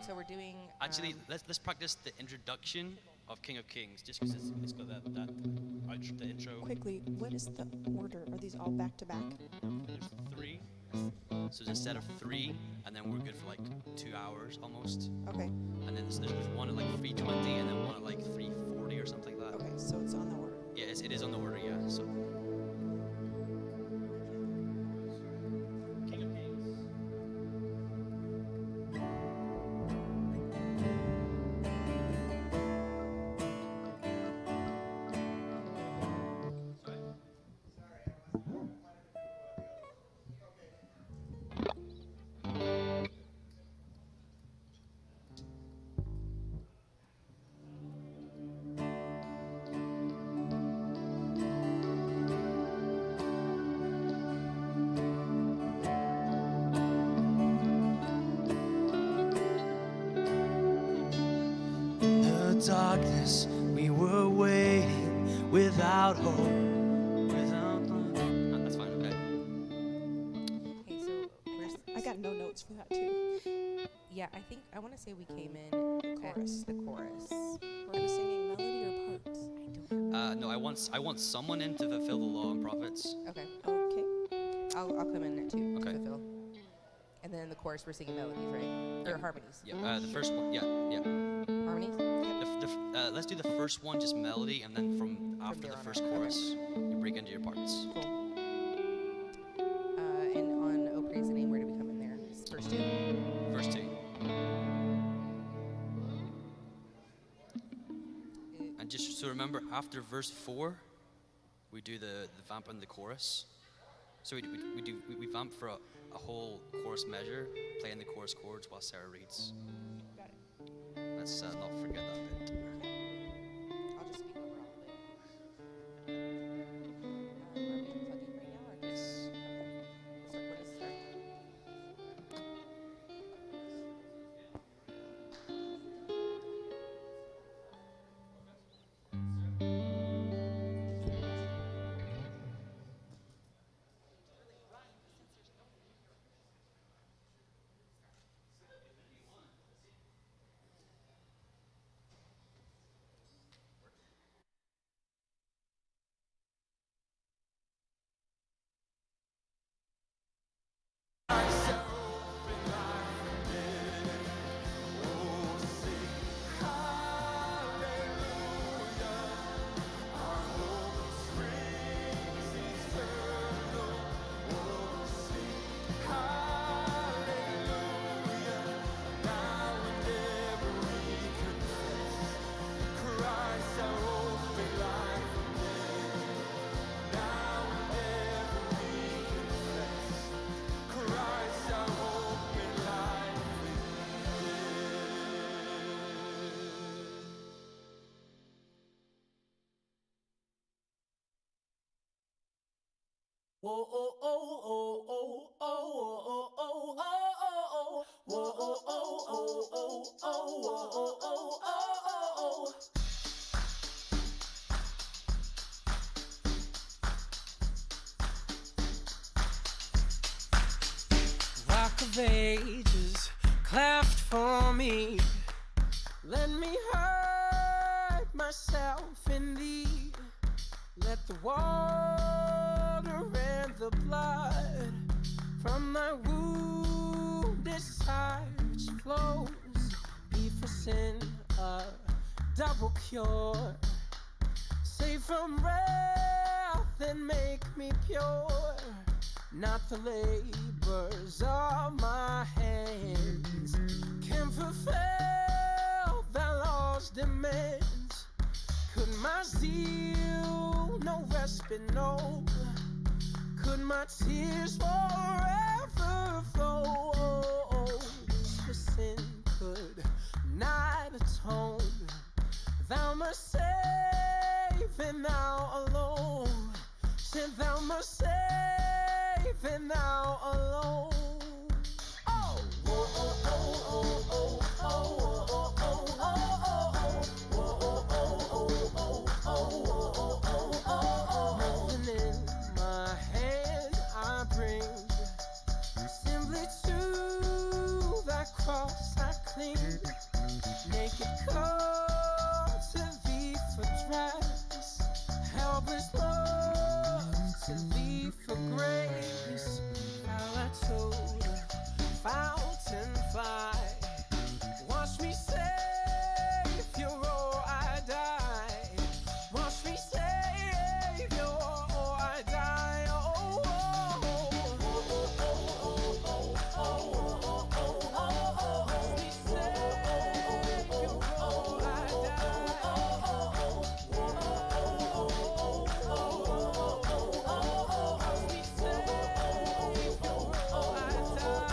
So we're doing. Actually, let's practice the introduction of King of Kings, just because it's got the intro. Quickly, what is the order? Are these all back to back? There's 3, so there's a set of 3, and then we're good for like 2 hours almost. Okay. And then there's one at like 3:20, and then one at like 3:40 or something like that. Okay, so it's on the order. Yeah, it is on the order. Yeah. So. King of Kings. Darkness, we were waiting without hope, without love. That's fine, okay. Okay, so I got no notes for that too. yeah, I think I want to say we came in Chorus. at the chorus. We're gonna singing melody or parts? I don't. No, I want someone in to fulfill the law and prophets. Okay, Okay. I'll come in at 2 Okay. to fulfill. And then in the chorus we're singing melodies, right? Or harmonies. Yeah, the first one, yeah. Harmonies. Let's do the first one, just melody, and then from after there the on first out. Okay. chorus, you break into your parts. Cool. And on O Praise the Name, where do we come in there? First 2. First 2. And just so remember, after verse 4, we do the vamp and the chorus. So we vamp for a whole chorus measure, playing the chorus chords while Sarah reads. Got it. Let's not forget that bit. I'll just speak over all of it. Are we plugging right now? Or Yes. okay. What does it start? Whoa, oh, oh, oh, oh, oh, oh, oh, oh, oh, whoa, oh, oh, oh, oh, oh, oh, oh, oh, oh. Rock of Ages cleft for me. Let me hide myself in thee. Let the water and the blood from thy wounded side which flows be for sin a double cure. Save from wrath and make me pure. Not the labors of my hands can fulfill thy law's demands. Could my zeal no respite know? Could my tears forever flow? For sin could not atone. Thou must save and thou alone. Said thou must save and thou alone. Oh, oh, oh, oh, oh, oh, oh, oh, oh, oh, oh. Nothing in my hand I bring, simply to thy cross I clean. Naked coats to be for dress. Helpless love to be for grace. How I told her, fountain fly. Watch me Savior, or I die. Watch me Savior, or I die. Oh, oh, oh, oh, oh, oh, oh, oh, oh, oh. Watch me Savior, or I die. Watch me Savior, or I die.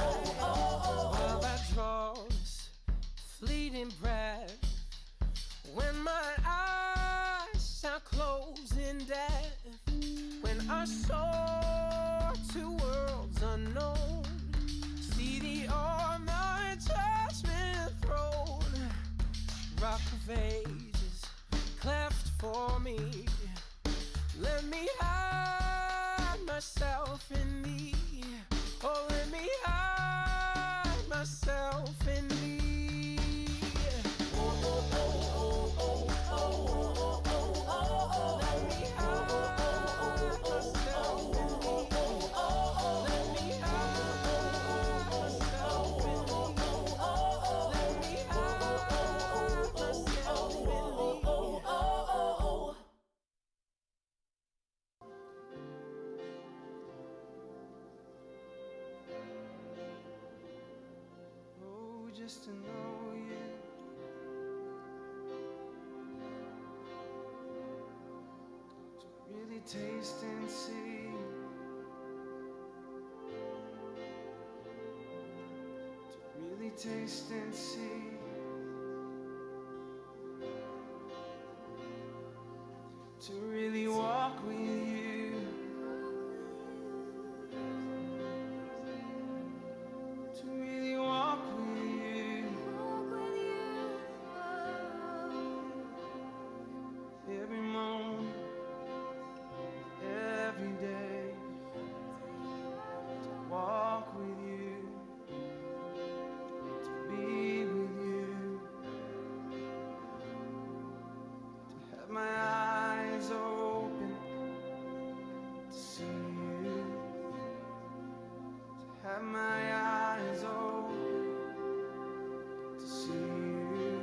While that draws fleeting breath, when my eyes are closed in death, when I soar to worlds unknown, see the armor judgment throne, rock of ages cleft for me. Let me hide myself in thee. Oh, let me hide myself in thee. Oh, oh, oh, oh, oh, oh, oh, oh, oh. Let me hide myself in thee. Let me hide myself in thee. Let me hide myself in thee. Oh, just to know you. To really taste and see. To really taste and see. To really walk with you. To really walk with you. Every moment, every day. To walk with you. To be with you. To have my eyes open to see you. To have my eyes open to see you.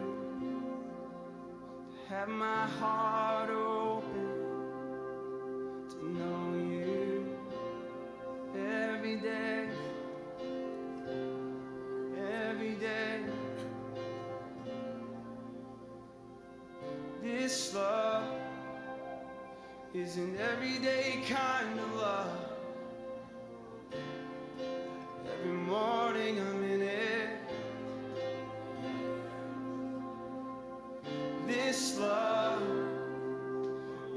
To have my heart open to know you. Every day, every day. This love is an everyday kind of love. Every morning I'm in it. This love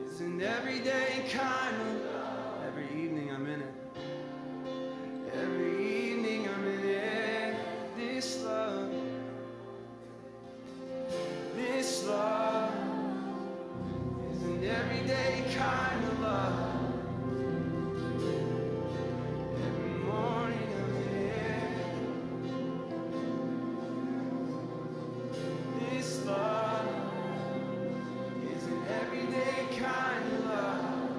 is an everyday kind of love. Every evening I'm in it. Every evening I'm in it. This love. This love is an everyday kind of love. Every morning I'm in it. This love is an everyday kind of love.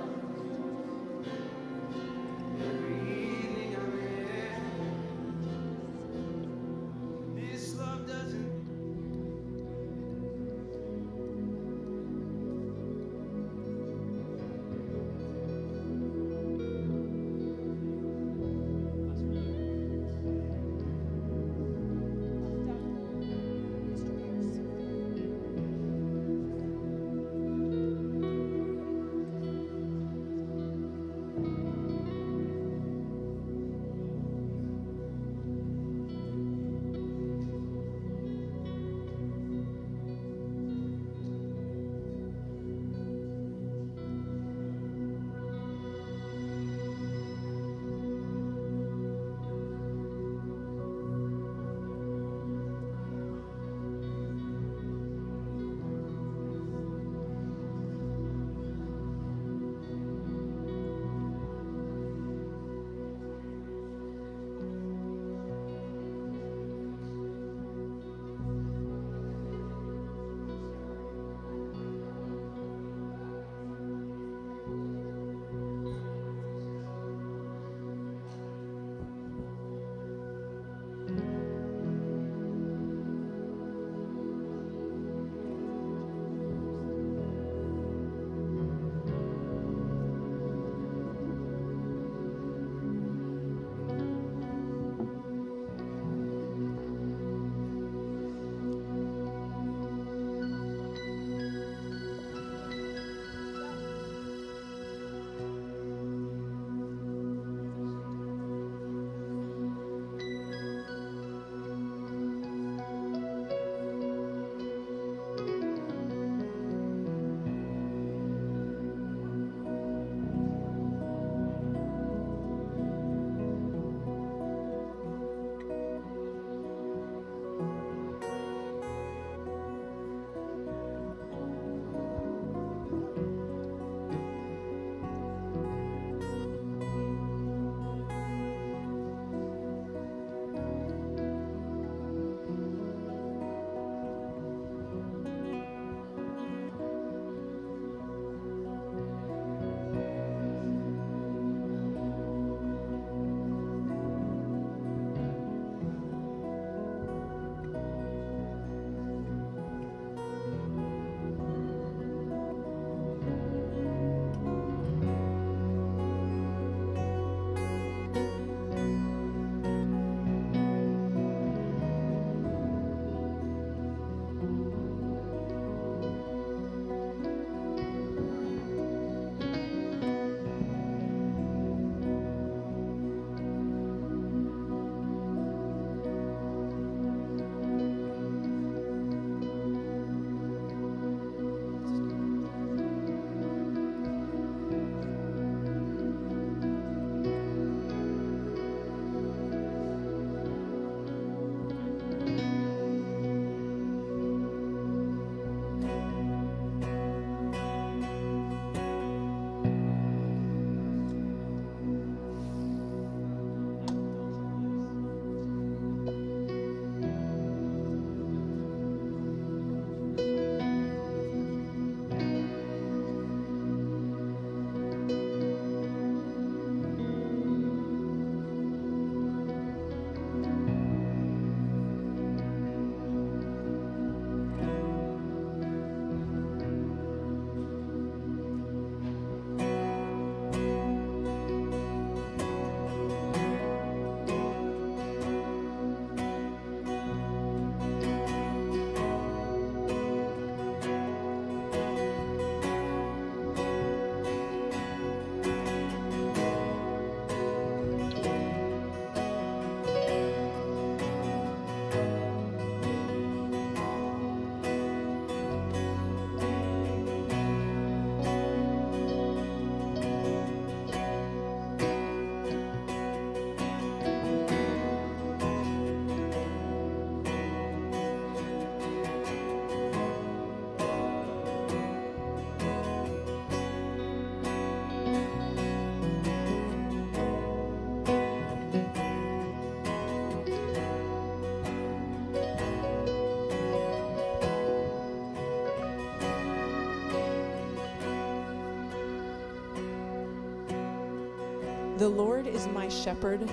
The Lord is my shepherd,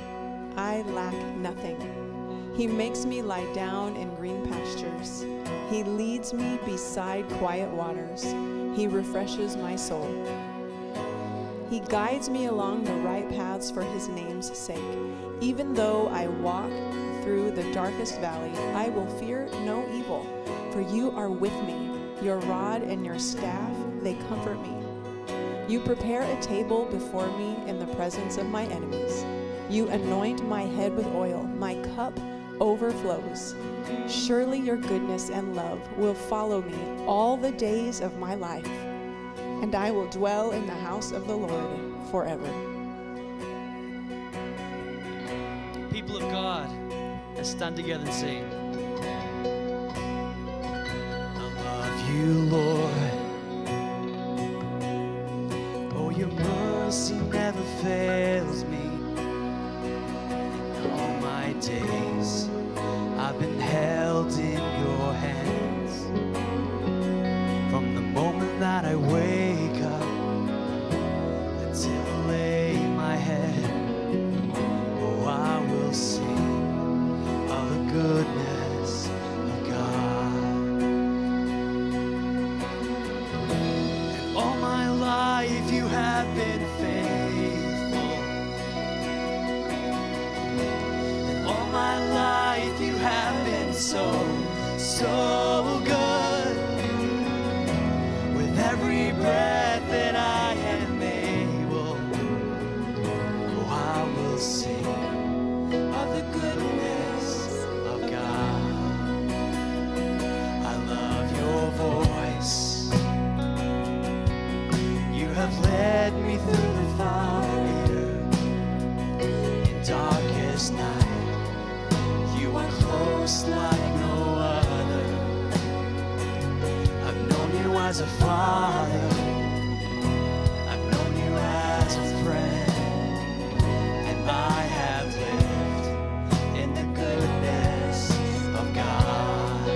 I lack nothing. He makes me lie down in green pastures. He leads me beside quiet waters. He refreshes my soul. He guides me along the right paths for his name's sake. Even though I walk through the darkest valley, I will fear no evil, for you are with me. Your rod and your staff, they comfort me. You prepare a table before me in the presence of my enemies. You anoint my head with oil. My cup overflows. Surely your goodness and love will follow me all the days of my life, and I will dwell in the house of the Lord forever. People of God, let's stand together and sing. I love you, Lord. Oh, your mercy never fails me. In all my days, I've been held in your hands. From the moment that I wake up until I lay my head, oh, I will sing of the goodness of God. And all my life you have been faithful. And all my life you have been so good. With every breath that I am able, oh, I will sing of the goodness of God. I love your voice. You have led me through the fire in darkest night. You are close like no other. I've known you as a father. I've known you as a friend. And I have lived in the goodness of God.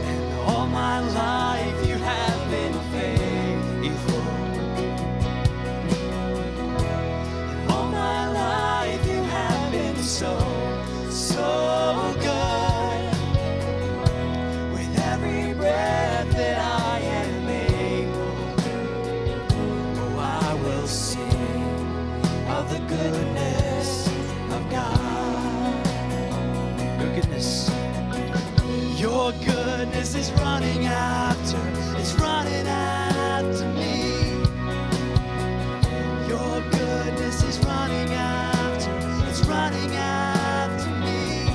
And all my life you have been faithful. And all my life you have been so good. With every breath that I am able, oh, I will sing of the goodness of God. Your goodness. Your goodness is running after, it's running after me. Your goodness is running after, it's running after me.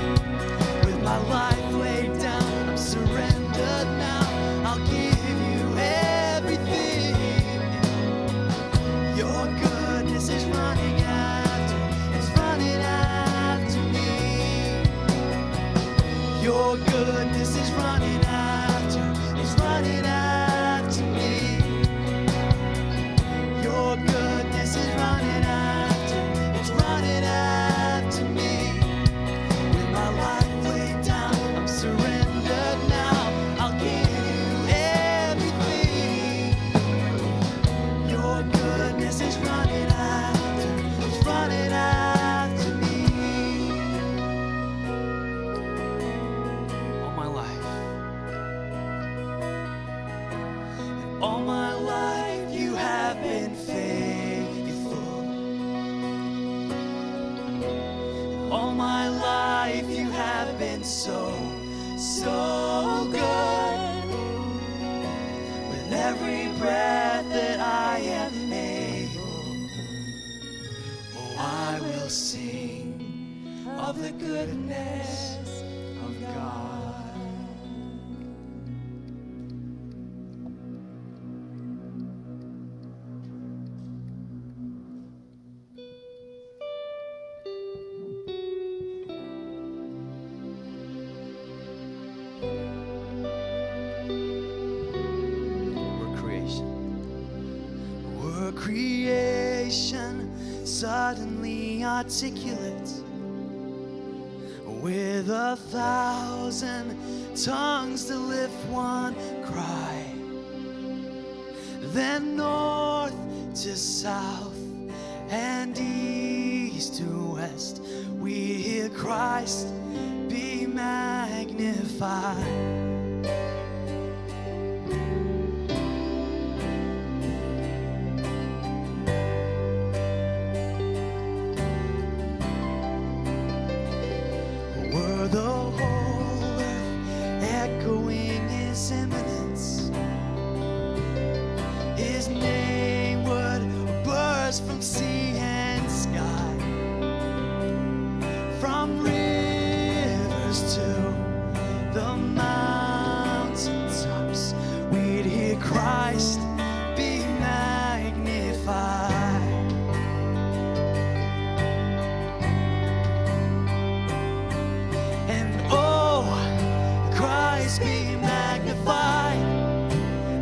With my life laid down, I'm surrendered now. I'll give you everything. Your goodness is running after, it's running after me. Your goodness is running after, it's running after me. Your goodness is running after, it's running after me. With my life laid down, I'm surrendered now. I'll give you everything. Your goodness is running after, it's running after me. All my life. And all my life you have been faithful. All my life you have been so good. With every breath that I am able, oh, I will sing of the goodness of God. We're creation. We're creation, suddenly articulate, with 1,000 tongues to lift one cry. Then north to south and east to west, we hear Christ be magnified. Were the whole earth echoing his imminence, his name would burst from sea and sky, from rivers to the mountain tops, we'd hear Christ be magnified. And oh, Christ be magnified.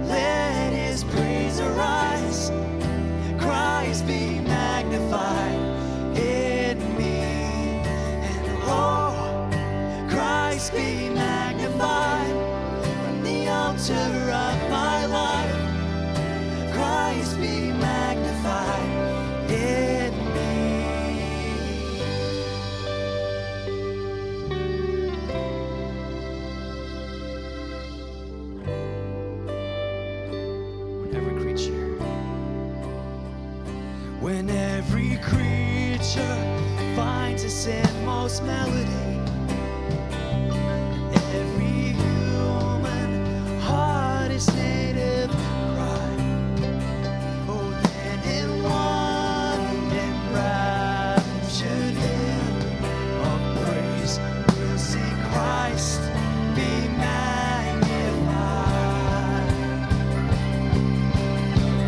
Let his praise arise. Christ be magnified in me. And oh, Christ be magnified from the altar of my life. Christ be magnified in me. When every creature finds its inmost melody, every human heart is native cry. Oh, then in one enraptured hymn of praise, we'll sing Christ be magnified.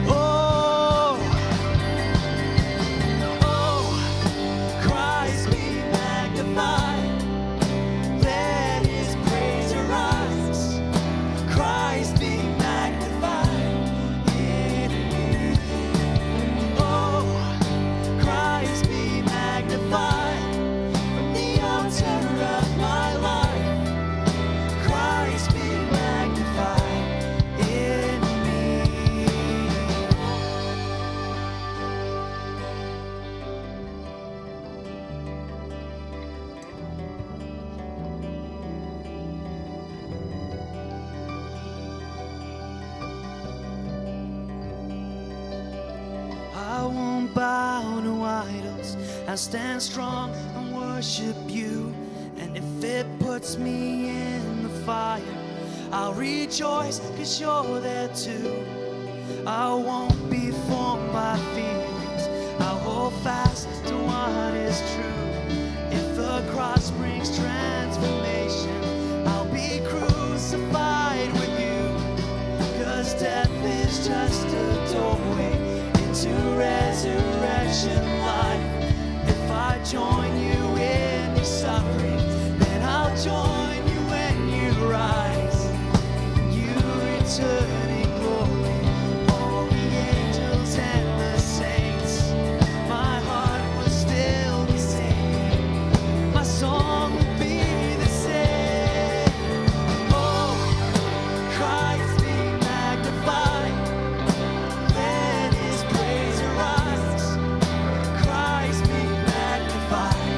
Oh, Christ be magnified. Let his praise arise. Christ be magnified in me. Oh, Christ be magnified from the altar of my life. Christ be magnified in me. I won't bow to idols. I stand strong and worship you. And if it puts me in the fire, I'll rejoice 'cause you're there too. I won't be formed by feelings. I'll hold fast to what is true. If the cross brings transformation, I'll be crucified with you. 'Cause death is just a doorway into resurrection life. If I join you in your suffering, then I'll join you when you rise. You return in glory, all the angels and the saints. My heart will still be singing, my song will be the same. Oh, Christ be magnified. Let his praise arise. Christ be magnified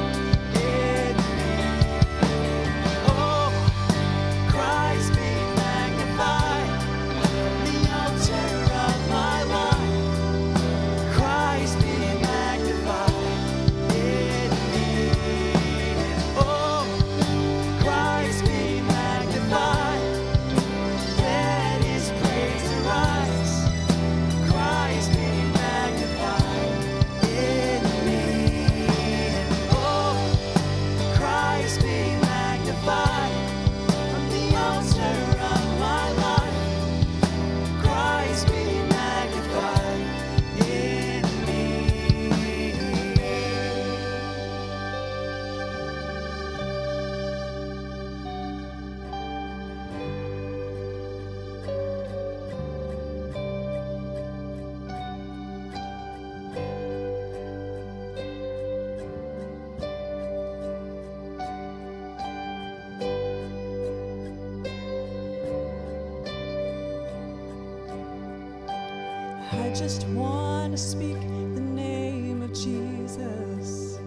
I just want to speak the name of Jesus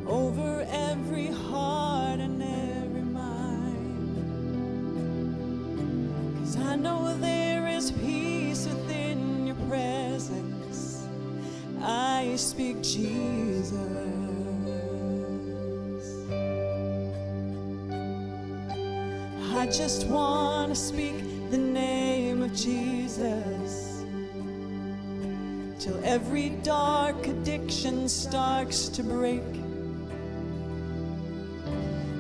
over every heart and every mind. 'Cause I know there is peace within your presence. I speak Jesus. I just want to speak the name of Jesus till every dark addiction starts to break,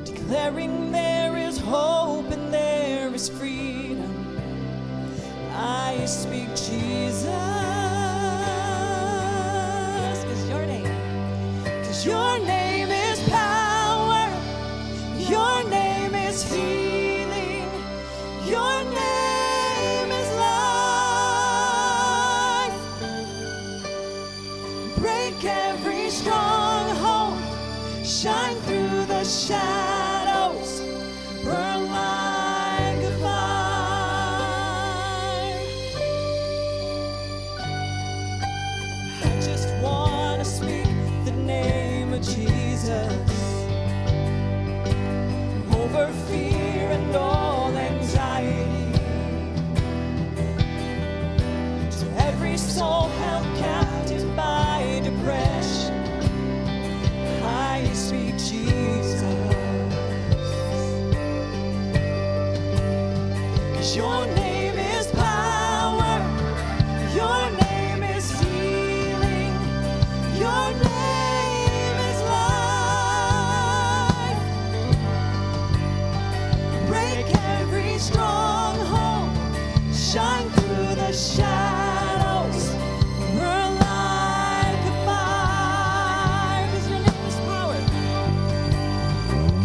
declaring there is hope and there is freedom. I speak Jesus, 'cause your name is power, your name is healing, your name is life. Break every stronghold, shine through the shadows, burn like a fire. I just want to speak the name of Jesus over fear and all anxiety, to every soul held captive by depression. I speak Jesus, 'cause your name is power, your name is healing, your name is life. Break every stronghold, shine through the shadows, burn like a fire. 'Cause your name is power,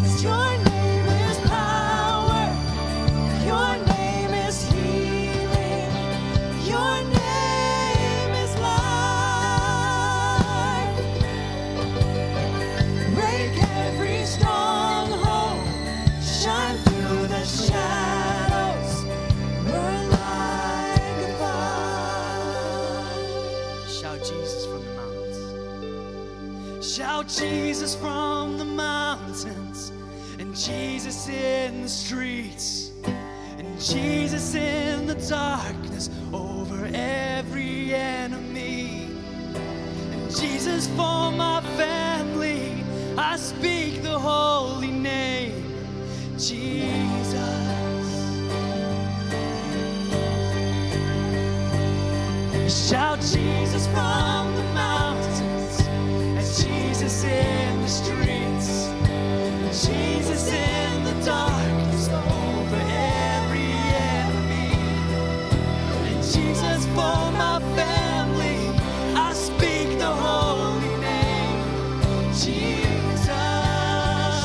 'cause your name is power, your name is healing, your name is life. Break every stronghold, shine through the shadows, burn like a fire. Shout Jesus from the mountains. Shout Jesus from the mountains. And Jesus in the streets. And Jesus in the darkness over every enemy. And Jesus for my family. I speak the holy name, Jesus. Shout Jesus from the mountains, and Jesus in the streets, and Jesus in the darkness over every enemy, and Jesus for my family. I speak the holy name, Jesus.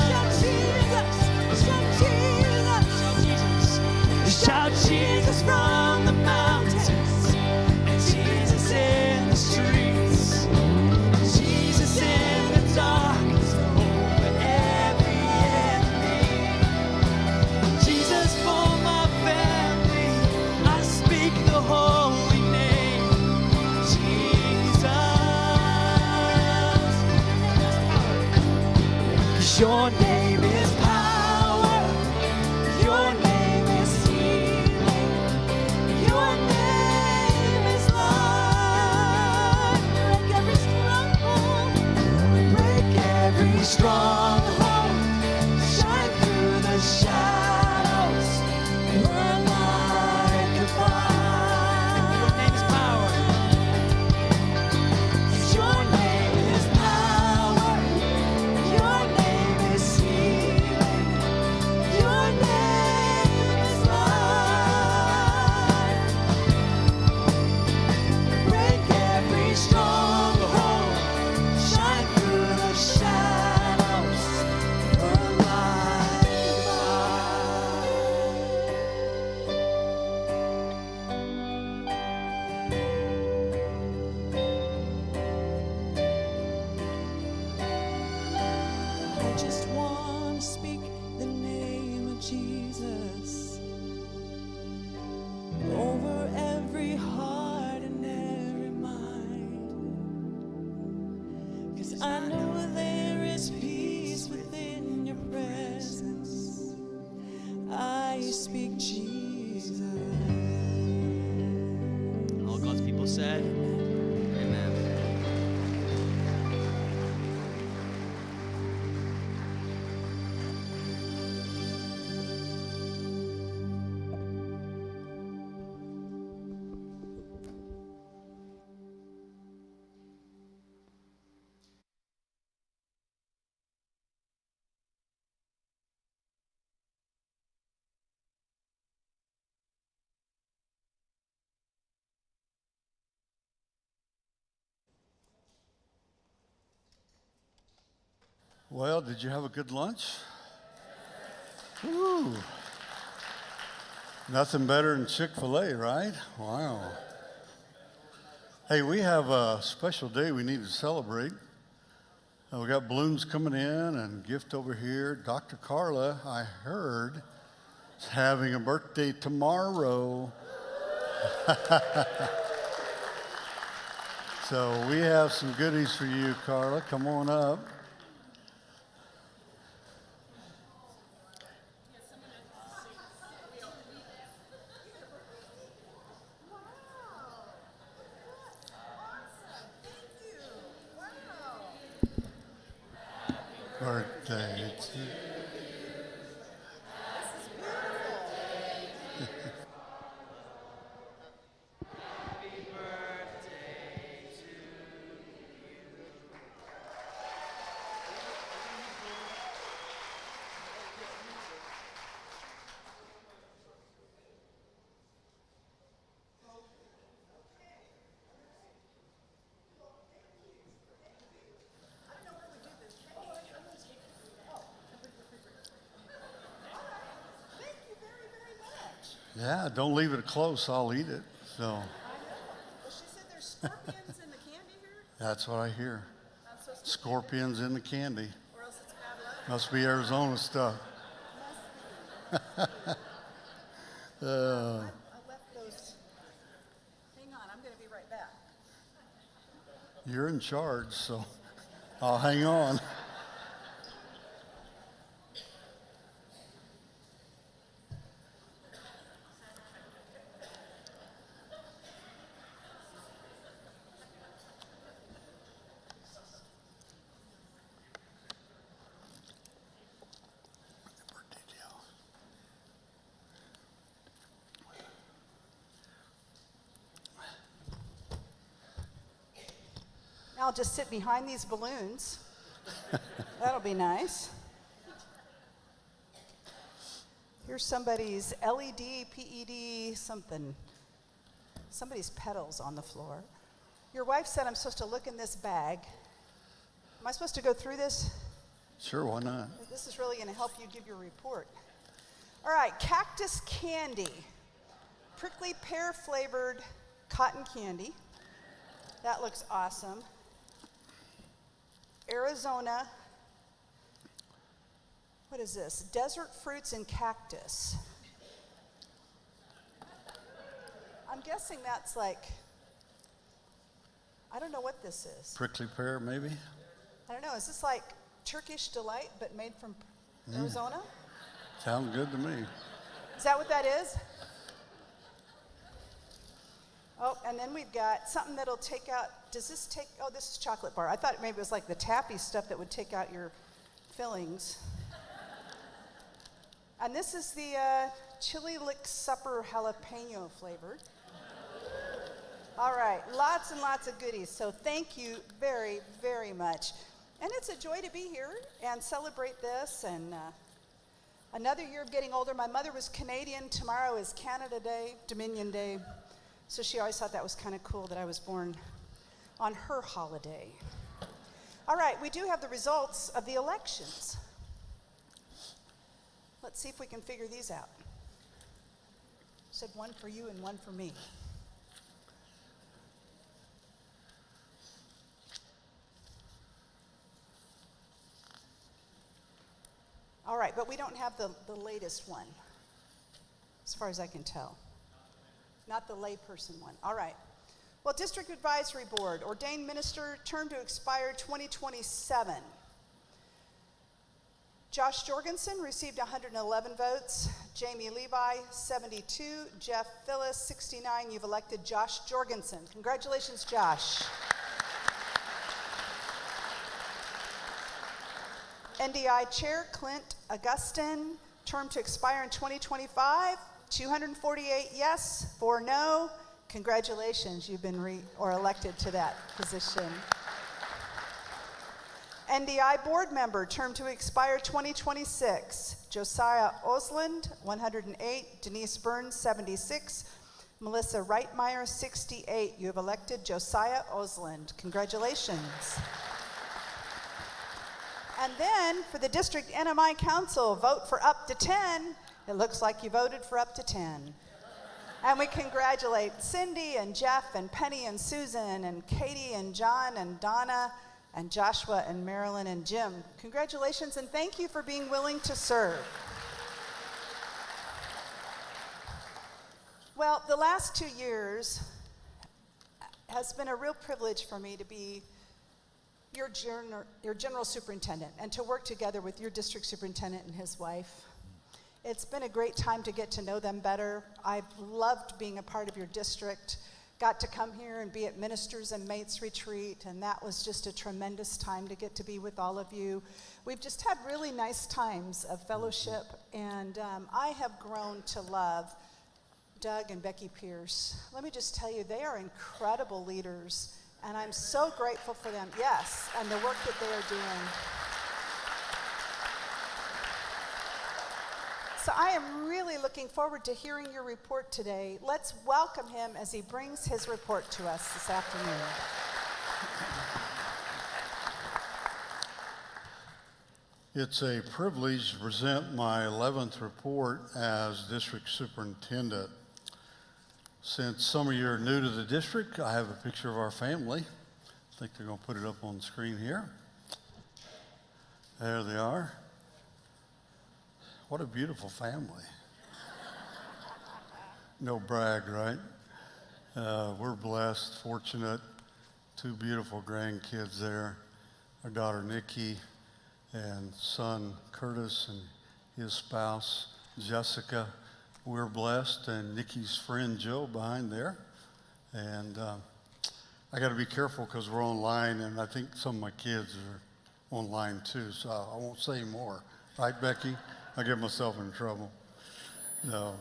Shout Jesus, shout Jesus, Shout Jesus from the mountains, and Jesus in the streets, Jesus in the darkness over every enemy, Jesus for my family. I speak the holy name, Jesus. 'Cause your name is power, your name is healing, your name is life. Break every stronghold, break every stronghold, shine through the shadows, burn like a fire. Your name is power. Your name is power, your name is healing, your name is life. Break every stronghold, shine through the shadows, Well, did you have a good lunch? Woo. Nothing better than Chick-fil-A, right? Wow. Hey, we have a special day we need to celebrate. We got balloons coming in and gift over here. Dr. Carla, I heard, is having a birthday tomorrow. So we have some goodies for you, Carla. Come on up. Birthday to you. Yeah, don't leave it close. I'll eat it. So Well, she said there's scorpions in the candy here, that's what I hear. Scorpions in the candy. or else it's bad luck. Must be Arizona stuff. I left those. Hang on, I'm going to be right back. You're in charge, so I'll hang on. Now I'll just sit behind these balloons. That'll be nice. Here's somebody's LED, PED, something. Somebody's pedals on the floor. Your wife said I'm supposed to look in this bag. Am I supposed to go through this? Sure, why not? This is really going to help you give your report. All right, cactus candy. Prickly pear flavored cotton candy. That looks awesome. Arizona. What is this? Desert fruits and cactus. I'm guessing that's like, I don't know what this is. Prickly pear, maybe? I don't know. Is this like Turkish delight but made from Arizona? Sounds good to me. Is that what that is? Oh, and then we've got something that'll take out, does this take, oh, this is chocolate bar. I thought maybe it was like the taffy stuff that would take out your fillings. And this is the chili lick supper jalapeno flavored. All right, lots and lots of goodies. So thank you very, very much. And it's a joy to be here and celebrate this and another year of getting older. My mother was Canadian. Tomorrow is Canada Day, Dominion Day. So she always thought that was kind of cool that I was born on her holiday. All right, we do have the results of the elections. Let's see if we can figure these out. Said one for you and one for me. All right, but we don't have the latest one, as far as I can tell. Not the layperson one. All right. Well, District Advisory Board, ordained minister, term to expire 2027. Josh Jorgensen received 111 votes. Jamie Levi, 72. Jeff Phyllis, 69. You've elected Josh Jorgensen. Congratulations, Josh. NDI Chair Clint Augustin, term to expire in 2025. 248 yes, 4 no. Congratulations, you've been elected to that position. NDI Board Member, term to expire 2026. Josiah Osland, 108. Denise Burns, 76. Melissa Reitmeyer, 68. You have elected Josiah Osland. Congratulations. And then for the district NMI council, vote for up to 10. It looks like you voted for up to 10. And we congratulate Cindy and Jeff and Penny and Susan and Katie and John and Donna and Joshua and Marilyn and Jim. Congratulations and thank you for being willing to serve. Well, the last 2 years has been a real privilege for me to be your general superintendent and to work together with your district superintendent and his wife. It's been a great time to get to know them better. I've loved being a part of your district, got to come here and be at Ministers and Mates Retreat, and that was just a tremendous time to get to be with all of you. We've just had really nice times of fellowship, and I have grown to love Doug and Becky Pierce. Let me just tell you, they are incredible leaders, and I'm so grateful for them. Yes, and the work that they are doing. So I am really looking forward to hearing your report today. Let's welcome him as he brings his report to us this afternoon. It's a privilege to present my 11th report as district superintendent. Since some of you are new to the district, I have a picture of our family. I think they're going to put it up on the screen here. There they are. What a beautiful family. No brag, right? We're blessed, fortunate. 2 beautiful grandkids there. Our daughter Nikki and son Curtis and his spouse Jessica. We're blessed, and Nikki's friend Joe behind there. And I got to be careful because we're online, and I think some of my kids are online too, so I won't say more. Right, Becky? I get myself in trouble. No.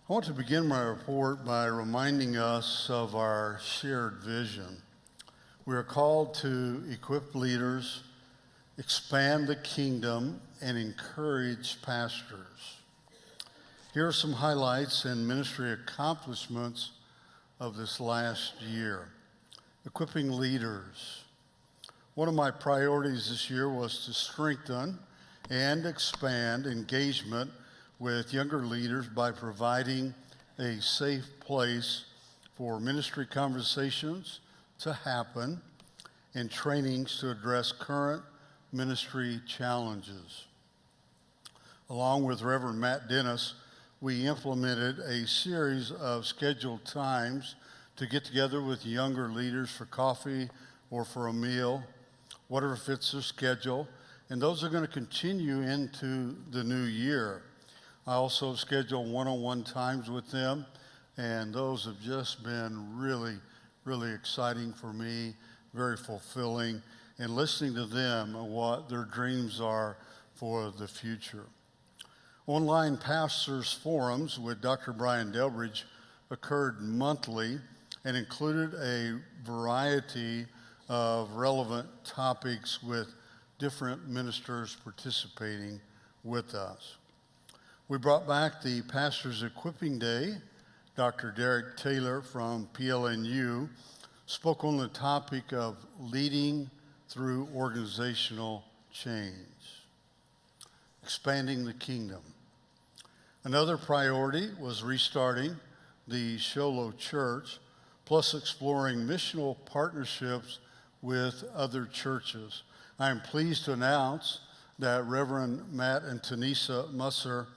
I want to begin my report by reminding us of our shared vision. We are called to equip leaders, expand the kingdom, and encourage pastors. Here are some highlights and ministry accomplishments of this last year. Equipping leaders. One of my priorities this year was to strengthen and expand engagement with younger leaders by providing a safe place for ministry conversations to happen and trainings to address current ministry challenges. Along with Reverend Matt Dennis, we implemented a series of scheduled times to get together with younger leaders for coffee or for a meal, whatever fits their schedule. And those are going to continue into the new year. I also schedule one-on-one times with them, and those have just been really, really exciting for me, very fulfilling, and listening to them and what their dreams are for the future. Online pastors' forums with Dr. Brian Delbridge occurred monthly and included a variety of relevant topics with different ministers participating with us. We brought back the Pastor's Equipping Day. Dr. Derek Taylor from PLNU spoke on the topic of leading through organizational change, expanding the kingdom. Another priority was restarting the Sholo Church, plus exploring missional partnerships with other churches. I am pleased to announce that Reverend Matt and Tanisa Musser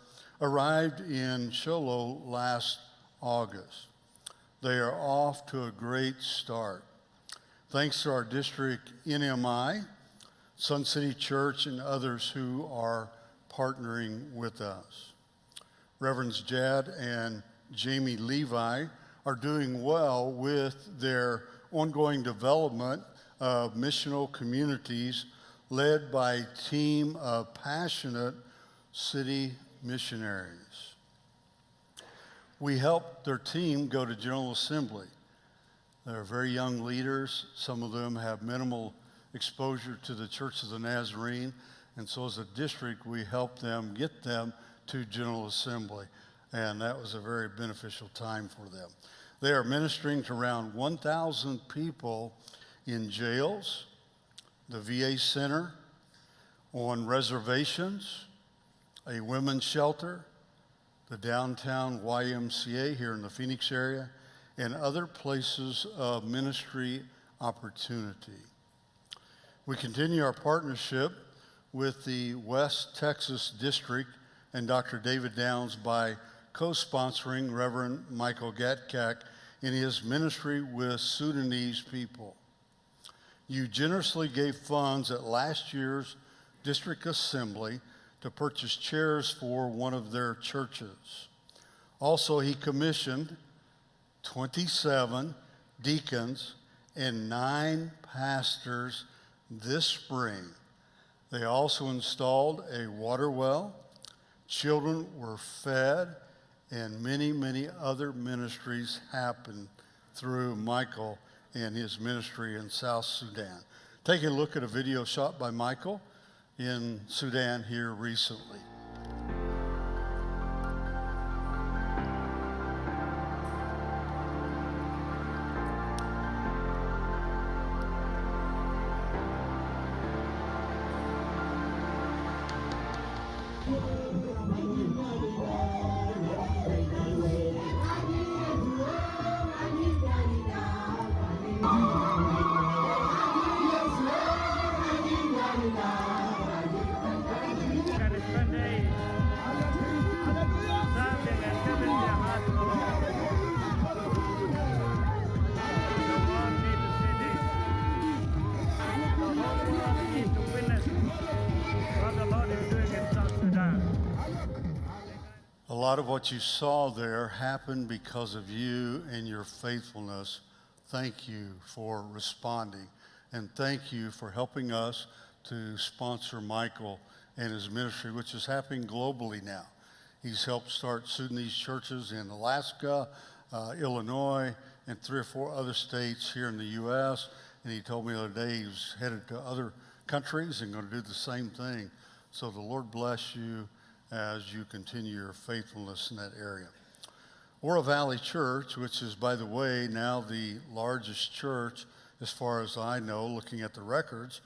arrived in Sholo last August. They are off to a great start. Thanks to our district NMI, Sun City Church, and others who are partnering with us. Reverends Jad and Jamie Levi are doing well with their ongoing development of missional communities led by a team of passionate city missionaries. We helped their team go to General Assembly. They're very young leaders. Some of them have minimal exposure to the Church of the Nazarene, and so as a district, we helped them get them to General Assembly, and that was a very beneficial time for them. They are ministering to around 1,000 people in jails, the VA Center, on reservations, a women's shelter, the downtown YMCA here in the Phoenix area, and other places of ministry opportunity. We continue our partnership with the West Texas District and Dr. David Downs by co-sponsoring Reverend Michael Gatkak in his ministry with Sudanese people. You generously gave funds at last year's district assembly to purchase chairs for one of their churches. Also, he commissioned 27 deacons and 9 pastors this spring. They also installed a water well, children were fed, and many, many other ministries happened through Michael and his ministry in South Sudan. Take a look at a video shot by Michael in Sudan here recently. A lot of what you saw there happened because of you and your faithfulness. Thank you for responding, and thank you for helping us to sponsor Michael and his ministry, which is happening globally now. He's helped start Sudanese churches in Alaska, Illinois, and 3 or 4 other states here in the U.S., and he told me the other day he was headed to other countries and going to do the same thing. So the Lord bless you as you continue your faithfulness in that area. Oro Valley Church, which is, by the way, now the largest church, as far as I know, looking at the records,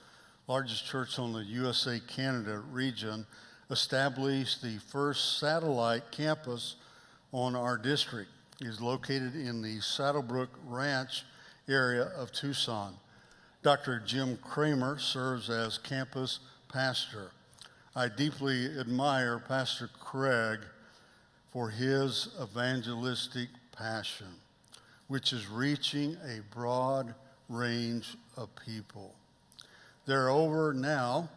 largest church on the USA-Canada region, established the first satellite campus on our district. It is located in the Saddlebrook Ranch area of Tucson. Dr. Jim Kramer serves as campus pastor. I deeply admire Pastor Craig for his evangelistic passion, which is reaching a broad range of people. There are over now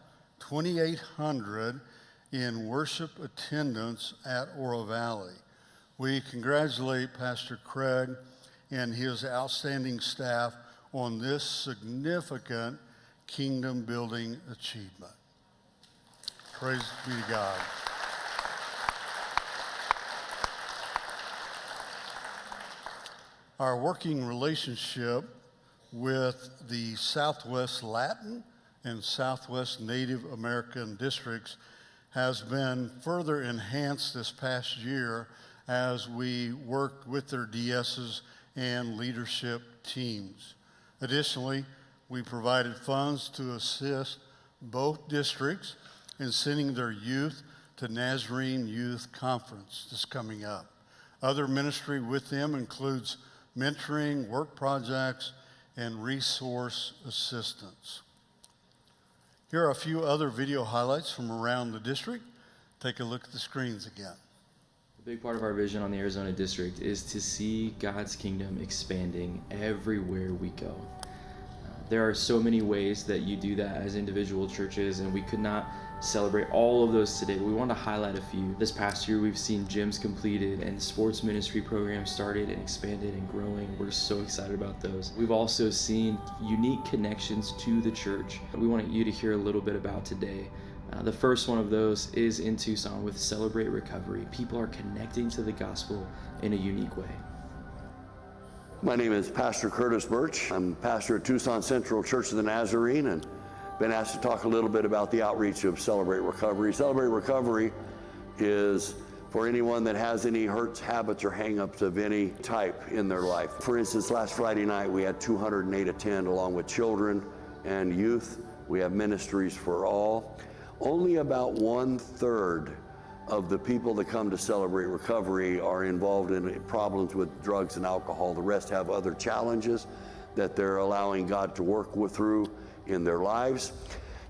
2,800 in worship attendance at Oro Valley. We congratulate Pastor Craig and his outstanding staff on this significant kingdom-building achievement. Praise be to God. Our working relationship with the Southwest Latin and Southwest Native American districts has been further enhanced this past year as we worked with their DSs and leadership teams. Additionally, we provided funds to assist both districts in sending their youth to Nazarene Youth Conference that's coming up. Other ministry with them includes mentoring, work projects, and resource assistance. Here are a few other video highlights from around the district. Take a look at the screens again. A big part of our vision on the Arizona District is to see God's kingdom expanding everywhere we go. There are so many ways that you do that as individual churches, and we could not celebrate all of those today, but we want to highlight a few. This past year, we've seen gyms completed and sports ministry programs started and expanded and growing. We're so excited about those. We've also seen unique connections to the church that we want you to hear a little bit about today. The first one of those is in Tucson with Celebrate Recovery. People are connecting to the gospel in a unique way. My name is Pastor Curtis Birch. I'm pastor at Tucson Central Church of the Nazarene, and been asked to talk a little bit about the outreach of Celebrate Recovery. Celebrate Recovery is for anyone that has any hurts, habits, or hang-ups of any type in their life. For instance, last Friday night we had 208 attend along with children and youth. We have ministries for all. only about 1/3 of the people that come to Celebrate Recovery are involved in problems with drugs and alcohol. The rest have other challenges that they're allowing God to work through in their lives.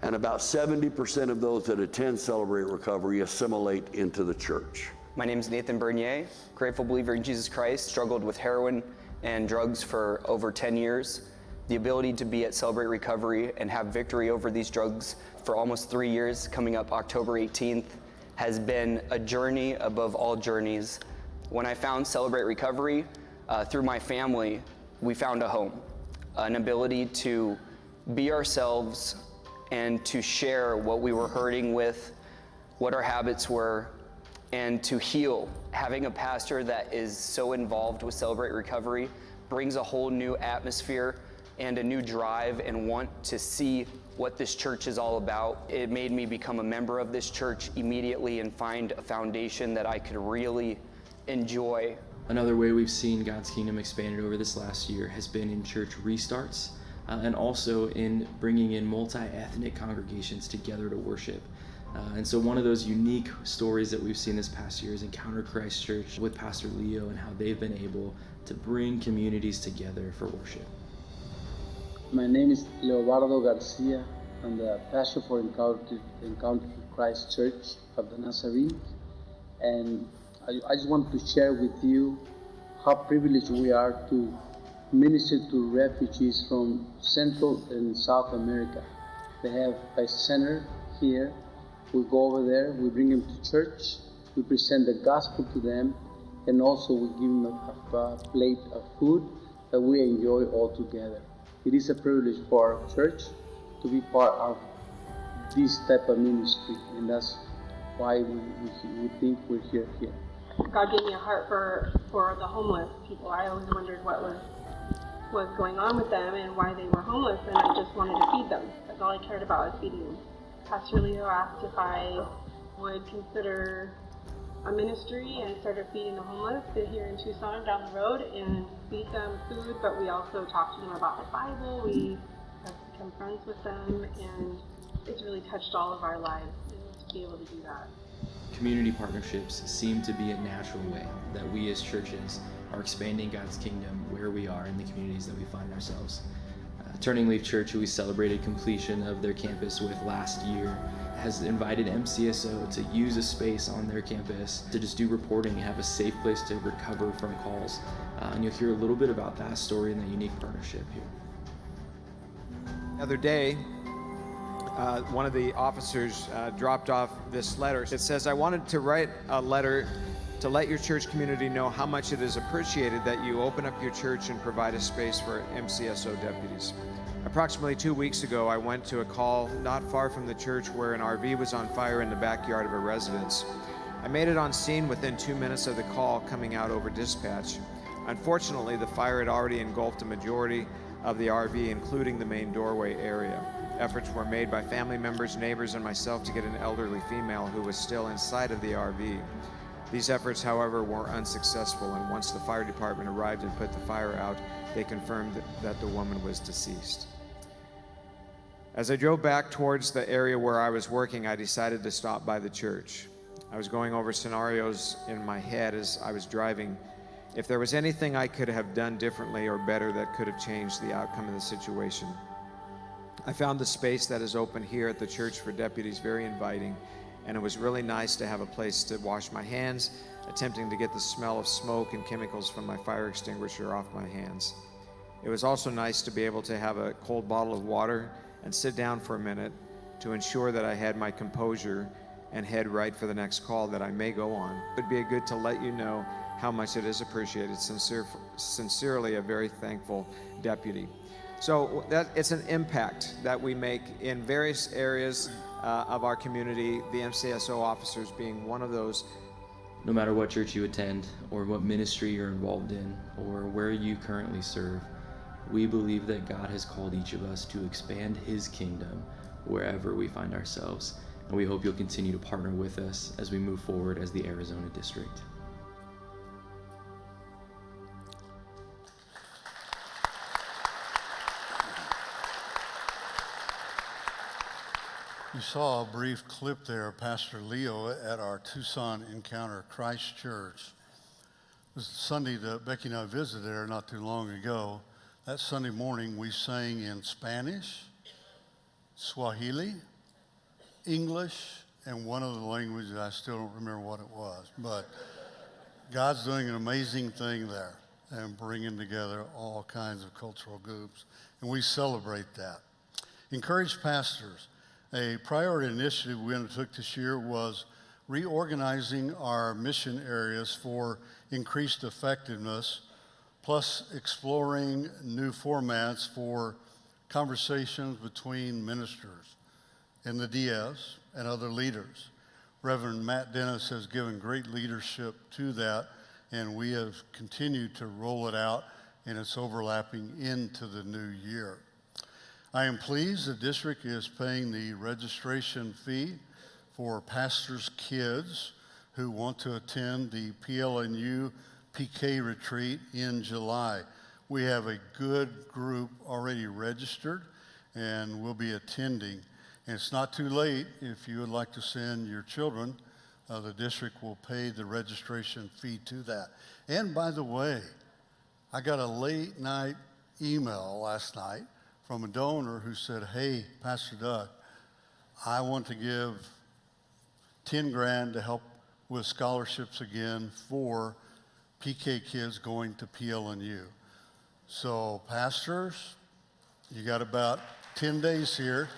And about 70% of those that attend Celebrate Recovery assimilate into the church. My name is Nathan Bernier, grateful believer in Jesus Christ, struggled with heroin and drugs for over 10 years. The ability to be at Celebrate Recovery and have victory over these drugs for almost 3 years, coming up October 18th, has been a journey above all journeys. When I found Celebrate Recovery, through my family, we found a home, an ability to be ourselves and to share what we were hurting with, what our habits were, and to heal. Having a pastor that is so involved with Celebrate Recovery brings a whole new atmosphere and a new drive and want to see what this church is all about. It made me become a member of this church immediately and find a foundation that I could really enjoy. Another way we've seen God's kingdom expanded over this last year has been in church restarts and also in bringing in multi-ethnic congregations together to worship. And so one of those unique stories that we've seen this past year is Encounter Christ Church with Pastor Leo and how they've been able to bring communities together for worship. My name is Leobardo Garcia. I'm the pastor for Encounter Christ Church of the Nazarene. And I just want to share with you how privileged we are to minister to refugees from Central and South America. They have a center here. We go over there, we bring them to church, we present the gospel to them, and also we give them a plate of food that we enjoy all together. It is a privilege for our church to be part of this type of ministry, and that's why we think we're here. God gave me a heart for the homeless people. I always wondered what was going on with them and why they were homeless, and I just wanted to feed them. That's all I cared about, was feeding them. Pastor Leo asked if I would consider a ministry and started feeding the homeless here in Tucson down the road and feed them food, but we also talked to them about the Bible. We have become friends with them, and it's really touched all of our lives to be able to do that. Community partnerships seem to be a natural way that we as churches are expanding God's kingdom where we are in the communities that we find ourselves. Turning Leaf Church, who we celebrated completion of their campus with last year, has invited MCSO to use a space on their campus to just do reporting and have a safe place to recover from calls. And you'll hear a little bit about that story and the unique partnership here. The other day, one of the officers dropped off this letter. It says, "I wanted to write a letter to let your church community know how much it is appreciated that you open up your church and provide a space for MCSO deputies. Approximately 2 weeks ago, I went to a call not far from the church where an RV was on fire in the backyard of a residence. I made it on scene within 2 minutes of the call coming out over dispatch. Unfortunately, the fire had already engulfed a majority of the RV, including the main doorway area. Efforts were made by family members, neighbors, and myself to get an elderly female who was still inside of the RV. These efforts, however, were unsuccessful, and once the fire department arrived and put the fire out, they confirmed that the woman was deceased. As I drove back towards the area where I was working, I decided to stop by the church. I was going over scenarios in my head as I was driving. If there was anything I could have done differently or better that could have changed the outcome of the situation. I found the space that is open here at the church for deputies very inviting, and it was really nice to have a place to wash my hands, attempting to get the smell of smoke and chemicals from my fire extinguisher off my hands. It was also nice to be able to have a cold bottle of water and sit down for a minute to ensure that I had my composure and head right for the next call that I may go on. It would be good to let you know how much it is appreciated. Sincerely, a very thankful deputy. So it's an impact that we make in various areas of our community, the MCSO officers being one of those. No matter what church you attend or what ministry you're involved in or where you currently serve, we believe that God has called each of us to expand His kingdom wherever we find ourselves. And we hope you'll continue to partner with us as we move forward as the Arizona District. You saw a brief clip there of Pastor Leo at our Tucson Encounter Christ Church. It was Sunday that Becky and I visited there not too long ago. That Sunday morning we sang in Spanish, Swahili, English, and one other language that I still don't remember what it was. But God's doing an amazing thing there and bringing together all kinds of cultural groups, and we celebrate that. Encourage pastors. A priority initiative we undertook this year was reorganizing our mission areas for increased effectiveness, plus exploring new formats for conversations between ministers and the DS and other leaders. Reverend Matt Dennis has given great leadership to that, and we have continued to roll it out, and it's overlapping into the new year. I am pleased the district is paying the registration fee for pastors' kids who want to attend the PLNU PK retreat in July. We have a good group already registered and will be attending. And it's not too late if you would like to send your children. The district will pay the registration fee to that. And by the way, I got a late night email last night from a donor who said, hey, Pastor Doug, I want to give 10 grand to help with scholarships again for PK kids going to PLNU. So pastors, you got about 10 days here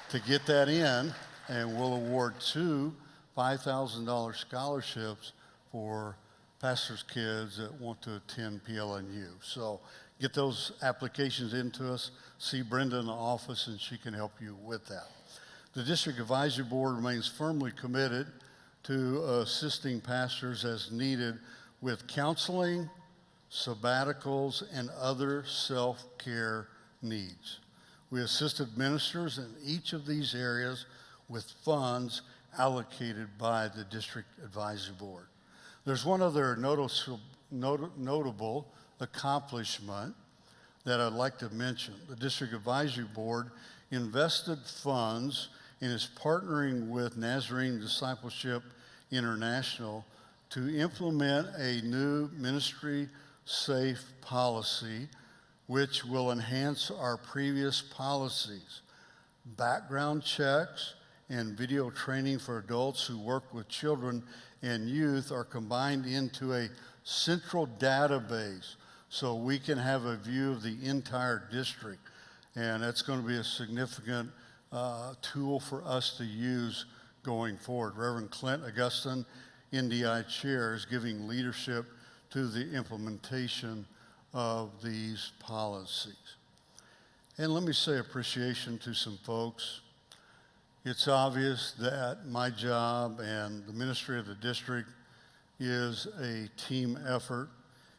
to get that in, and we'll award 2 $5,000 scholarships for pastors' kids that want to attend PLNU. So get those applications into us. See Brenda in the office, and she can help you with that. The District Advisory Board remains firmly committed to assisting pastors as needed with counseling, sabbaticals, and other self-care needs. We assisted ministers in each of these areas with funds allocated by the District Advisory Board. There's one other notable accomplishment that I'd like to mention. The District Advisory Board invested funds and is partnering with Nazarene Discipleship International to implement a new ministry safe policy which will enhance our previous policies. Background checks and video training for adults who work with children and youth are combined into a central database so we can have a view of the entire district. And that's going to be a significant tool for us to use going forward. Reverend Clint Augustine, NDI Chair, is giving leadership to the implementation of these policies. And let me say appreciation to some folks. It's obvious that my job and the ministry of the district is a team effort.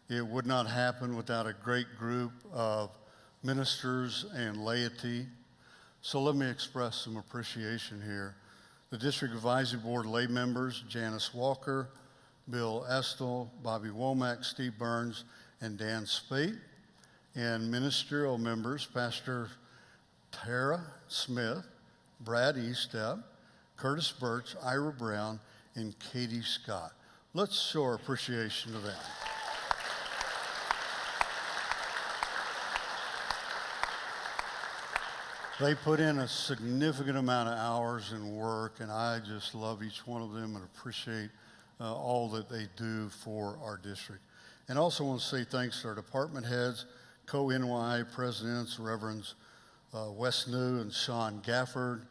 It would not happen without a great group of ministers and laity. So let me express some appreciation here. The District Advisory Board lay members, Janice Walker, Bill Estel, Bobby Womack, Steve Burns, and Dan Spate, and ministerial members, Pastor Tara Smith, Brad Estep, Curtis Birch, Ira Brown, and Katie Scott. Let's show our appreciation to them. They put in a significant amount of hours and work, and I just love each one of them and appreciate all that they do for our district. And also want to say thanks to our department heads, co-NY presidents, Reverends Wes New and Sean Gafford,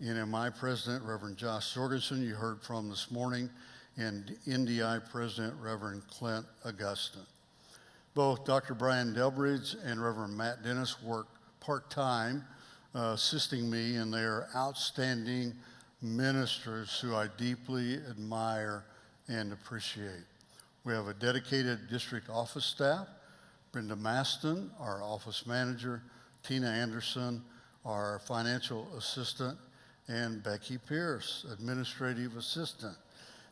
NMI President, Reverend Josh Jorgensen, you heard from this morning, and NDI President, Reverend Clint Augustine. Both Dr. Brian Delbridge and Reverend Matt Dennis work part-time, assisting me, and they are outstanding ministers who I deeply admire and appreciate. We have a dedicated district office staff, Brenda Maston, our office manager, Tina Anderson, our financial assistant, and Becky Pierce, administrative assistant.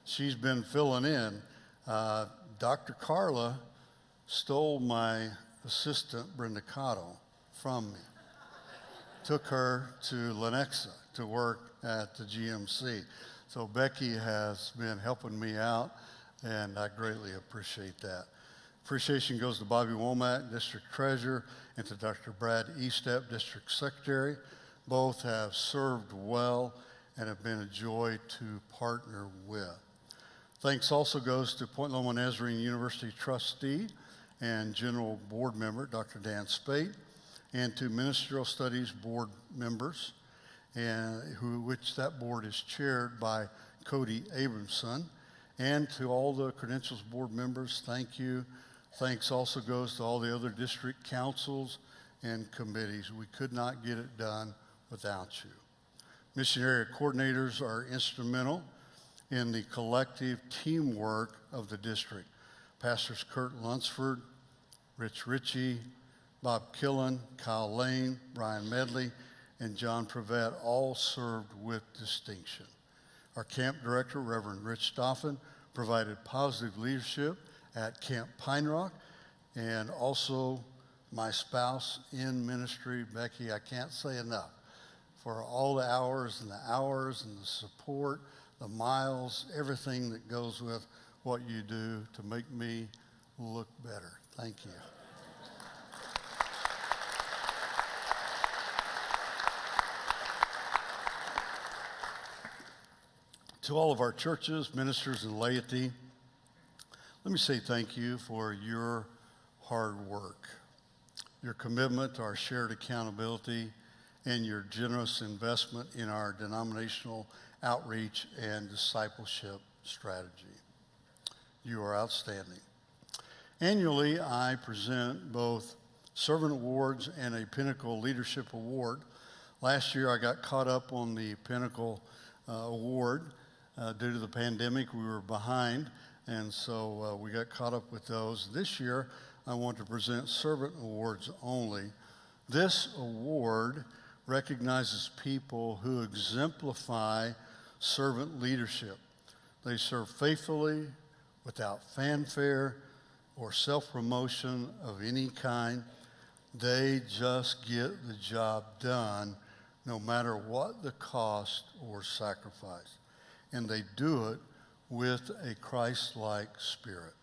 She's been filling in. Dr. Carla stole my assistant, Brenda Cotto, from me. Took her to Lenexa. to work at the GMC. So Becky has been helping me out, and I greatly appreciate that. Appreciation goes to Bobby Womack, District Treasurer, and to Dr. Brad Estep, District Secretary. Both have served well and have been a joy to partner with. Thanks also goes to Point Loma Nazarene University Trustee and General Board Member, Dr. Dan Spate, and to Ministerial Studies Board members, which that board is chaired by Cody Abramson. And to all the Credentials Board members, thank you. Thanks also goes to all the other district councils and committees. We could not get it done without you. Missionary coordinators are instrumental in the collective teamwork of the district. Pastors Kurt Lunsford, Rich Ritchie, Bob Killen, Kyle Lane, Brian Medley, and John Prevette all served with distinction. Our camp director, Reverend Rich Stoffen, provided positive leadership at Camp Pine Rock, and also my spouse in ministry, Becky. I can't say enough for all the hours and the support, the miles, everything that goes with what you do to make me look better. Thank you. To all of our churches, ministers, and laity, let me say thank you for your hard work, your commitment to our shared accountability, and your generous investment in our denominational outreach and discipleship strategy. You are outstanding. Annually, I present both Servant Awards and a Pinnacle Leadership Award. Last year, I got caught up on the Pinnacle Award. Due to the pandemic, we were behind, and so we got caught up with those. This year, I want to present Servant Awards only. This award recognizes people who exemplify servant leadership. They serve faithfully, without fanfare or self-promotion of any kind. They just get the job done, no matter what the cost or sacrifice. And they do it with a Christ-like spirit.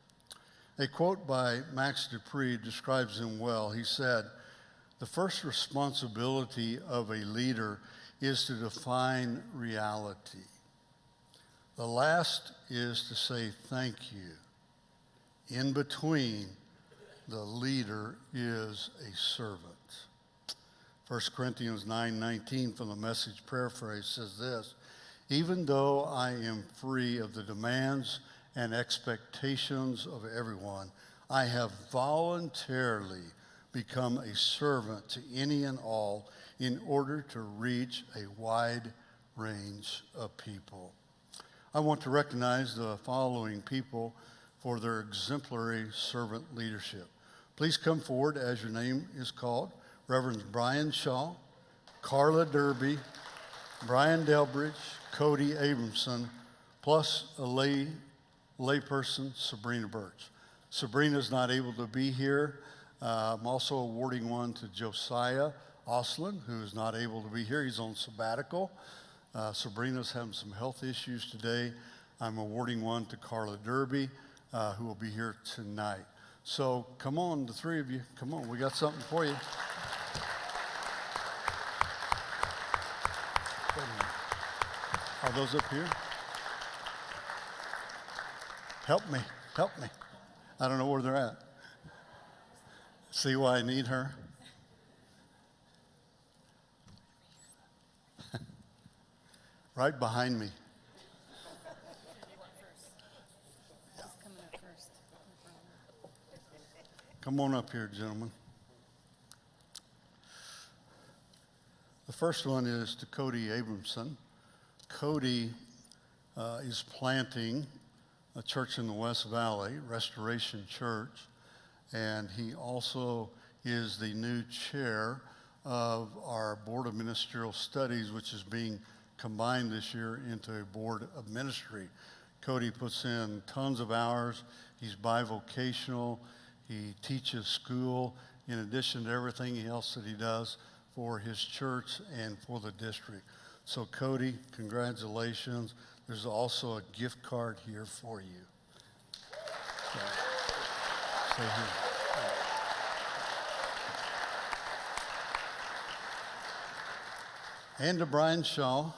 A quote by Max Dupree describes him well. He said, "The first responsibility of a leader is to define reality. The last is to say thank you. In between, the leader is a servant." 1 Corinthians 9:19 from the Message paraphrase says this, "Even though I am free of the demands and expectations of everyone, I have voluntarily become a servant to any and all in order to reach a wide range of people." I want to recognize the following people for their exemplary servant leadership. Please come forward as your name is called. Reverends Brian Shaw, Carla Derby, Brian Delbridge, Cody Abramson, plus a layperson, Sabrina Birch. Sabrina's not able to be here. I'm also awarding one to Josiah Oslin, who is not able to be here. He's on sabbatical. Sabrina's having some health issues today. I'm awarding one to Carla Derby, who will be here tonight. So come on, the three of you, come on, we got something for you. Are those up here? Help me, help me. I don't know where they're at. See why I need her? Right behind me. Yeah. Come on up here, gentlemen. The first one is to Cody Abramson. Cody is planting a church in the West Valley, Restoration Church, and he also is the new chair of our Board of Ministerial Studies, which is being combined this year into a Board of Ministry. Cody puts in tons of hours. He's bivocational. He teaches school in addition to everything else that he does for his church and for the district. So Cody, congratulations. There's also a gift card here for you. So, stay here. And to Brian Shaw.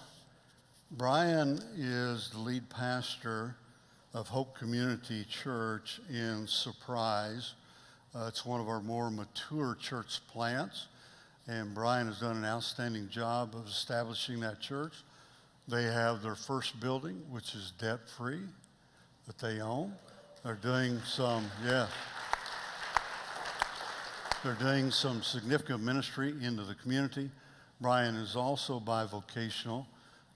Brian is the lead pastor of Hope Community Church in Surprise. It's one of our more mature church plants, and Brian has done an outstanding job of establishing that church. They have their first building, which is debt-free, that they own. They're doing some, they're doing some significant ministry into the community. Brian is also bivocational,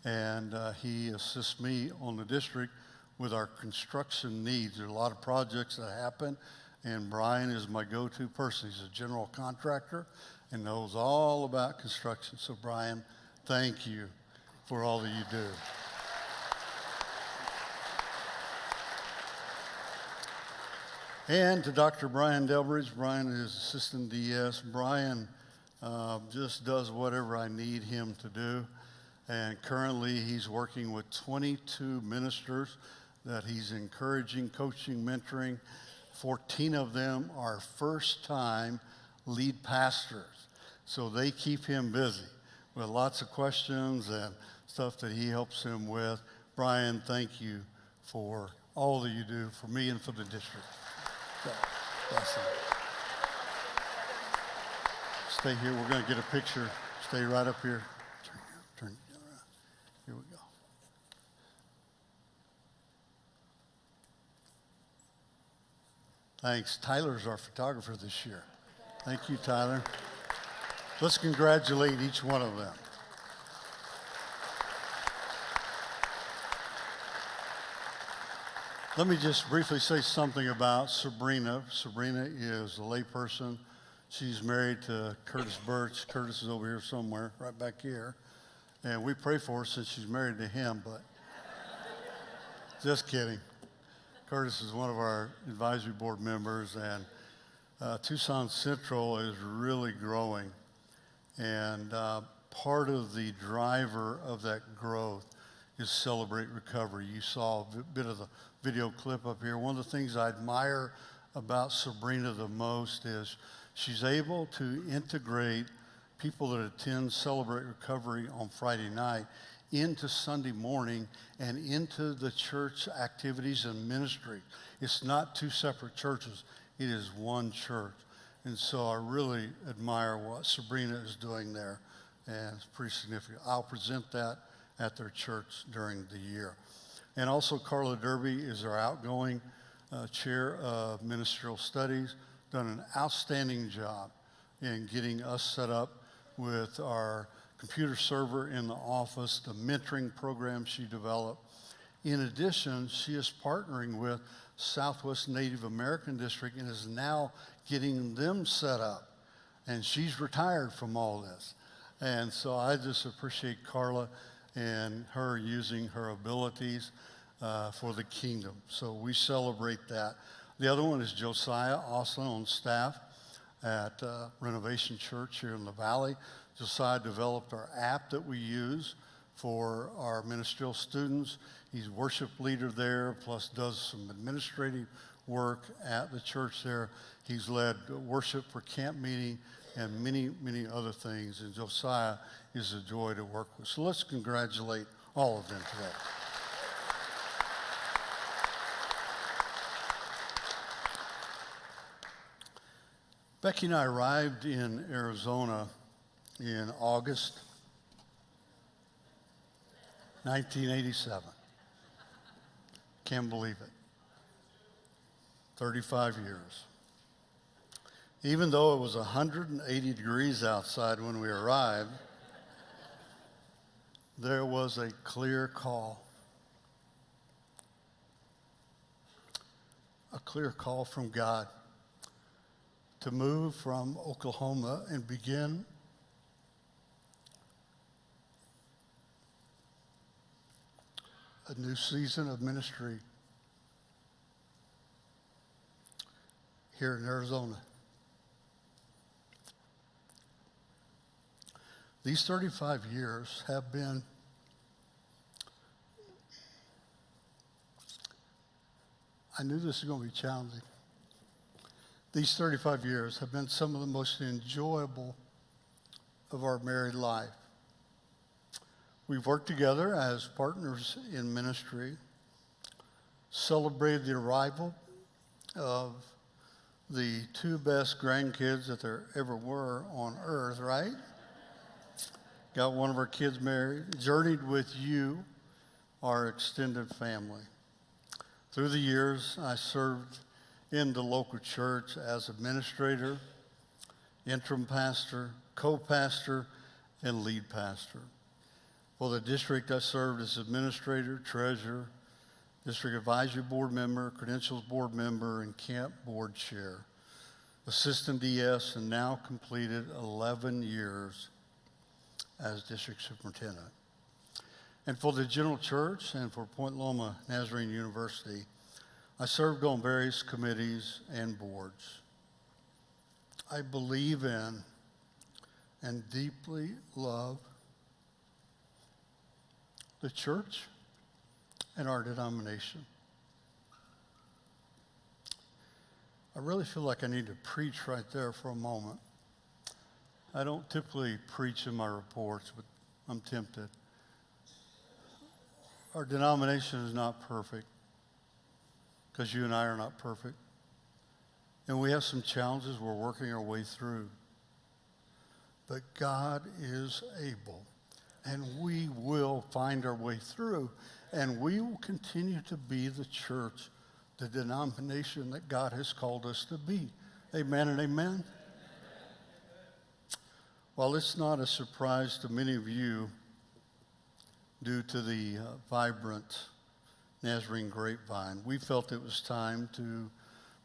and he assists me on the district with our construction needs. There are a lot of projects that happen, and Brian is my go-to person. He's a general contractor and knows all about construction. So Brian, thank you for all that you do. And to Dr. Brian Delbridge. Brian is Assistant DS. Brian just does whatever I need him to do. And currently he's working with 22 ministers that he's encouraging, coaching, mentoring. 14 of them are first-time lead pastors. So they keep him busy with lots of questions and stuff that he helps him with. Brian, thank you for all that you do for me and for the district. So, bless him. Stay here. We're going to get a picture. Stay right up here. Turn around. Here we go. Thanks. Tyler's our photographer this year. Thank you, Tyler. Let's congratulate each one of them. Let me just briefly say something about Sabrina. Sabrina is a layperson. She's married to Curtis Birch. Curtis is over here somewhere, right back here. And we pray for her since she's married to him, but just kidding. Curtis is one of our advisory board members, and Tucson Central is really growing. And part of the driver of that growth is Celebrate Recovery. You saw a bit of the video clip up here. One of the things I admire about Sabrina the most is she's able to integrate people that attend Celebrate Recovery on Friday night into Sunday morning and into the church activities and ministry. It's not two separate churches. It is one church. And so I really admire what Sabrina is doing there, and it's pretty significant. I'll present that at their church during the year. And also Carla Derby is our outgoing chair of ministerial studies, done an outstanding job in getting us set up with our computer server in the office, the mentoring program she developed. In addition, she is partnering with Southwest Native American District and is now getting them set up. And she's retired from all this. And so I just appreciate Carla and her using her abilities for the kingdom. So we celebrate that. The other one is Josiah, also on staff at Renovation Church here in the Valley. Josiah developed our app that we use for our ministerial students. He's worship leader there, plus does some administrative work at the church there. He's led worship for camp meeting and many, many other things. And Josiah is a joy to work with. So let's congratulate all of them today. Becky and I arrived in Arizona in August 1987. Can't believe it. 35 years. Even though it was 180 degrees outside when we arrived, there was a clear call. A clear call from God to move from Oklahoma and begin a new season of ministry here in Arizona. These 35 years have been I knew this was going to be challenging. These 35 years have been some of the most enjoyable of our married life. We've worked together as partners in ministry, celebrated the arrival of the two best grandkids that there ever were on earth, right? Got one of our kids married, journeyed with you, our extended family. Through the years, I served in the local church as administrator, interim pastor, co-pastor, and lead pastor. For the district, I served as administrator, treasurer, district advisory board member, credentials board member, and camp board chair, assistant DS, and now completed 11 years as district superintendent. And for the general church and for Point Loma Nazarene University, I served on various committees and boards. I believe in and deeply love the church and our denomination. I really feel like I need to preach right there for a moment. I don't typically preach in my reports, but I'm tempted. Our denomination is not perfect, because you and I are not perfect. And we have some challenges we're working our way through. But God is able, and we will find our way through, and we will continue to be the church, the denomination that God has called us to be. Amen and amen. While it's not a surprise to many of you due to the vibrant Nazarene grapevine, we felt it was time to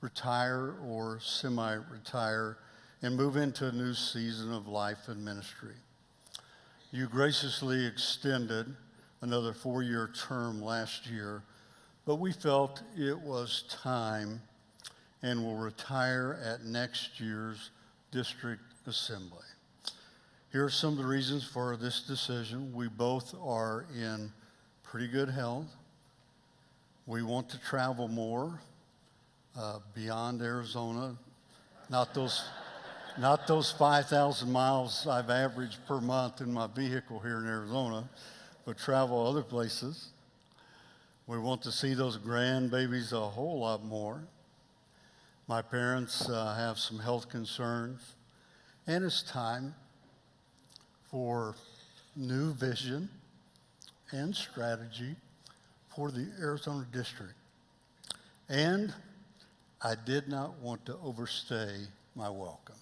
retire or semi-retire and move into a new season of life and ministry. You graciously extended another 4-year term last year, but we felt it was time and will retire at next year's district assembly. Here are some of the reasons for this decision. We both are in pretty good health. We want to travel more beyond Arizona, not those 5,000 miles I've averaged per month in my vehicle here in Arizona, but travel other places. We want to see those grandbabies a whole lot more. My parents have some health concerns, and it's time for new vision and strategy for the Arizona district. And I did not want to overstay my welcome.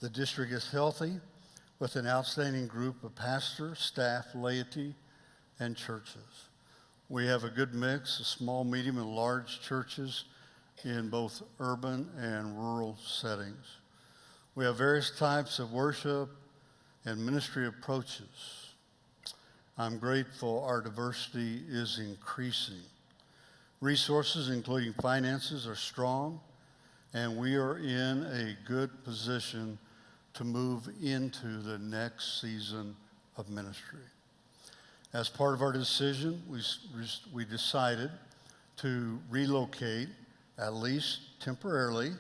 The district is healthy with an outstanding group of pastors, staff, laity, and churches. We have a good mix of small, medium, and large churches in both urban and rural settings. We have various types of worship and ministry approaches. I'm grateful our diversity is increasing. Resources, including finances, are strong, and we are in a good position to move into the next season of ministry. As part of our decision, we decided to relocate, at least temporarily,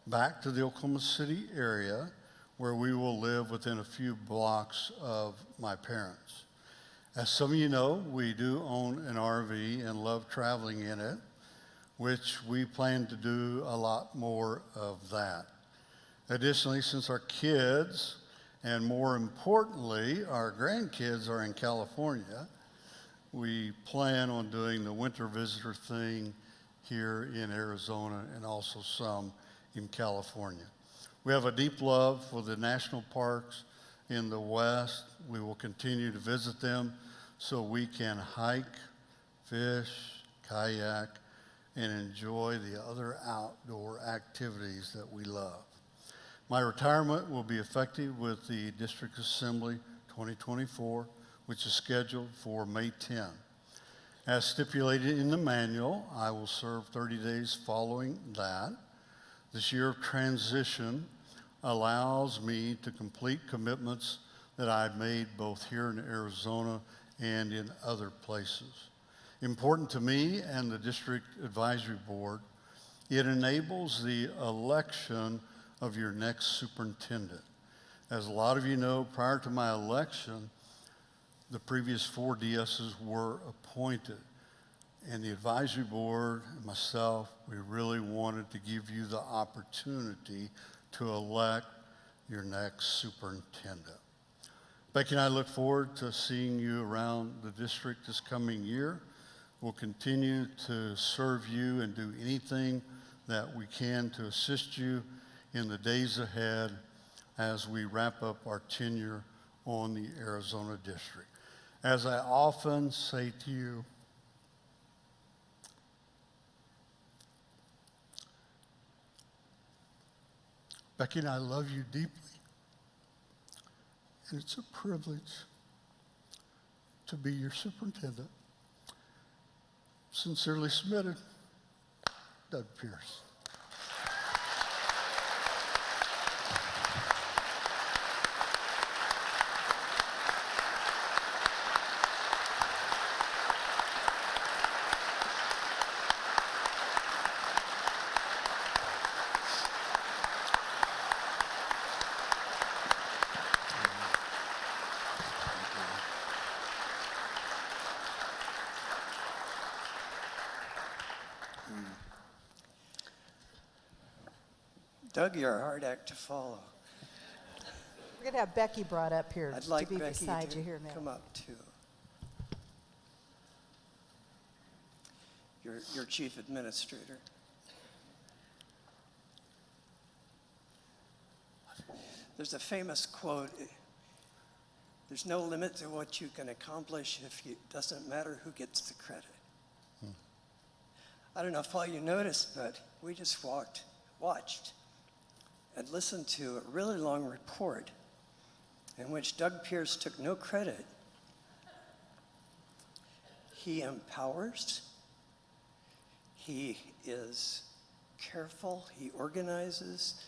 back to the Oklahoma City area, where we will live within a few blocks of my parents. As some of you know, we do own an RV and love traveling in it, which we plan to do a lot more of that. Additionally, since our kids, and more importantly, our grandkids are in California, we plan on doing the winter visitor thing here in Arizona and also some in California. We have a deep love for the national parks in the West. We will continue to visit them so we can hike, fish, kayak, and enjoy the other outdoor activities that we love. My retirement will be effective with the District Assembly 2024, which is scheduled for May 10. As stipulated in the manual, I will serve 30 days following that. This year of transition allows me to complete commitments that I've made both here in Arizona and in other places. Important to me and the District Advisory Board, it enables the election of your next superintendent. As a lot of you know, prior to my election, the previous 4 DSs were appointed. And the advisory board and myself, we really wanted to give you the opportunity to elect your next superintendent. Becky and I look forward to seeing you around the district this coming year. We'll continue to serve you and do anything that we can to assist you in the days ahead as we wrap up our tenure on the Arizona district. As I often say to you, Becky and I love you deeply, and it's a privilege to be your superintendent. Sincerely submitted, Doug Pierce. Doug, you're a hard act to follow. We're going to have Becky brought up here I'd like to be Becky beside to you here now. come up too. Your chief administrator. There's a famous quote, there's no limit to what you can accomplish if it doesn't matter who gets the credit. I don't know if all you noticed, but we just watched and listened to a really long report in which Doug Pierce took no credit. He empowers, he is careful, he organizes,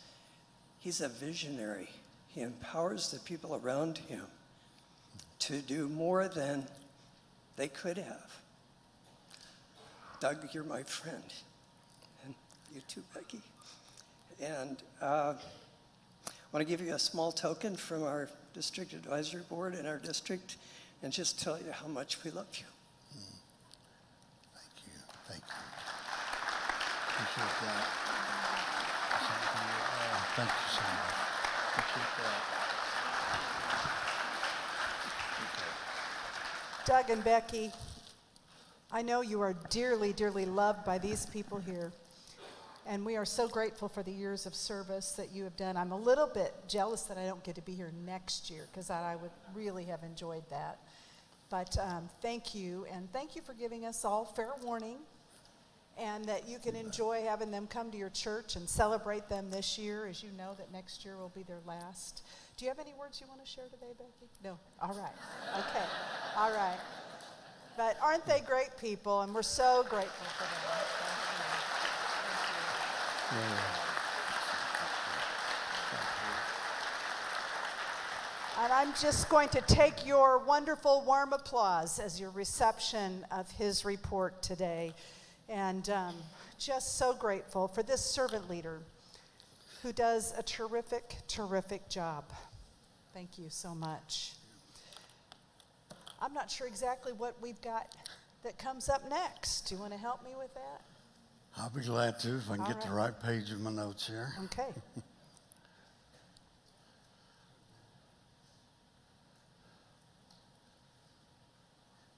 he's a visionary. He empowers the people around him to do more than they could have. Doug, you're my friend, and you too, Becky. And I want to give you a small token from our district advisory board in our district and just tell you how much we love you. Thank you. Thank you. Appreciate that. Thank you so much. Appreciate that. Doug and Becky, I know you are dearly, dearly loved by these people here. And we are so grateful for the years of service that you have done. I'm a little bit jealous that I don't get to be here next year because I would really have enjoyed that. But thank you, and thank you for giving us all fair warning and that you can enjoy having them come to your church and celebrate them this year, as you know that next year will be their last. Do you have any words you want to share today, Becky? No? All right. Okay. All right. But aren't they great people, and we're so grateful for them. And I'm just going to take your wonderful warm applause as your reception of his report today. And just so grateful for this servant leader who does a terrific, terrific job. Thank you so much. I'm not sure exactly what we've got that comes up next. Do you want to help me with that? I'll be glad to if I can All get the right page of my notes here. Okay.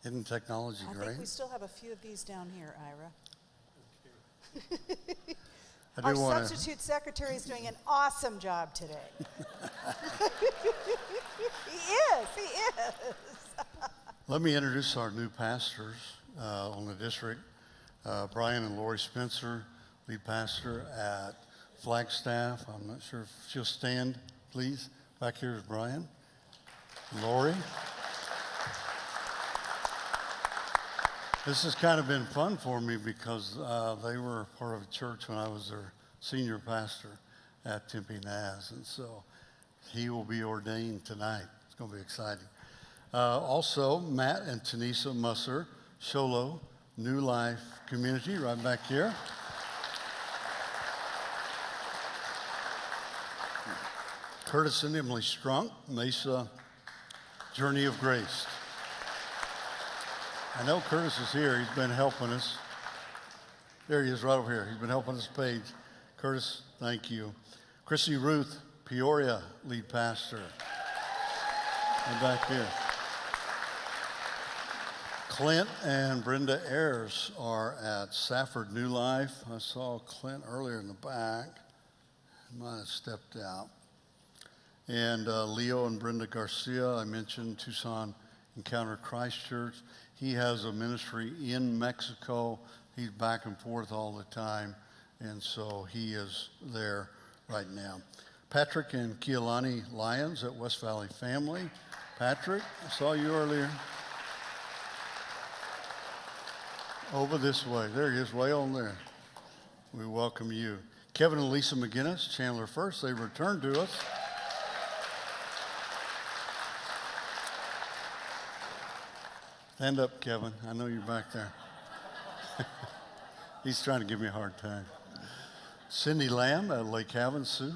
Isn't technology I great? think we still have a few of these down here, Ira. I Our do want to. substitute secretary is doing an awesome job today. He is. Let me introduce our new pastors on the district. Brian and Lori Spencer, lead pastor at Flagstaff. I'm not sure if she'll stand, please. Back here is Brian. Lori. This has kind of been fun for me because they were part of a church when I was their senior pastor at Tempe Naz, and so he will be ordained tonight. It's going to be exciting. Also, Matt and Tanisa Musser, Sholo New Life Community right back here. Curtis and Emily Strunk, Mesa Journey of Grace. I know Curtis is here. He's been helping us. There he is right over here. He's been helping us page. Curtis, thank you. Chrissy Ruth, Peoria lead pastor. And back here. Clint and Brenda Ayers are at Safford New Life. I saw Clint earlier in the back. He might have stepped out. And Leo and Brenda Garcia, I mentioned Tucson Encounter Christ Church. He has a ministry in Mexico. He's back and forth all the time, and so he is there right now. Patrick and Kealani Lyons at West Valley Family. Patrick, I saw you earlier. Over this way. There he is, way on there. We welcome you. Kevin and Lisa McGinnis, Chandler First, they returned to us. Stand up, Kevin. I know you're back there. He's trying to give me a hard time. Cindy Lamb at Lake Havasu.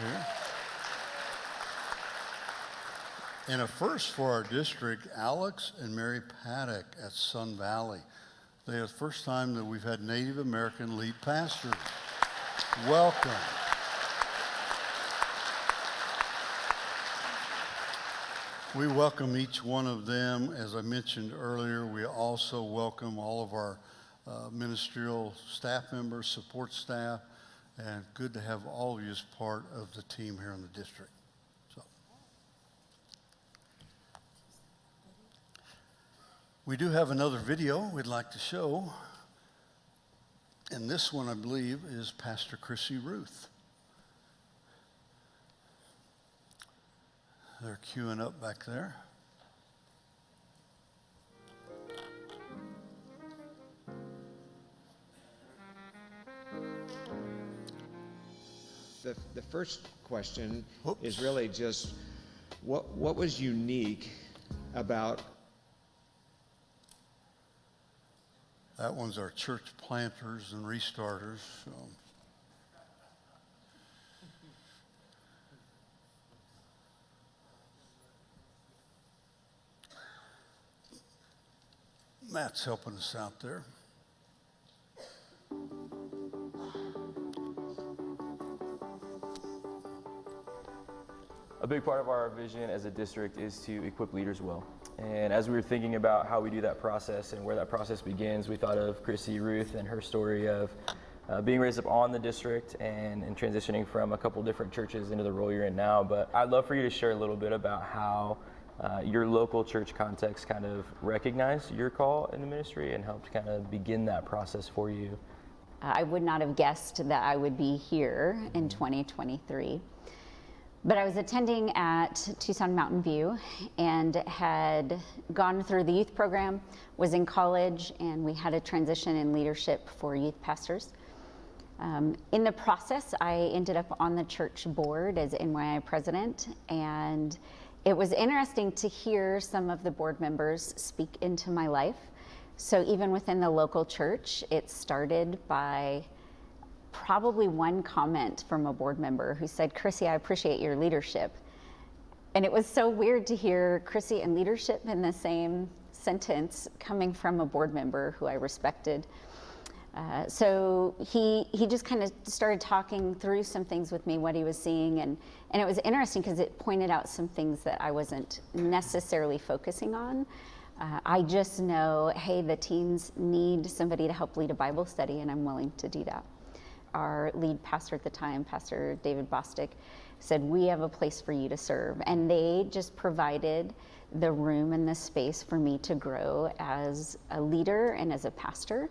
Here. And a first for our district, Alex and Mary Paddock at Sun Valley. They are the first time that we've had Native American lead pastors. Welcome. We welcome each one of them. As I mentioned earlier, we also welcome all of our ministerial staff members, support staff, and good to have all of you as part of the team here in the district. So, we do have another video we'd like to show, and this one, I believe, is Pastor Chrissy Ruth. They're queuing up back there. The first question is really just what was unique about. That one's our church planters and restarters. So. Matt's helping us out there. A big part of our vision as a district is to equip leaders well. And as we were thinking about how we do that process and where that process begins, we thought of Chrissy Ruth and her story of being raised up on the district and transitioning from a couple different churches into the role you're in now. But I'd love for you to share a little bit about how your local church context kind of recognized your call in the ministry and helped kind of begin that process for you. I would not have guessed that I would be here in 2023. But I was attending at Tucson Mountain View and had gone through the youth program, was in college, and we had a transition in leadership for youth pastors. In the process, I ended up on the church board as NYI president, and it was interesting to hear some of the board members speak into my life. So even within the local church, it started by probably one comment from a board member who said, "Chrissy, I appreciate your leadership." And it was so weird to hear Chrissy and leadership in the same sentence coming from a board member who I respected. So he just kind of started talking through some things with me, what he was seeing, and it was interesting because it pointed out some things that I wasn't necessarily focusing on. I just know, hey, the teens need somebody to help lead a Bible study, and I'm willing to do that. Our lead pastor at the time, Pastor David Bostic, said, we have a place for you to serve. And they just provided the room and the space for me to grow as a leader and as a pastor.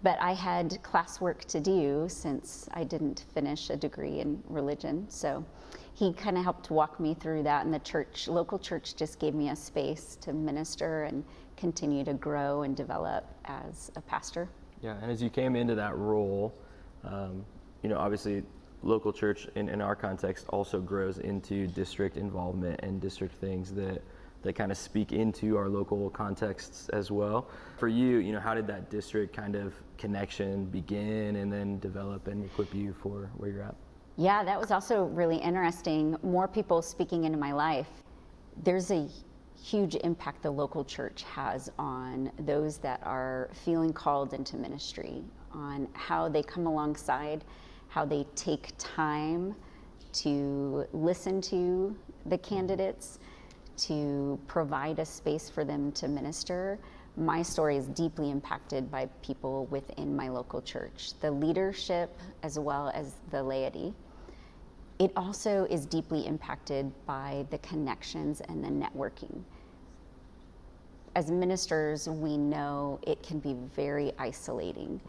But I had classwork to do since I didn't finish a degree in religion. So he kind of helped walk me through that, and the church, local church, just gave me a space to minister and continue to grow and develop as a pastor. Yeah, and as you came into that role, obviously local church in our context also grows into district involvement and district things that that kind of speak into our local contexts as well. For you, you know, how did that district kind of connection begin and then develop and equip you for where you're at? Yeah, that was also really interesting. More people speaking into my life. There's a huge impact the local church has on those that are feeling called into ministry, on how they come alongside, how they take time to listen to the candidates, to provide a space for them to minister. My story is deeply impacted by people within my local church, the leadership as well as the laity. It also is deeply impacted by the connections and the networking. As ministers, we know it can be very isolating.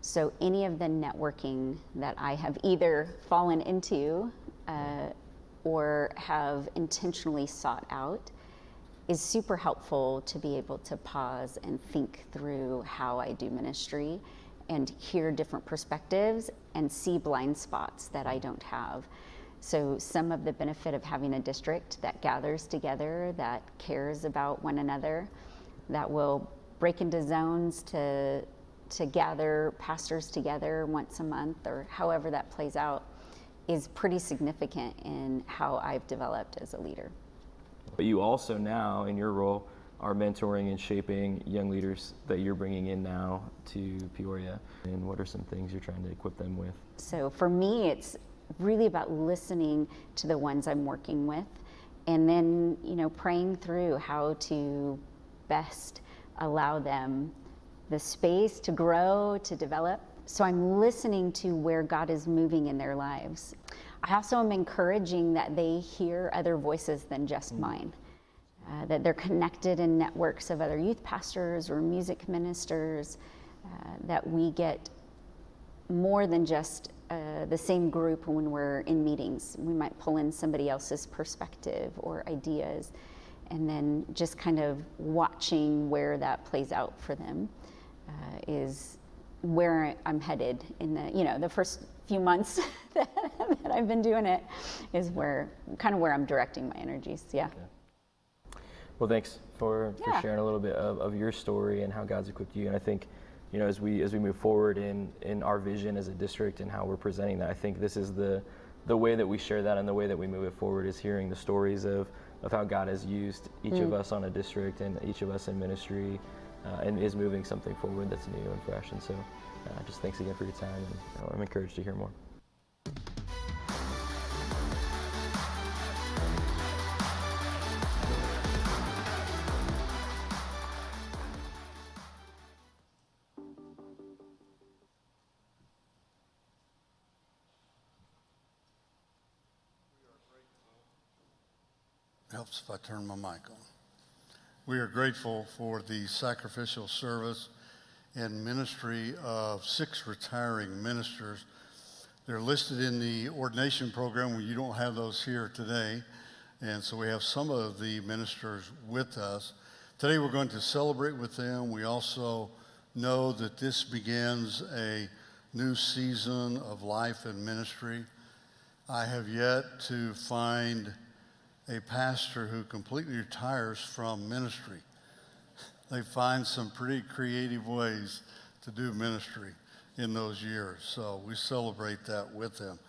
So any of the networking that I have either fallen into or have intentionally sought out is super helpful to be able to pause and think through how I do ministry and hear different perspectives and see blind spots that I don't have. So some of the benefit of having a district that gathers together, that cares about one another, that will break into zones to gather pastors together once a month or however that plays out, is pretty significant in how I've developed as a leader. But you also now, in your role, are mentoring and shaping young leaders that you're bringing in now to Peoria. And what are some things you're trying to equip them with? So for me, it's really about listening to the ones I'm working with, and then, you know, praying through how to best allow them the space to grow, to develop. So I'm listening to where God is moving in their lives. I also am encouraging that they hear other voices than just mine, that they're connected in networks of other youth pastors or music ministers, that we get more than just the same group when we're in meetings. We might pull in somebody else's perspective or ideas, and then just kind of watching where that plays out for them is where I'm headed in the first few months that I've been doing it, is where I'm directing my energies. Yeah. Okay. Well, thanks for sharing a little bit of your story and how God's equipped you. And I think, you know, as we move forward in our vision as a district and how we're presenting that, I think this is the way that we share that and the way that we move it forward is hearing the stories of how God has used each of us on a district and each of us in ministry and is moving something forward that's new and fresh. And so just thanks again for your time, and I'm encouraged to hear more. Helps if I turn my mic on. We are grateful for the sacrificial service and ministry of 6 retiring ministers. They're listed in the ordination program. You don't have those here today. And so we have some of the ministers with us. Today we're going to celebrate with them. We also know that this begins a new season of life and ministry. I have yet to find a pastor who completely retires from ministry. They find some pretty creative ways to do ministry in those years. So we celebrate that with them.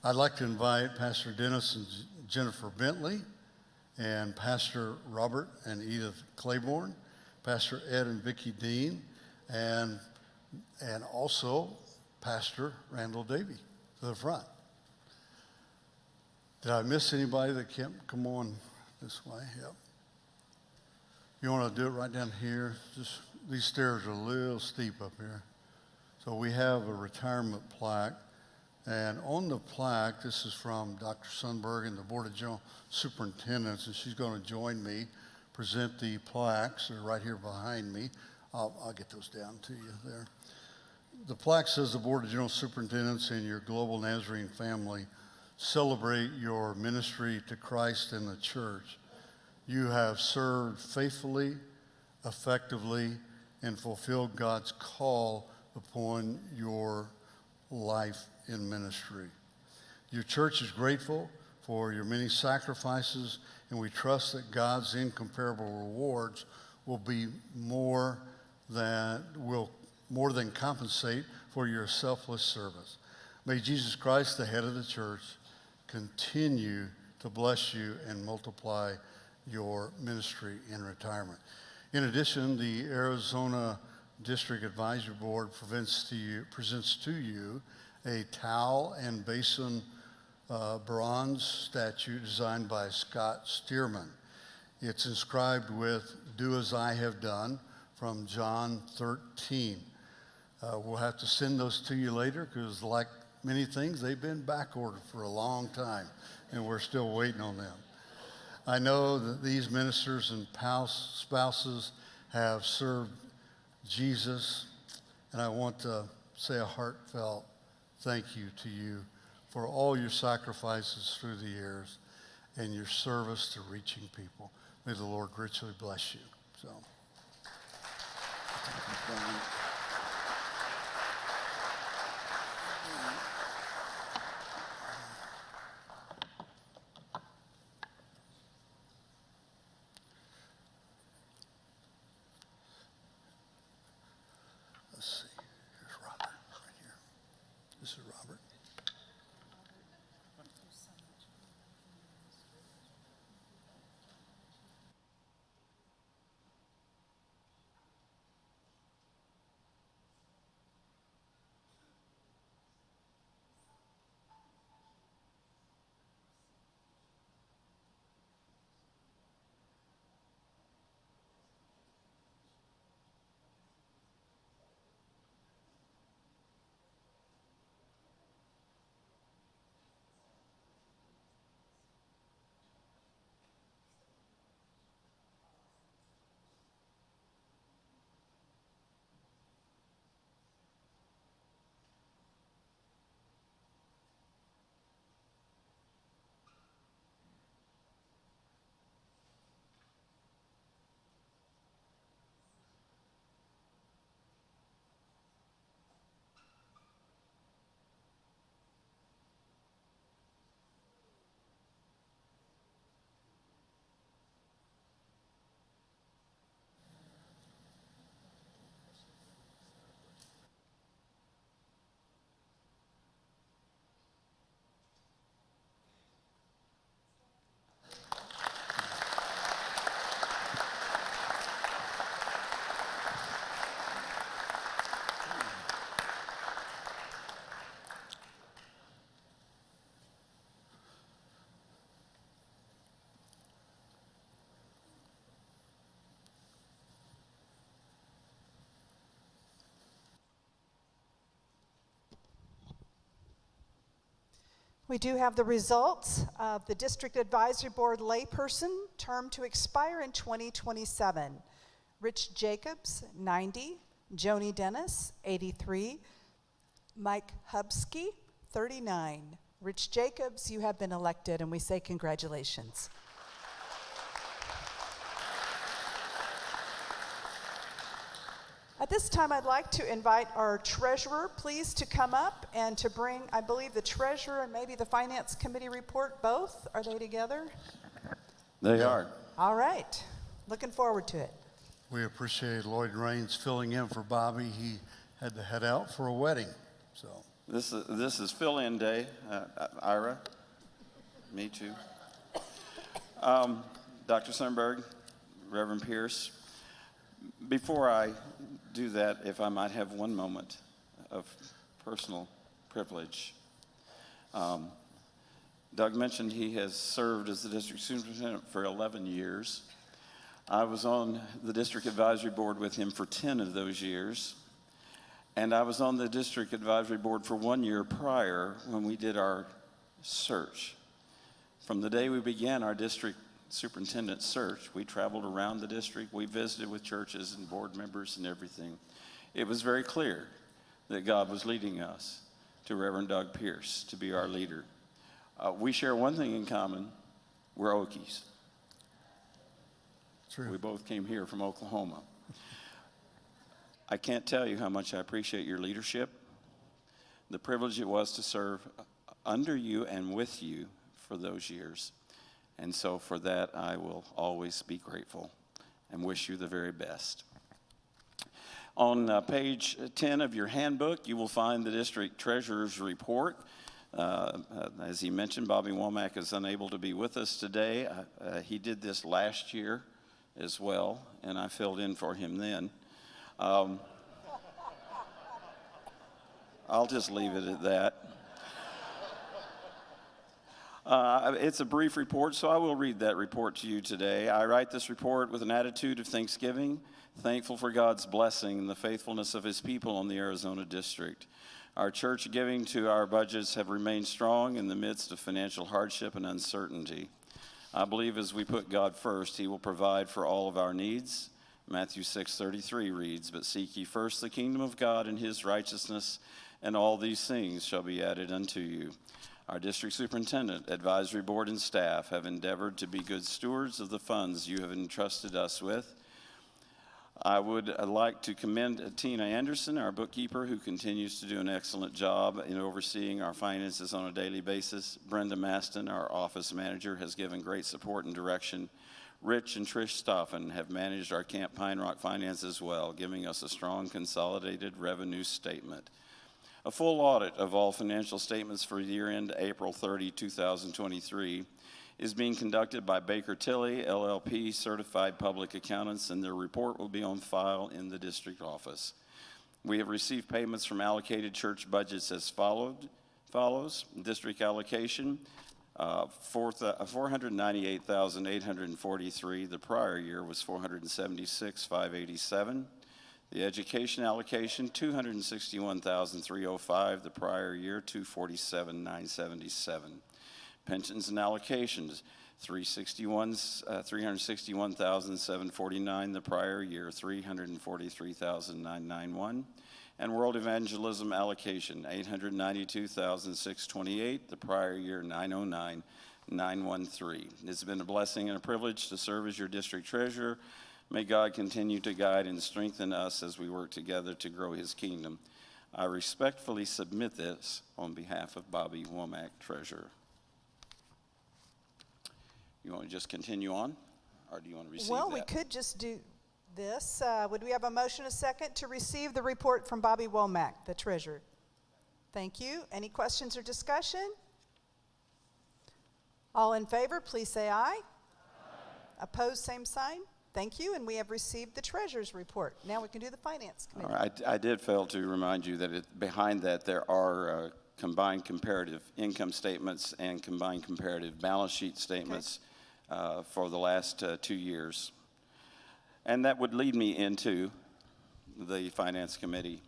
I'd like to invite Pastor Dennis and Jennifer Bentley, and Pastor Robert and Edith Claiborne, Pastor Ed and Vicki Dean, and also Pastor Randall Davey to the front. Did I miss anybody that can't come on this way? Yep. You want to do it right down here? Just these stairs are a little steep up here. So we have a retirement plaque. And on the plaque, this is from Dr. Sundberg and the Board of General Superintendents, and she's going to join me, present the plaques. They're right here behind me. I'll get those down to you there. The plaque says the Board of General Superintendents and your Global Nazarene family celebrate your ministry to Christ and the church. You have served faithfully, effectively, and fulfilled God's call upon your life in ministry. Your church is grateful for your many sacrifices, and we trust that God's incomparable rewards will be more than compensate for your selfless service. May Jesus Christ, the head of the church, continue to bless you and multiply your ministry in retirement. In addition, the Arizona District Advisory Board presents to you a towel and basin bronze statue designed by Scott Stearman. It's inscribed with "Do as I have done" from John 13. We'll have to send those to you later because, like many things, they've been back ordered for a long time, and we're still waiting on them. I know that these ministers and spouses have served Jesus, and I want to say a heartfelt thank you to you for all your sacrifices through the years and your service to reaching people. May the Lord richly bless you. So. Let's see. Here's Robert right here. This is Robert. We do have the results of the District Advisory Board layperson, term to expire in 2027. Rich Jacobs, 90. Joni Dennis, 83. Mike Hubsky, 39. Rich Jacobs, you have been elected, and we say congratulations. At this time, I'd like to invite our treasurer, please, to come up and to bring, I believe, the treasurer and maybe the finance committee report, both. Are they together? They are. All right. Looking forward to it. We appreciate Lloyd Raines filling in for Bobby. He had to head out for a wedding. So This is fill-in day, Ira. Me too. Dr. Sundberg, Reverend Pierce. Before I do that, if I might have one moment of personal privilege. Doug mentioned he has served as the district superintendent for 11 years. I was on the district advisory board with him for 10 of those years. And I was on the district advisory board for 1 year prior when we did our search. From the day we began our district superintendent search, we traveled around the district, we visited with churches and board members and everything. It was very clear that God was leading us to Reverend Doug Pierce to be our leader. We share one thing in common: we're Okies. True. We both came here from Oklahoma. I can't tell you how much I appreciate your leadership, the privilege it was to serve under you and with you for those years. And so for that, I will always be grateful and wish you the very best. On page 10 of your handbook, you will find the district treasurer's report. As he mentioned, Bobby Womack is unable to be with us today. He did this last year as well, and I filled in for him then. I'll just leave it at that. It's a brief report, so I will read that report to you today. I write this report with an attitude of thanksgiving, thankful for God's blessing and the faithfulness of his people in the Arizona district. Our church giving to our budgets have remained strong in the midst of financial hardship and uncertainty. I believe as we put God first, he will provide for all of our needs. Matthew 6:33 reads, "But seek ye first the kingdom of God and his righteousness, and all these things shall be added unto you." Our district superintendent, advisory board, and staff have endeavored to be good stewards of the funds you have entrusted us with. I would like to commend Tina Anderson, our bookkeeper, who continues to do an excellent job in overseeing our finances on a daily basis. Brenda Maston, our office manager, has given great support and direction. Rich and Trish Stoffen have managed our Camp Pine Rock finances well, giving us a strong consolidated revenue statement. A full audit of all financial statements for year-end April 30, 2023 is being conducted by Baker Tilly, LLP, certified public accountants, and their report will be on file in the district office. We have received payments from allocated church budgets as follows. District allocation, $498,843. The prior year was $476,587. The education allocation, $261,305. The prior year, $247,977. Pensions and allocations, $361,749. The prior year, $343,991. And world evangelism allocation, $892,628. The prior year, $909,913. It's been a blessing and a privilege to serve as your district treasurer. May God continue to guide and strengthen us as we work together to grow his kingdom. I respectfully submit this on behalf of Bobby Womack, treasurer. You want to just continue on, or do you want to receive Well, that? we could just do this. Would we have a motion a second to receive the report from Bobby Womack, the treasurer? Thank you. Any questions or discussion? All in favor, please say aye. Opposed, same sign. Thank you, and we have received the treasurer's report. Now we can do the finance committee. All right, I did fail to remind you that behind that there are combined comparative income statements and combined comparative balance sheet statements for the last 2 years. And that would lead me into the finance committee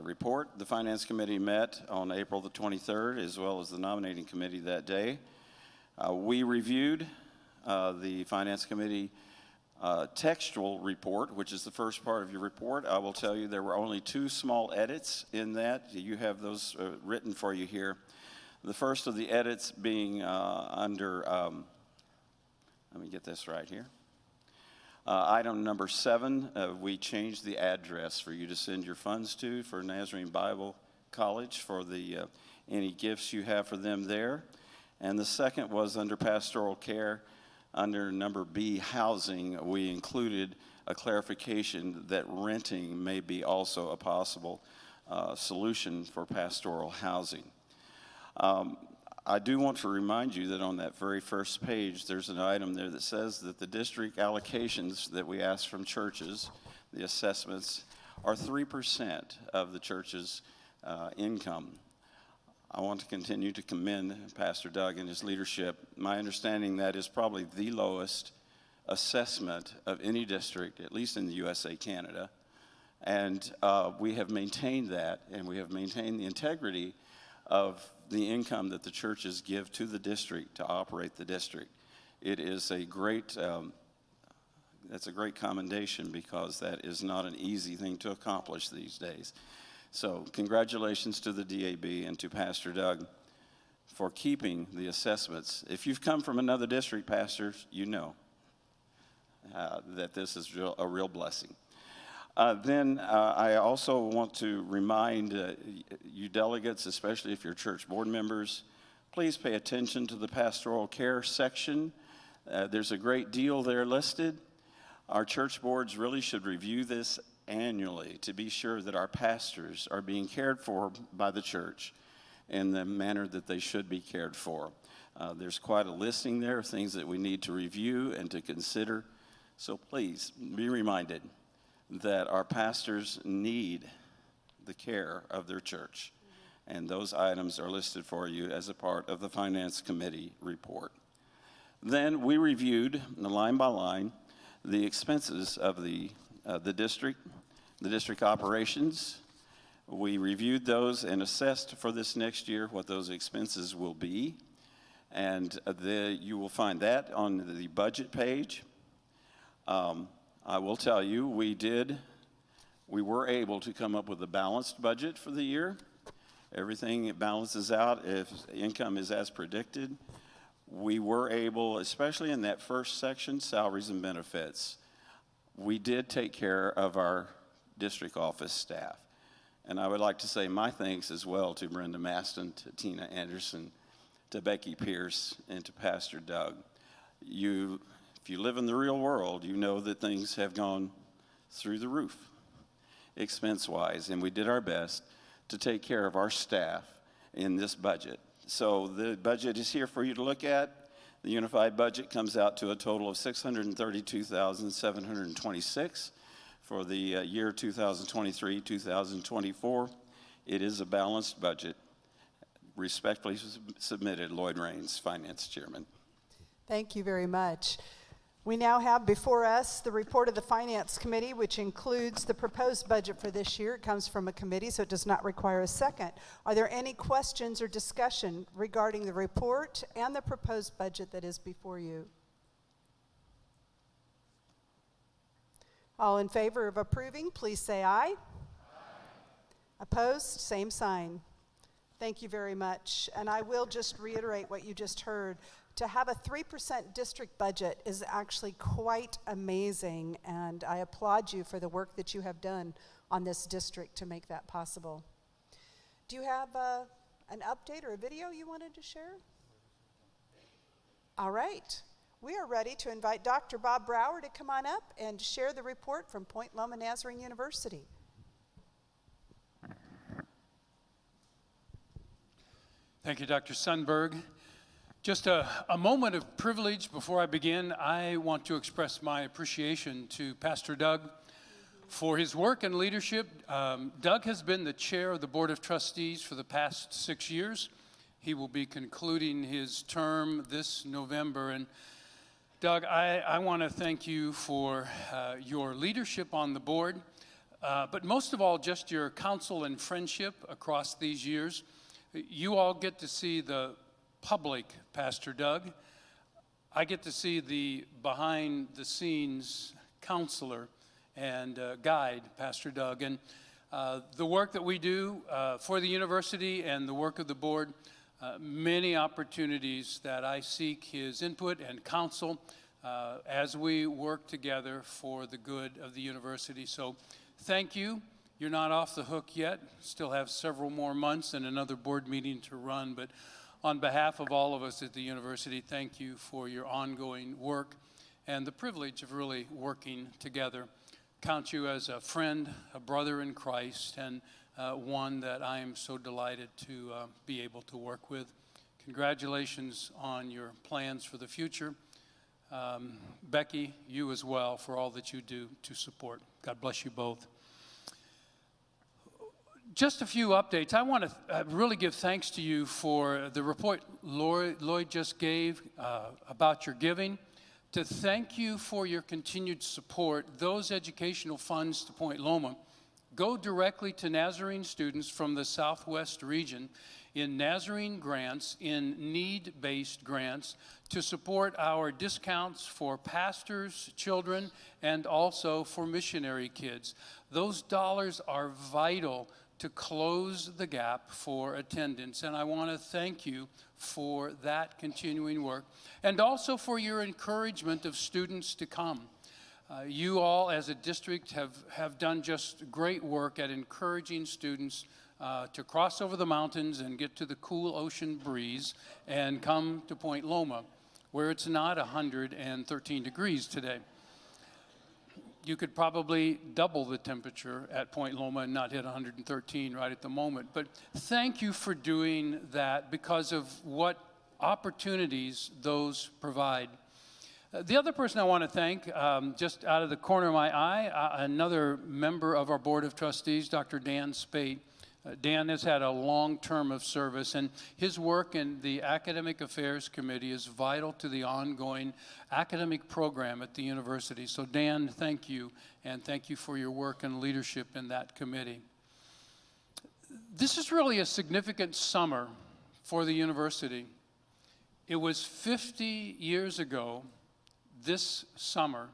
report. The finance committee met on April the 23rd, as well as the nominating committee that day. We reviewed the finance committee textual report, which is the first part of your report. I will tell you there were only 2 small edits in that. You have those written for you here. The first of the edits being under, let me get this right here. Item number 7, we changed the address for you to send your funds to for Nazarene Bible College for the any gifts you have for them there. And the second was under pastoral care. Under number B, housing, we included a clarification that renting may be also a possible solution for pastoral housing. I do want to remind you that on that very first page, there's an item there that says that the district allocations that we ask from churches, the assessments, are 3% of the church's income. I want to continue to commend Pastor Doug and his leadership. My understanding that is probably the lowest assessment of any district, at least in the USA, Canada. And we have maintained that, and we have maintained the integrity of the income that the churches give to the district to operate the district. It is a great, that's a great commendation, because that is not an easy thing to accomplish these days. So congratulations to the DAB and to Pastor Doug for keeping the assessments. If you've come from another district, pastors, you know that this is a real blessing. Then I also want to remind you delegates, especially if you're church board members, Please pay attention to the pastoral care section. There's a great deal there listed. Our church boards really should review this annually to be sure that our pastors are being cared for by the church in the manner that they should be cared for. There's quite a listing there of things that we need to review and to consider. So please be reminded that our pastors need the care of their church. And those items are listed for you as a part of the Finance Committee report. Then we reviewed, line by line, the expenses of the district operations. We reviewed those and assessed for this next year what those expenses will be. And you will find that on the budget page. I will tell you, we were able to come up with a balanced budget for the year. Everything balances out if income is as predicted. We were able, especially in that first section, salaries and benefits, we did take care of our district office staff. And I would like to say my thanks as well to Brenda Maston, to Tina Anderson, to Becky Pierce, and to Pastor Doug. If you live in the real world, you know that things have gone through the roof, expense-wise, and we did our best to take care of our staff in this budget. So the budget is here for you to look at. The unified budget comes out to a total of $632,726 for the year 2023-2024. It is a balanced budget. Respectfully submitted, Lloyd Raines, Finance Chairman. Thank you very much. We now have before us the report of the Finance Committee, which includes the proposed budget for this year. It comes from a committee, so it does not require a second. Are there any questions or discussion regarding the report and the proposed budget that is before you? All in favor of approving, please say aye. Aye. Opposed, same sign. Thank you very much. And I will just reiterate what you just heard. To have a 3% district budget is actually quite amazing, and I applaud you for the work that you have done on this district to make that possible. Do you have an update or a video you wanted to share? All right. We are ready to invite Dr. Bob Brower to come on up and share the report from Point Loma Nazarene University. Thank you, Dr. Sundberg. Just a moment of privilege before I begin. I want to express my appreciation to Pastor Doug for his work and leadership. Doug has been the chair of the Board of Trustees for the past 6 years. He will be concluding his term this November. And Doug, I want to thank you for your leadership on the board, but most of all, just your counsel and friendship across these years. You all get to see the public Pastor Doug. I get to see the behind-the-scenes counselor and guide Pastor Doug. And the work that we do for the university and the work of the board, many opportunities that I seek his input and counsel as we work together for the good of the university. So thank you. You're not off the hook yet. Still have several more months and another board meeting to run, but on behalf of all of us at the university, thank you for your ongoing work and the privilege of really working together. Count you as a friend, a brother in Christ, and one that I am so delighted to be able to work with. Congratulations on your plans for the future. Becky, you as well, for all that you do to support. God bless you both. Just a few updates. I want to really give thanks to you for the report Lloyd just gave about your giving. To thank you for your continued support. Those educational funds to Point Loma go directly to Nazarene students from the Southwest region in Nazarene grants, in need-based grants, to support our discounts for pastors, children, and also for missionary kids. Those dollars are vital to close the gap for attendance. And I want to thank you for that continuing work and also for your encouragement of students to come. You all as a district have done just great work at encouraging students to cross over the mountains and get to the cool ocean breeze and come to Point Loma, where it's not 113 degrees today. You could probably double the temperature at Point Loma and not hit 113 right at the moment. But thank you for doing that because of what opportunities those provide. The other person I want to thank, just out of the corner of my eye, another member of our Board of Trustees, Dr. Dan Spate. Dan has had a long term of service, and his work in the Academic Affairs Committee is vital to the ongoing academic program at the university. So Dan, thank you, and thank you for your work and leadership in that committee. This is really a significant summer for the university. It was 50 years ago this summer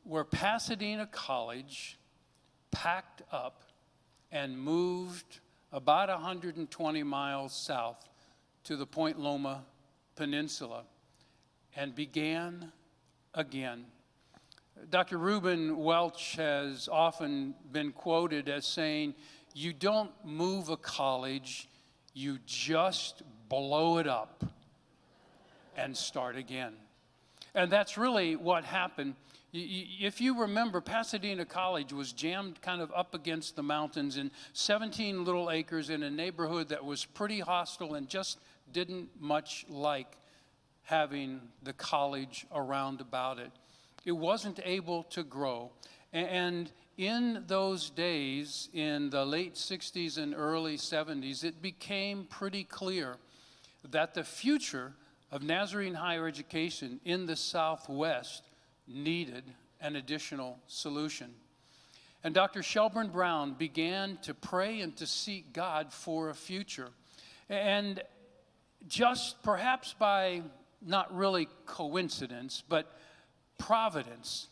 where Pasadena College packed up and moved about 120 miles south to the Point Loma Peninsula and began again. Dr. Reuben Welch has often been quoted as saying, "You don't move a college, you just blow it up and start again." And that's really what happened. If you remember, Pasadena College was jammed kind of up against the mountains in 17 little acres in a neighborhood that was pretty hostile and just didn't much like having the college around about it. It wasn't able to grow. And in those days, in the late 60s and early 70s, it became pretty clear that the future of Nazarene higher education in the Southwest needed an additional solution. And Dr. Shelburne Brown began to pray and to seek God for a future. And just perhaps by not really coincidence, but providence,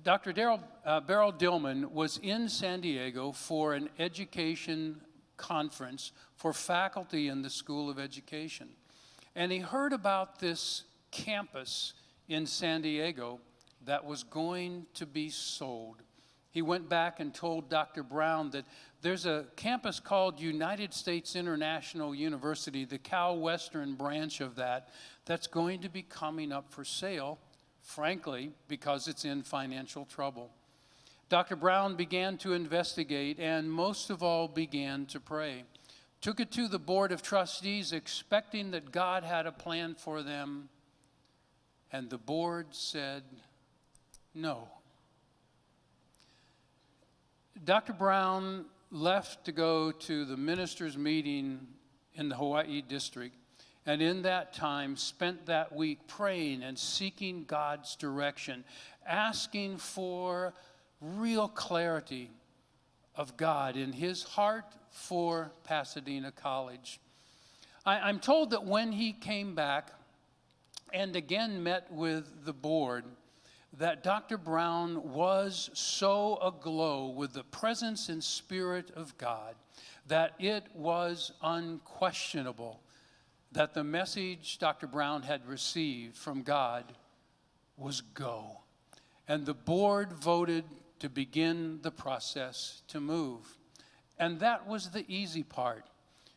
Dr. Beryl Dillman was in San Diego for an education conference for faculty in the School of Education. And he heard about this campus in San Diego that was going to be sold. He went back and told Dr. Brown that there's a campus called United States International University, the Cal Western branch of that, that's going to be coming up for sale, frankly, because it's in financial trouble. Dr. Brown began to investigate and most of all began to pray. Took it to the Board of Trustees expecting that God had a plan for them. And the board said no. Dr. Brown left to go to the ministers' meeting in the Hawaii district, and in that time spent that week praying and seeking God's direction, asking for real clarity of God in his heart for Pasadena College. I'm told that when he came back and again met with the board, that Dr. Brown was so aglow with the presence and spirit of God that it was unquestionable that the message Dr. Brown had received from God was go. And the board voted to begin the process to move. And that was the easy part.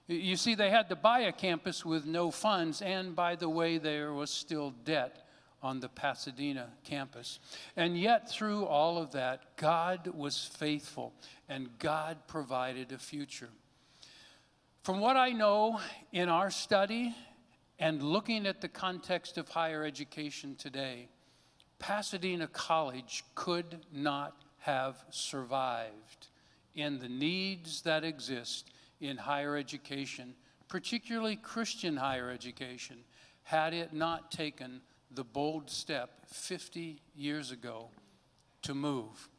You see, they had to buy a campus with no funds, and by the way, there was still debt on the Pasadena campus. And yet, through all of that, God was faithful, and God provided a future. From what I know in our study and looking at the context of higher education today, Pasadena College could not have survived in the needs that exist in higher education, particularly Christian higher education, had it not taken the bold step 50 years ago to move.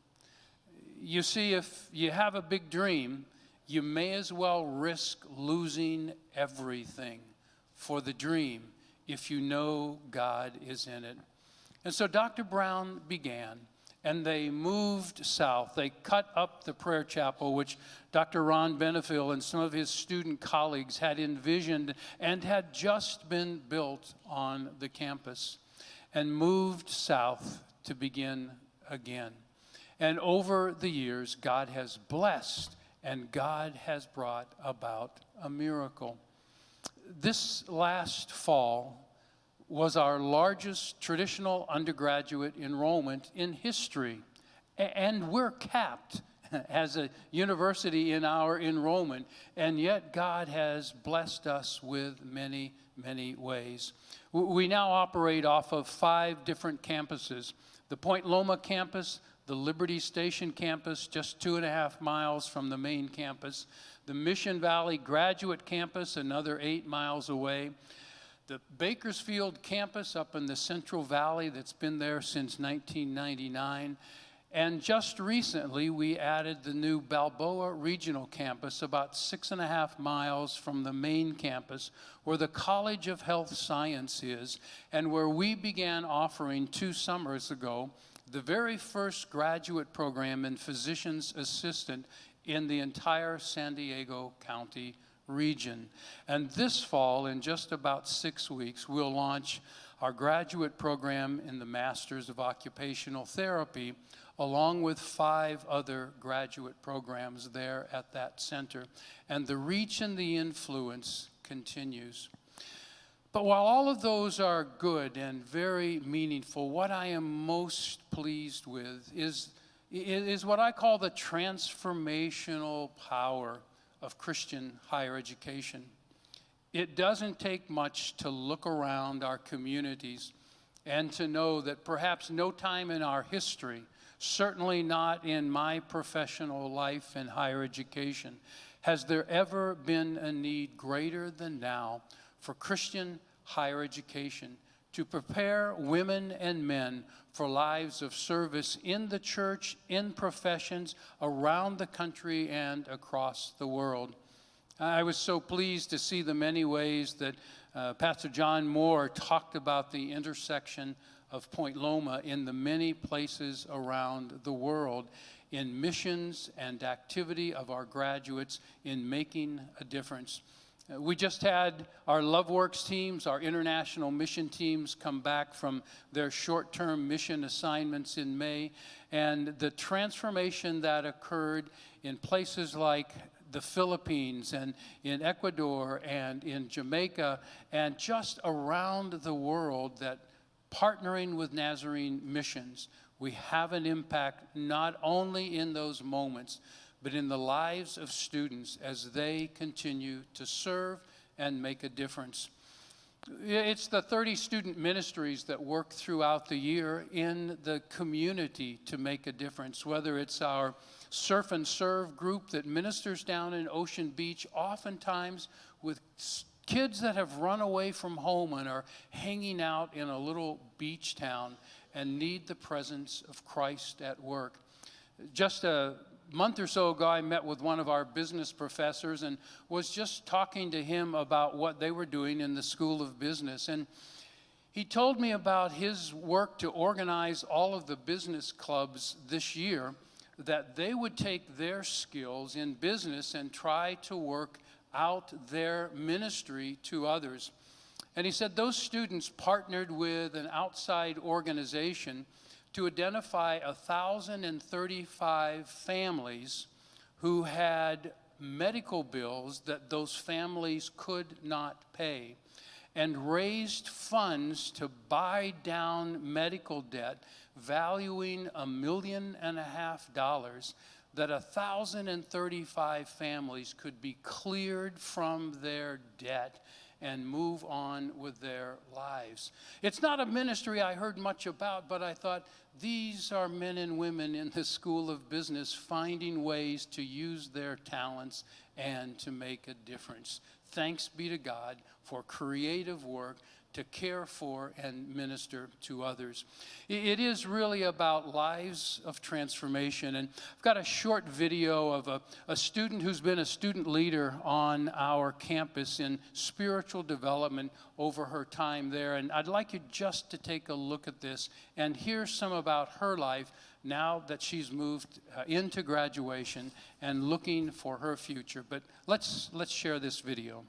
You see, if you have a big dream, you may as well risk losing everything for the dream if you know God is in it. And so Dr. Brown began, and they moved south. They cut up the prayer chapel, which Dr. Ron Benefiel and some of his student colleagues had envisioned and had just been built on the campus, and moved south to begin again. And over the years, God has blessed and God has brought about a miracle. This last fall was our largest traditional undergraduate enrollment in history, and we're capped as a university in our enrollment, and yet God has blessed us with many, many ways. We now operate off of 5 different campuses: the Point Loma campus, the Liberty Station campus, just 2.5 miles from the main campus, the Mission Valley Graduate Campus, another 8 miles away, the Bakersfield campus up in the Central Valley that's been there since 1999, and just recently we added the new Balboa Regional Campus about 6.5 miles from the main campus, where the College of Health Science is, and where we began offering 2 summers ago the very first graduate program in physician's assistant in the entire San Diego County region. And this fall, in just about 6 weeks, we'll launch our graduate program in the Masters of Occupational Therapy, along with 5 other graduate programs there at that center. And the reach and the influence continues. But while all of those are good and very meaningful, what I am most pleased with is what I call the transformational power of Christian higher education. It doesn't take much to look around our communities and to know that perhaps no time in our history, certainly not in my professional life in higher education, has there ever been a need greater than now for Christian higher education to prepare women and men for lives of service in the church, in professions around the country and across the world. I was so pleased to see the many ways that Pastor John Moore talked about the intersection of Point Loma in the many places around the world in missions and activity of our graduates in making a difference. We just had our LoveWorks teams, our international mission teams, come back from their short-term mission assignments in May, and the transformation that occurred in places like the Philippines and in Ecuador and in Jamaica and just around the world, that partnering with Nazarene Missions, we have an impact not only in those moments, but in the lives of students as they continue to serve and make a difference. It's the 30 student ministries that work throughout the year in the community to make a difference, whether it's our Surf and Serve group that ministers down in Ocean Beach, oftentimes with kids that have run away from home and are hanging out in a little beach town and need the presence of Christ at work. Just a month or so ago, I met with one of our business professors and was just talking to him about what they were doing in the School of Business. And he told me about his work to organize all of the business clubs this year, that they would take their skills in business and try to work out their ministry to others. And he said those students partnered with an outside organization to identify 1,035 families who had medical bills that those families could not pay, and raised funds to buy down medical debt valuing $1.5 million, that 1,035 families could be cleared from their debt and move on with their lives. It's not a ministry I heard much about, but I thought these are men and women in the School of Business finding ways to use their talents and to make a difference. Thanks be to God for creative work to care for and minister to others. It is really about lives of transformation. And I've got a short video of a student who's been a student leader on our campus in spiritual development over her time there. And I'd like you just to take a look at this and hear some about her life now that she's moved into graduation and looking for her future. But let's share this video.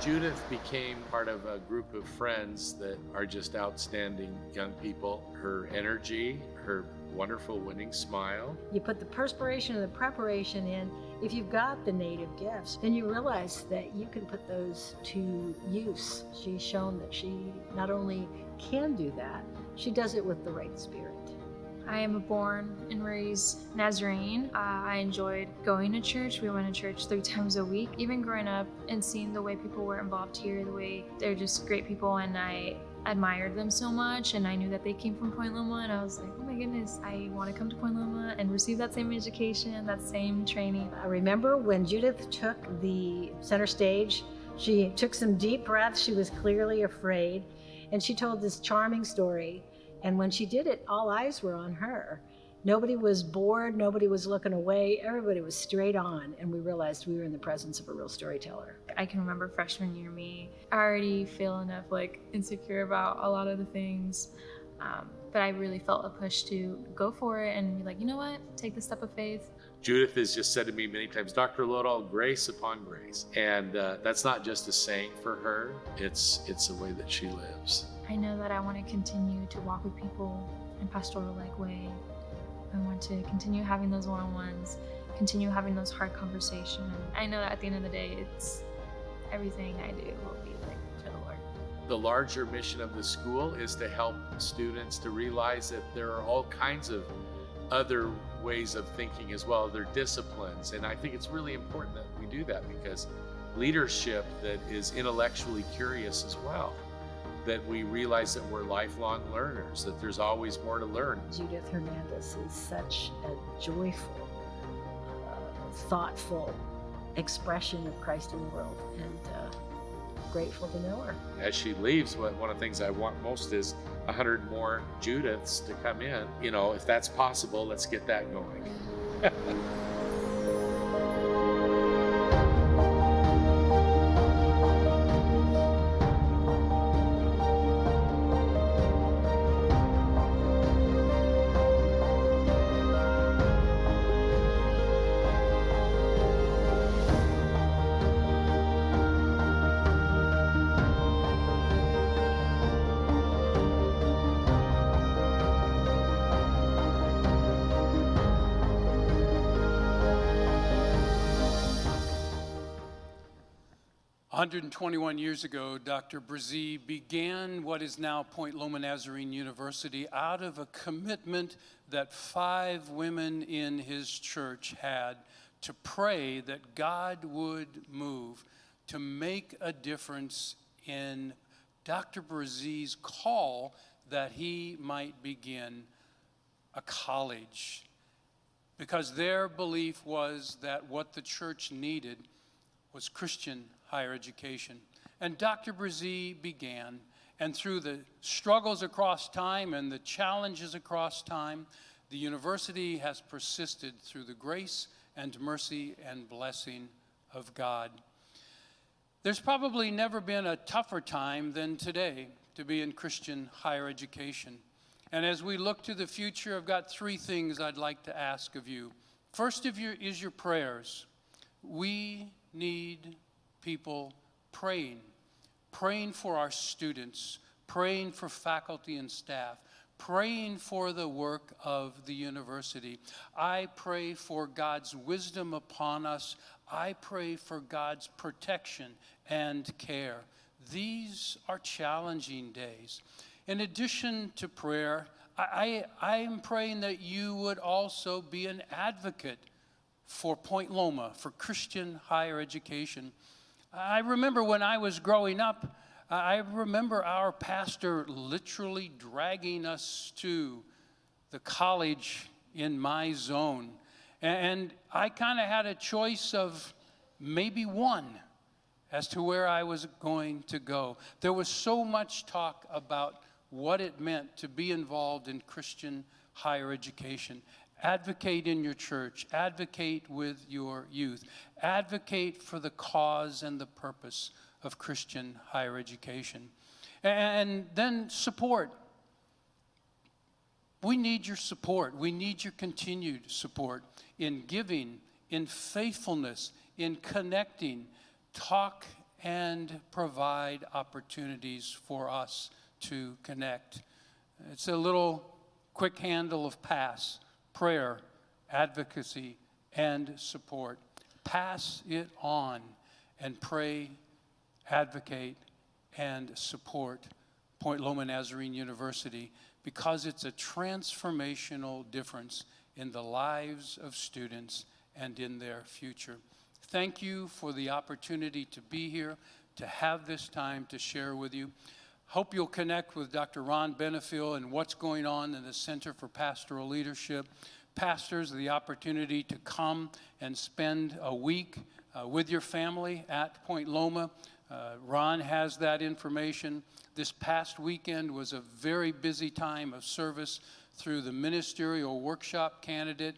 Judith became part of a group of friends that are just outstanding young people. Her energy, her wonderful winning smile. You put the perspiration and the preparation in. If you've got the native gifts, then you realize that you can put those to use. She's shown that she not only can do that, she does it with the right spirit. I am a born and raised Nazarene. I enjoyed going to church. We went to church 3 times a week. Even growing up and seeing the way people were involved here, the way they're just great people, and I admired them so much, and I knew that they came from Point Loma, and I was like, oh my goodness, I want to come to Point Loma and receive that same education, that same training. I remember when Judith took the center stage, she took some deep breaths. She was clearly afraid, and she told this charming story. And when she did it, all eyes were on her. Nobody was bored, nobody was looking away, everybody was straight on, and we realized we were in the presence of a real storyteller. I can remember freshman year me, I already feel enough insecure about a lot of the things, but I really felt a push to go for it and be like, you know what, take the step of faith. Judith has just said to me many times, Dr. Lodall, grace upon grace. And that's not just a saying for her, it's the way that she lives. I know that I want to continue to walk with people in pastoral-like way. I want to continue having those one-on-ones, continue having those hard conversations. I know that at the end of the day, it's everything I do will be for the Lord. The larger mission of the school is to help students to realize that there are all kinds of other ways of thinking as well, other disciplines. And I think it's really important that we do that, because leadership that is intellectually curious as well, that we realize that we're lifelong learners, that there's always more to learn. Judith Hernandez is such a joyful, thoughtful expression of Christ in the world, and grateful to know her. As she leaves, one of the things I want most is 100 more Judiths to come in. You know, if that's possible, let's get that going. "121 years ago, Dr. Brzee began what is now Point Loma Nazarene University out of a commitment that 5 women in his church had to pray that God would move to make a difference in Dr. Brzee's call that he might begin a college, because their belief was that what the church needed was Christian higher education. And Dr. Brzee began, and through the struggles across time and the challenges across time, the university has persisted through the grace and mercy and blessing of God. There's probably never been a tougher time than today to be in Christian higher education. And as we look to the future, I've got 3 things I'd like to ask of you. First is your prayers. We need people praying for our students, praying for faculty and staff, praying for the work of the university. I pray for God's wisdom upon us. I pray for God's protection and care. These are challenging days. In addition to prayer, I am praying that you would also be an advocate for Point Loma, for Christian higher education. I remember when I was growing up, I remember our pastor literally dragging us to the college in my zone. And I kind of had a choice of maybe one as to where I was going to go. There was so much talk about what it meant to be involved in Christian higher education. Advocate in your church, advocate with your youth, advocate for the cause and the purpose of Christian higher education. And then support. We need your support. We need your continued support in giving, in faithfulness, in connecting. Talk and provide opportunities for us to connect. It's a little quick handle of PASS: prayer, advocacy, and support. Pass it on and pray, advocate, and support Point Loma Nazarene University, because it's a transformational difference in the lives of students and in their future. Thank you for the opportunity to be here, to have this time to share with you. Hope you'll connect with Dr. Ron Benefiel and what's going on in the Center for Pastoral Leadership. Pastors, the opportunity to come and spend a week with your family at Point Loma. Ron has that information. This past weekend was a very busy time of service through the ministerial workshop candidate,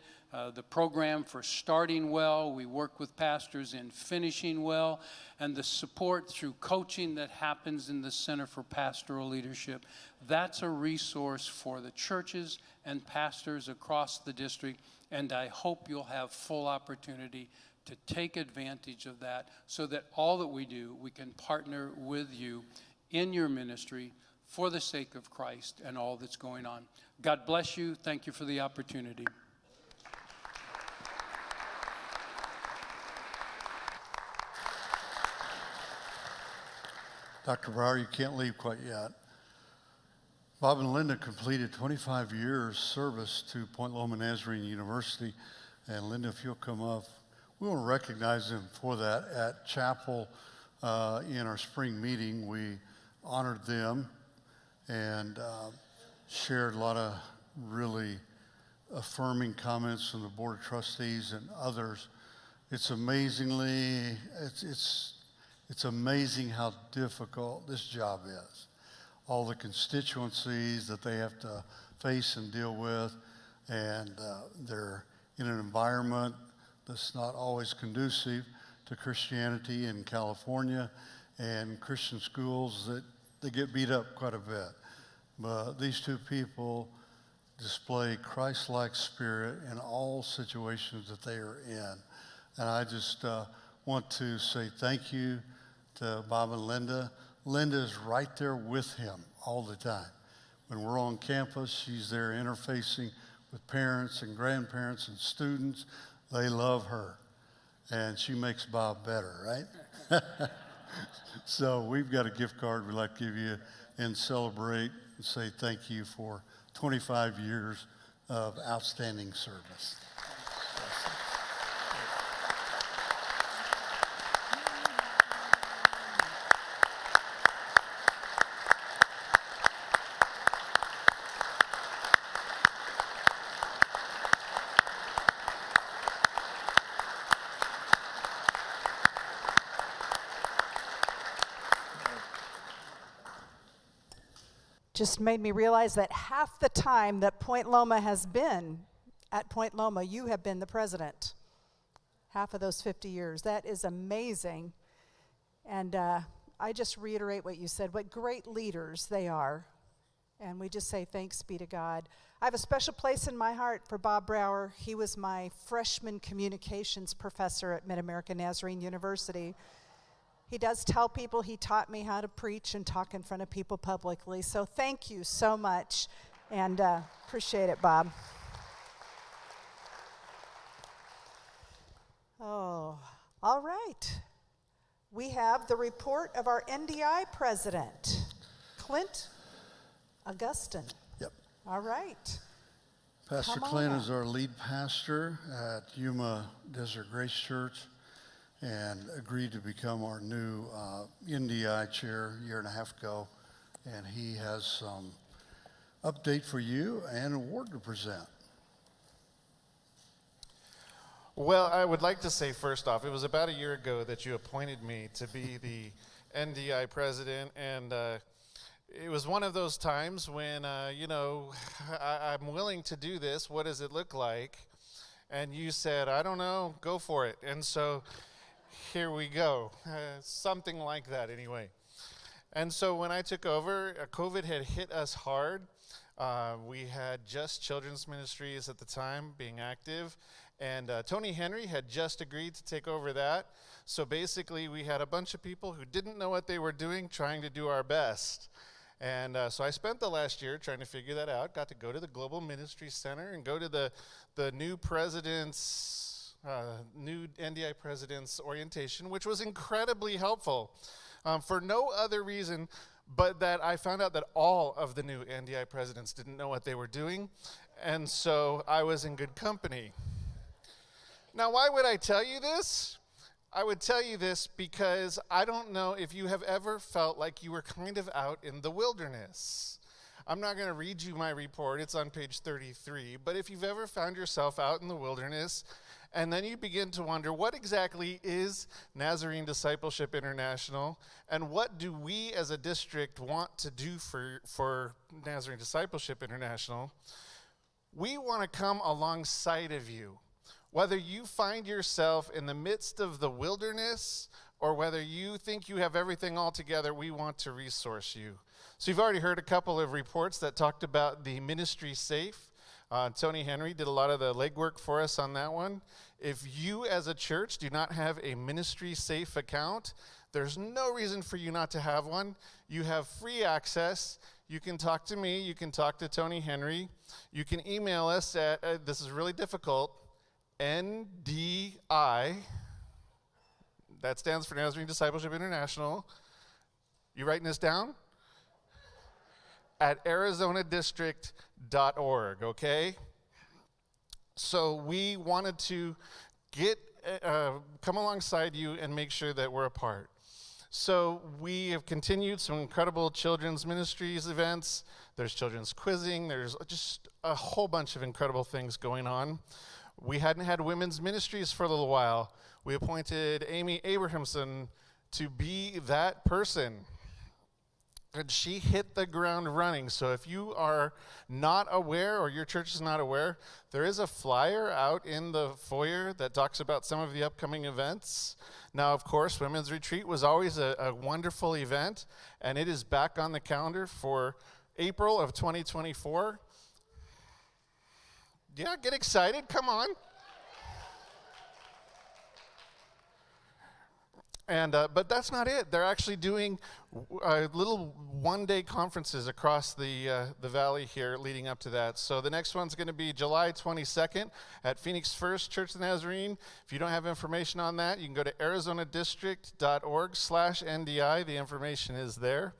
the program for starting well. We work with pastors in finishing well, and the support through coaching that happens in the Center for Pastoral Leadership. That's a resource for the churches and pastors across the district, and I hope you'll have full opportunity to take advantage of that, so that all that we do, we can partner with you in your ministry for the sake of Christ and all that's going on. God bless you. Thank you for the opportunity. Dr. Brower, you can't leave quite yet. Bob and Linda completed 25 years service to Point Loma Nazarene University. And Linda, if you'll come up, we want to recognize them for that. At chapel in our spring meeting, we honored them and shared a lot of really affirming comments from the Board of Trustees and others. It's amazing how difficult this job is. All the constituencies that they have to face and deal with, and they're in an environment that's not always conducive to Christianity in California, and Christian schools that they get beat up quite a bit. But these two people display Christ-like spirit in all situations that they are in. And I just want to say thank you to Bob and Linda. Linda is right there with him all the time. When we're on campus, she's there interfacing with parents and grandparents and students. They love her, and she makes Bob better, right? So we've got a gift card we'd like to give you and celebrate and say thank you for 25 years of outstanding service. Just made me realize that half the time that Point Loma has been at Point Loma, you have been the president. Half of those 50 years. That is amazing. And I just reiterate what you said, what great leaders they are. And we just say thanks be to God. I have a special place in my heart for Bob Brower. He was my freshman communications professor at Mid-America Nazarene University. He does tell people he taught me how to preach and talk in front of people publicly. So thank you so much, and appreciate it, Bob. Oh, all right. We have the report of our NDI president, Clint Augustin. Yep. All right. Pastor Come on Clint up. is our lead pastor at Yuma Desert Grace Church, and agreed to become our new NDI chair a year and a half ago. And he has some update for you and award to present. Well, I would like to say first off, it was about a year ago that you appointed me to be the NDI president, and it was one of those times when, I'm willing to do this. What does it look like? And you said, I don't know, go for it. And so here we go, something like that anyway. And so when I took over, COVID had hit us hard. We had just children's ministries at the time being active, and Tony Henry had just agreed to take over that. So basically, we had a bunch of people who didn't know what they were doing, trying to do our best. And so I spent the last year trying to figure that out. Got to go to the Global Ministry Center and go to the new president's, new NDI president's orientation, which was incredibly helpful for no other reason but that I found out that all of the new NDI presidents didn't know what they were doing, and so I was in good company. Now, why would I tell you this? I would tell you this because I don't know if you have ever felt like you were kind of out in the wilderness. I'm not going to read you my report, it's on page 33, but if you've ever found yourself out in the wilderness, and then you begin to wonder, what exactly is Nazarene Discipleship International, and what do we as a district want to do for Nazarene Discipleship International? We want to come alongside of you. Whether you find yourself in the midst of the wilderness or whether you think you have everything all together, we want to resource you. So you've already heard a couple of reports that talked about the Ministry Safe. Tony Henry did a lot of the legwork for us on that one. If you as a church do not have a Ministry Safe account, there's no reason for you not to have one. You have free access. You can talk to me. You can talk to Tony Henry. You can email us at, this is really difficult, NDI, that stands for Nazarene Discipleship International. You writing this down? At arizonadistrict.org, okay? So we wanted to come alongside you and make sure that we're a part. So we have continued some incredible children's ministries events. There's children's quizzing. There's just a whole bunch of incredible things going on. We hadn't had women's ministries for a little while. We appointed Amy Abrahamson to be that person. And she hit the ground running. So if you are not aware or your church is not aware, there is a flyer out in the foyer that talks about some of the upcoming events. Now, of course, Women's Retreat was always a wonderful event, and it is back on the calendar for April of 2024. Yeah, get excited, come on. And but that's not it. They're actually doing little one-day conferences across the valley here leading up to that. So the next one's going to be July 22nd at Phoenix First Church of the Nazarene. If you don't have information on that, you can go to arizonadistrict.org/NDI. The information is there.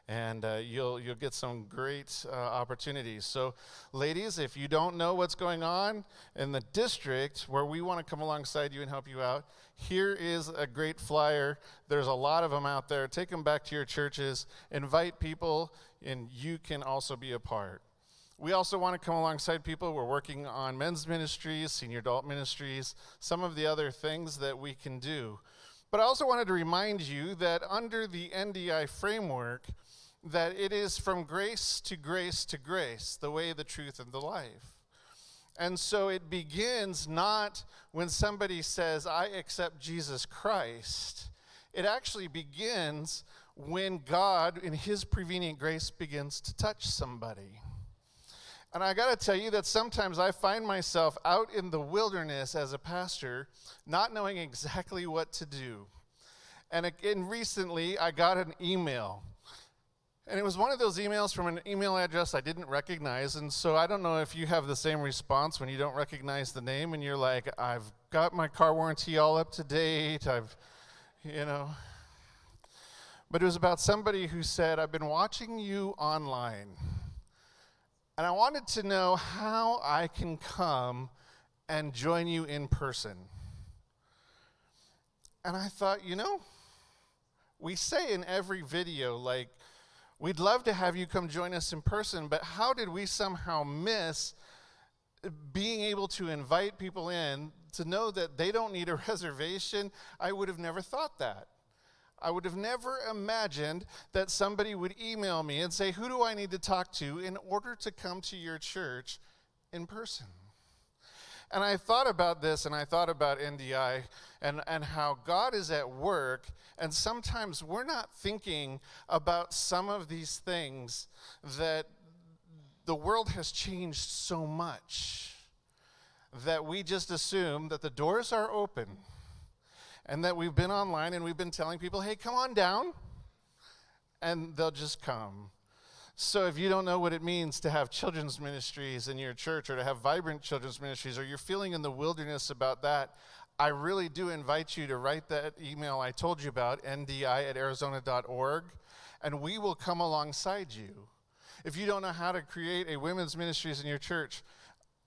And you'll get some great opportunities. So ladies, if you don't know what's going on in the district where we want to come alongside you and help you out, here is a great flyer. There's a lot of them out there. Take them back to your churches, invite people, and you can also be a part. We also want to come alongside people. We're working on men's ministries, senior adult ministries, some of the other things that we can do. But I also wanted to remind you that under the NDI framework, that it is from grace to grace to grace, the way, the truth, and the life. And so it begins not when somebody says, I accept Jesus Christ. It actually begins when God, in his prevenient grace, begins to touch somebody. And I got to tell you that sometimes I find myself out in the wilderness as a pastor, not knowing exactly what to do. And recently, I got an email. And it was one of those emails from an email address I didn't recognize. And so I don't know if you have the same response when you don't recognize the name and you're like, I've got my car warranty all up to date. But it was about somebody who said, I've been watching you online. And I wanted to know how I can come and join you in person. And I thought, we say in every video, like, we'd love to have you come join us in person, but how did we somehow miss being able to invite people in to know that they don't need a reservation? I would have never thought that. I would have never imagined that somebody would email me and say, who do I need to talk to in order to come to your church in person? And I thought about this, and I thought about NDI and how God is at work, and sometimes we're not thinking about some of these things that the world has changed so much that we just assume that the doors are open and that we've been online and we've been telling people, hey, come on down, and they'll just come. So if you don't know what it means to have children's ministries in your church or to have vibrant children's ministries, or you're feeling in the wilderness about that, I really do invite you to write that email I told you about, ndi@arizona.org, and we will come alongside you. If you don't know how to create a women's ministries in your church,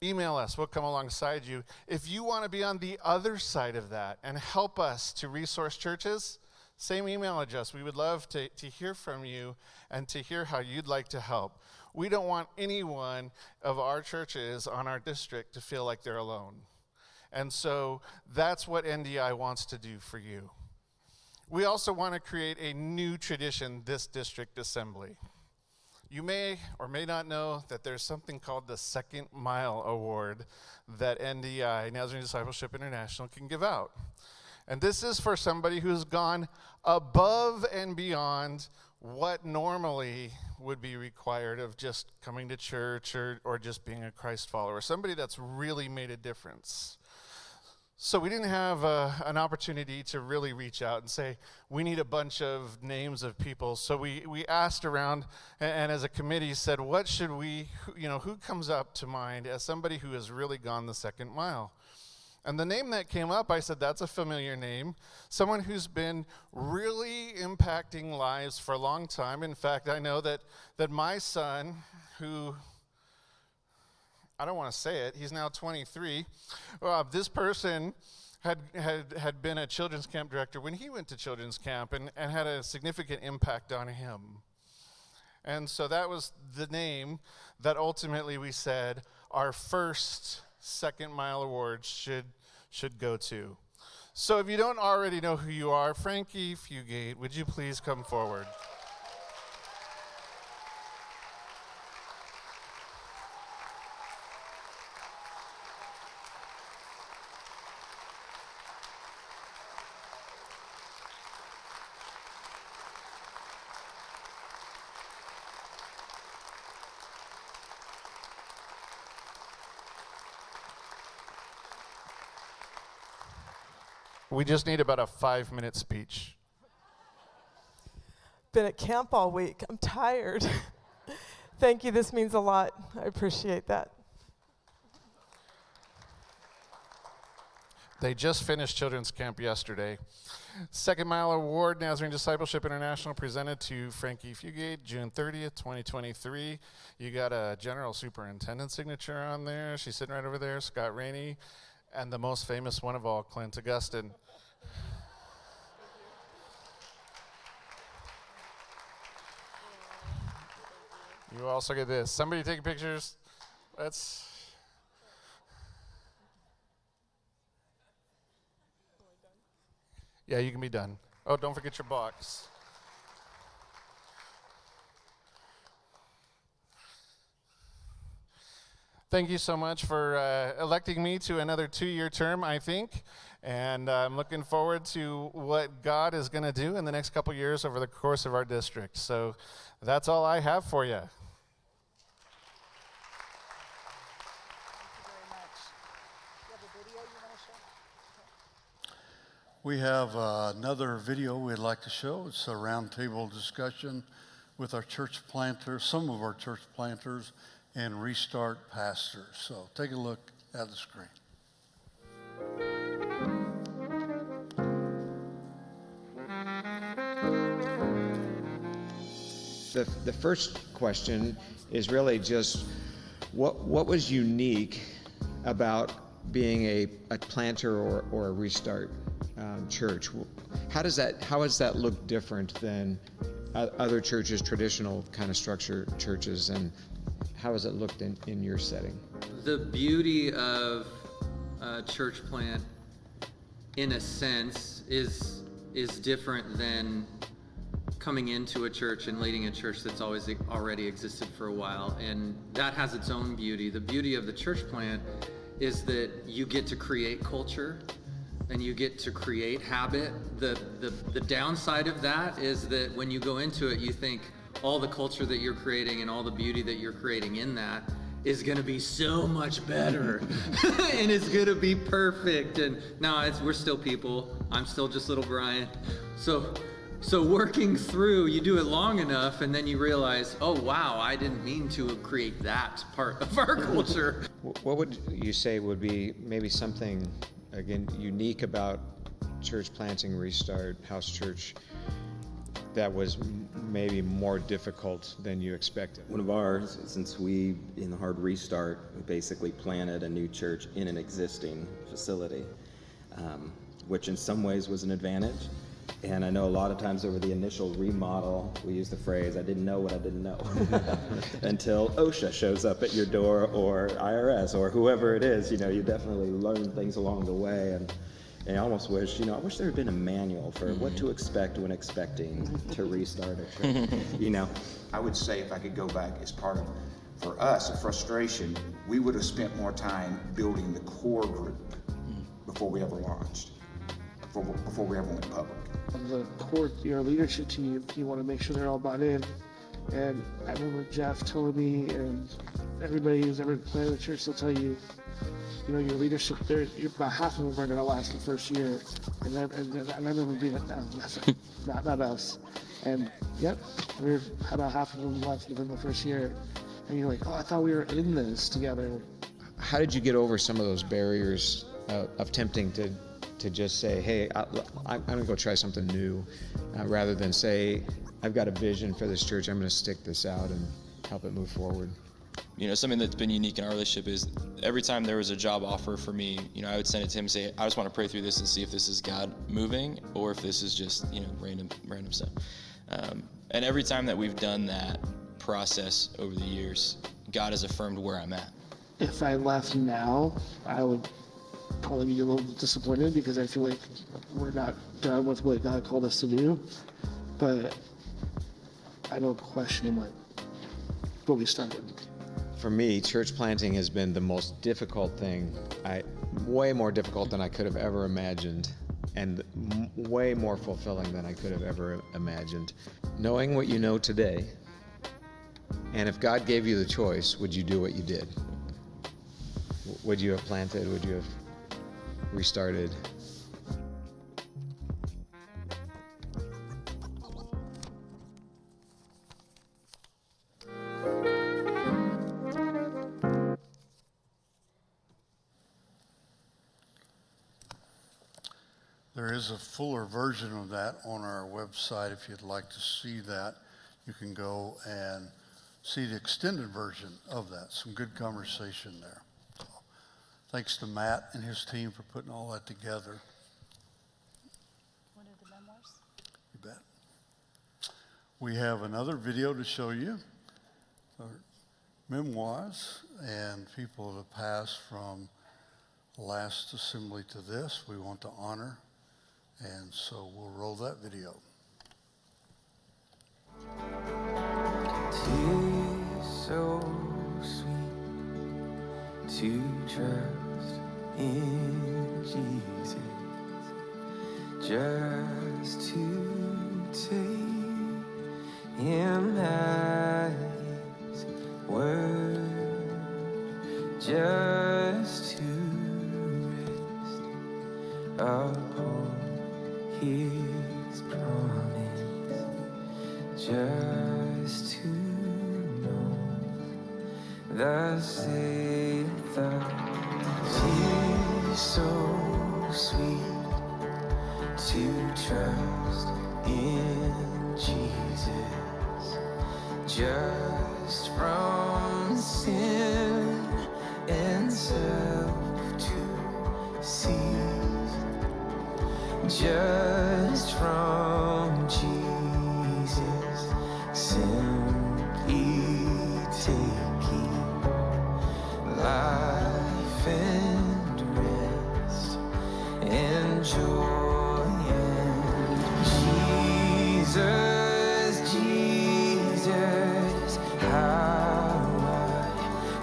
email us. We'll come alongside you. If you want to be on the other side of that and help us to resource churches, same email address. We would love to hear from you and to hear how you'd like to help. We don't want anyone of our churches on our district to feel like they're alone. And so that's what NDI wants to do for you. We also want to create a new tradition this district assembly. You may or may not know that there's something called the Second Mile Award that NDI, Nazarene Discipleship International, can give out. And this is for somebody who's gone above and beyond what normally would be required of just coming to church or just being a Christ follower, somebody that's really made a difference. So we didn't have an opportunity to really reach out and say, we need a bunch of names of people. So we asked around and as a committee said, what should we, who comes up to mind as somebody who has really gone the second mile? And the name that came up, I said, that's a familiar name. Someone who's been really impacting lives for a long time. In fact, I know that my son, who, I don't want to say it, he's now 23. This person had been a children's camp director when he went to children's camp and had a significant impact on him. And so that was the name that ultimately we said our first Second Mile Award should go to. So if you don't already know who you are, Frankie Fugate, would you please come forward? We just need about a 5-minute speech. Been at camp all week. I'm tired. Thank you. This means a lot. I appreciate that. They just finished children's camp yesterday. Second Mile Award, Nazarene Discipleship International, presented to Frankie Fugate, June 30th, 2023. You got a general superintendent signature on there. She's sitting right over there, Scott Rainey. And the most famous one of all, Clint Augustin. You also get this. Somebody taking pictures? Yeah, you can be done. Oh, don't forget your box. Thank you so much for electing me to another 2-year term, I think. And I'm looking forward to what God is going to do in the next couple years over the course of our district. So that's all I have for you. We have another video we'd like to show. It's a roundtable discussion with our church planters, some of our church planters, and Restart pastors. So take a look at the screen. The first question is really just what was unique about being a planter or a Restart church? How does that look different than other churches, traditional kind of structure churches, and how has it looked in your setting? The beauty of a church plant, in a sense, is different than coming into a church and leading a church that's already existed for a while, and that has its own beauty. The beauty of the church plant is that you get to create culture and you get to create habit. The downside of that is that when you go into it, you think, all the culture that you're creating and all the beauty that you're creating in that is gonna be so much better and it's gonna be perfect. And no, we're still people. I'm still just little Brian. So working through, you do it long enough and then you realize, oh wow, I didn't mean to create that part of our culture. What would you say would be maybe something, again, unique about Church Planting Restart, House Church, that was maybe more difficult than you expected? One of ours, since we, in the hard restart, we basically planted a new church in an existing facility, which in some ways was an advantage. And I know a lot of times over the initial remodel, we use the phrase, I didn't know what I didn't know, until OSHA shows up at your door, or IRS, or whoever it is. You know, you definitely learn things along the way. And I almost wish, I wish there had been a manual for what to expect when expecting to restart a church. I would say, if I could go back, as part of, for us, a frustration, we would have spent more time building the core group before we ever launched, before we ever went public. The core, your leadership team, you want to make sure they're all bought in. And I remember Jeff telling me, and everybody who's ever planted a church will tell you, your leadership, about half of them are going to last the first year. And I remember being like, no, not us. And yep, we had about half of them left within the first year. And you're like, oh, I thought we were in this together. How did you get over some of those barriers of tempting to just say, hey, I'm going to go try something new, rather than say, I've got a vision for this church, I'm going to stick this out and help it move forward? Something that's been unique in our relationship is every time there was a job offer for me, I would send it to him and say, I just want to pray through this and see if this is God moving or if this is just, random stuff. And every time that we've done that process over the years, God has affirmed where I'm at. If I left now, I would probably be a little disappointed because I feel like we're not done with what God called us to do. But I don't question what we started. For me, church planting has been the most difficult thing, way more difficult than I could have ever imagined, and way more fulfilling than I could have ever imagined. Knowing what you know today, and if God gave you the choice, would you do what you did? Would you have planted? Would you have restarted? There is a fuller version of that on our website. If you'd like to see that, you can go and see the extended version of that. Some good conversation there. So, thanks to Matt and his team for putting all that together. One of the memoirs? You bet. We have another video to show you. Memoirs and people of the past from last assembly to this, we want to honor. And so we'll roll that video. Tis so sweet to trust in Jesus, just to take Him at His word, just to rest upon His promise, just to know, thus saith the 'tis so sweet to trust in Jesus, just from sin and self to cease, just from Jesus simply taking life and rest and joy and Jesus, Jesus, how I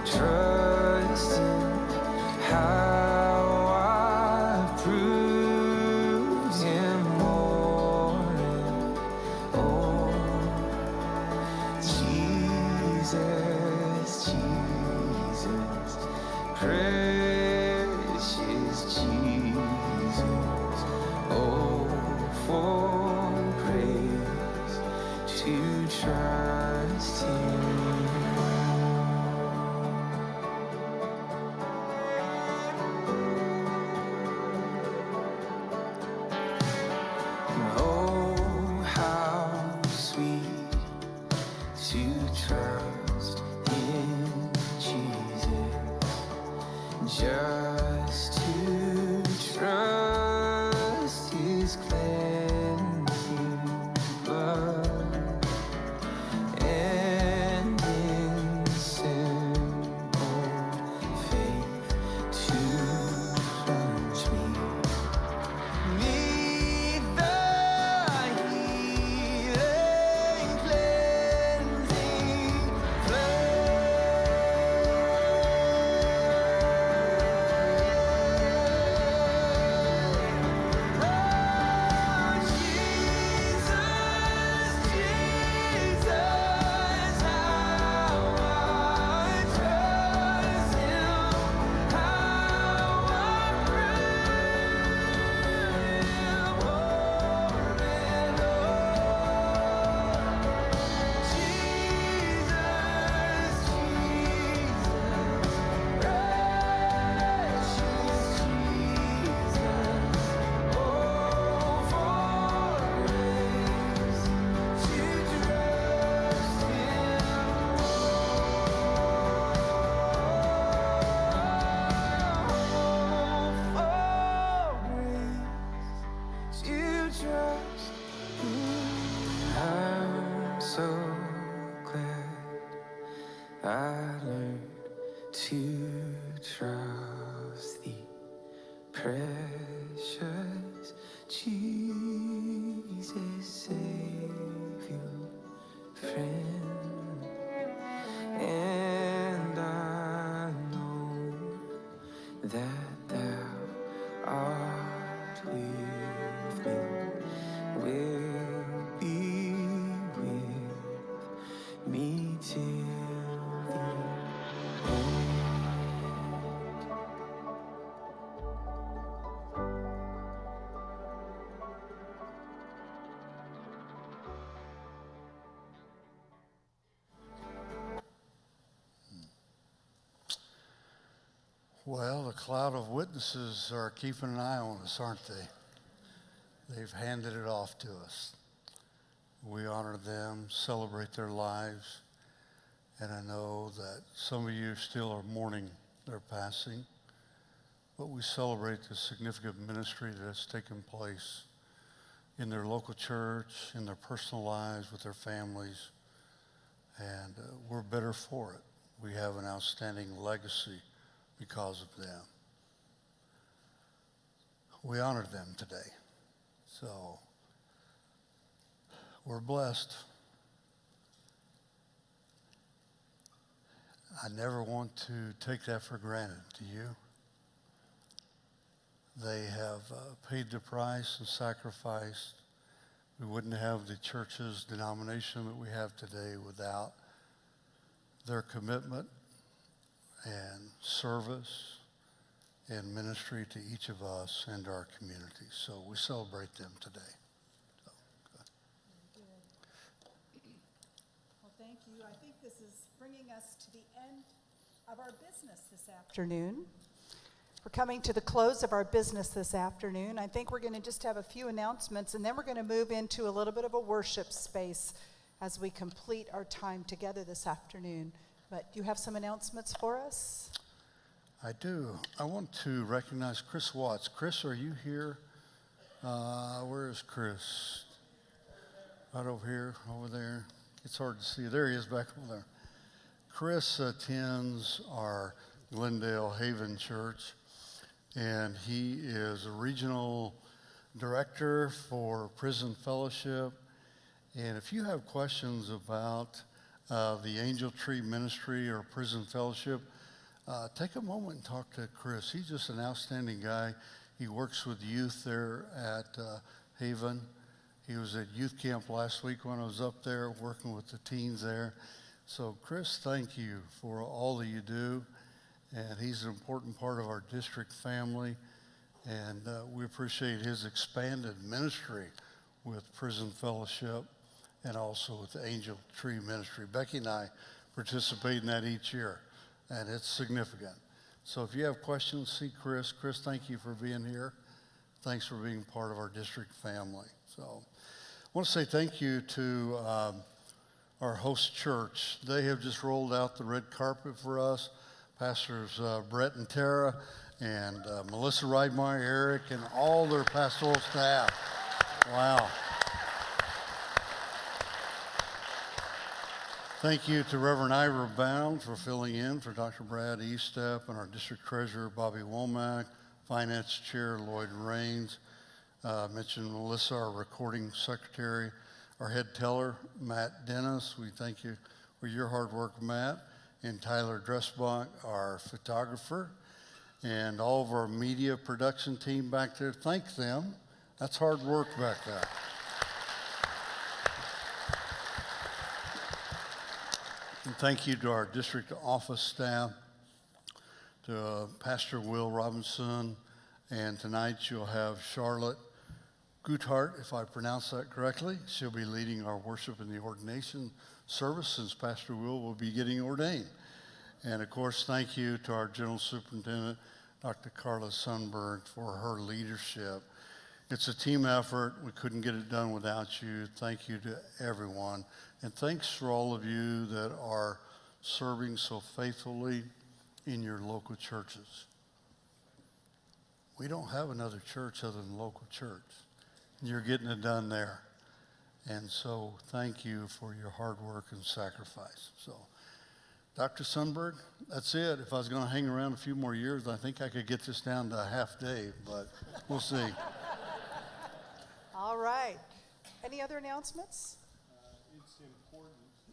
trust Him, how I proved Him more and more. just to trust His cleansing blood, and in simple faith to plunge me 'neath the healing, cleansing to trust. I'm so glad I learned to trust Thee, precious Jesus, Savior, friend, and I know that Thou art with me, will be with me till the end. Well, the cloud of witnesses are keeping an eye on us, aren't they? They've handed it off to us. We honor them, celebrate their lives, and I know that some of you still are mourning their passing, but we celebrate the significant ministry that has taken place in their local church, in their personal lives, with their families, and we're better for it. We have an outstanding legacy because of them. We honored them today. So we're blessed. I never want to take that for granted. Do you? They have paid the price and sacrificed. We wouldn't have the church's denomination that we have today without their commitment and service and ministry to each of us and our community. So we celebrate them today. So, good. Well, thank you. I think this is bringing us to the end of our business this afternoon. We're coming to the close of our business this afternoon. I think we're going to just have a few announcements, and then we're going to move into a little bit of a worship space as we complete our time together this afternoon. But you have some announcements for us? I do. I want to recognize Chris Watts. Chris, are you here? Where is Chris? Right over here, over there. It's hard to see. There he is back over there. Chris attends our Glendale Haven Church, and he is a regional director for Prison Fellowship. And if you have questions about the Angel Tree Ministry or Prison Fellowship, take a moment and talk to Chris. He's just an outstanding guy. He works with youth there at Haven. He was at youth camp last week when I was up there working with the teens there. So Chris, thank you for all that you do. And he's an important part of our district family. And we appreciate his expanded ministry with Prison Fellowship and also with the Angel Tree Ministry. Becky and I participate in that each year, and it's significant. So if you have questions, see Chris. Chris, thank you for being here. Thanks for being part of our district family. So I want to say thank you to our host church. They have just rolled out the red carpet for us, Pastors Brett and Tara, and Melissa Ridemeyer, Eric, and all their pastoral staff. Wow. Thank you to Reverend Ira Bound for filling in for Dr. Brad Eastep, and our district treasurer, Bobby Womack, finance chair, Lloyd Raines. Mentioned Melissa, our recording secretary, our head teller, Matt Dennis. We thank you for your hard work, Matt. And Tyler Dressbach, our photographer, and all of our media production team back there. Thank them. That's hard work back there. And thank you to our district office staff, to Pastor Will Robinson, and tonight you'll have Charlotte Guthart, if I pronounce that correctly. She'll be leading our worship in the ordination service since Pastor Will be getting ordained. And of course, thank you to our General Superintendent, Dr. Carla Sundberg, for her leadership. It's a team effort. We couldn't get it done without you. Thank you to everyone. And thanks for all of you that are serving so faithfully in your local churches. We don't have another church other than local church. You're getting it done there. And so thank you for your hard work and sacrifice. So, Dr. Sundberg, that's it. If I was going to hang around a few more years, I think I could get this down to a half day, but we'll see. All right. Any other announcements?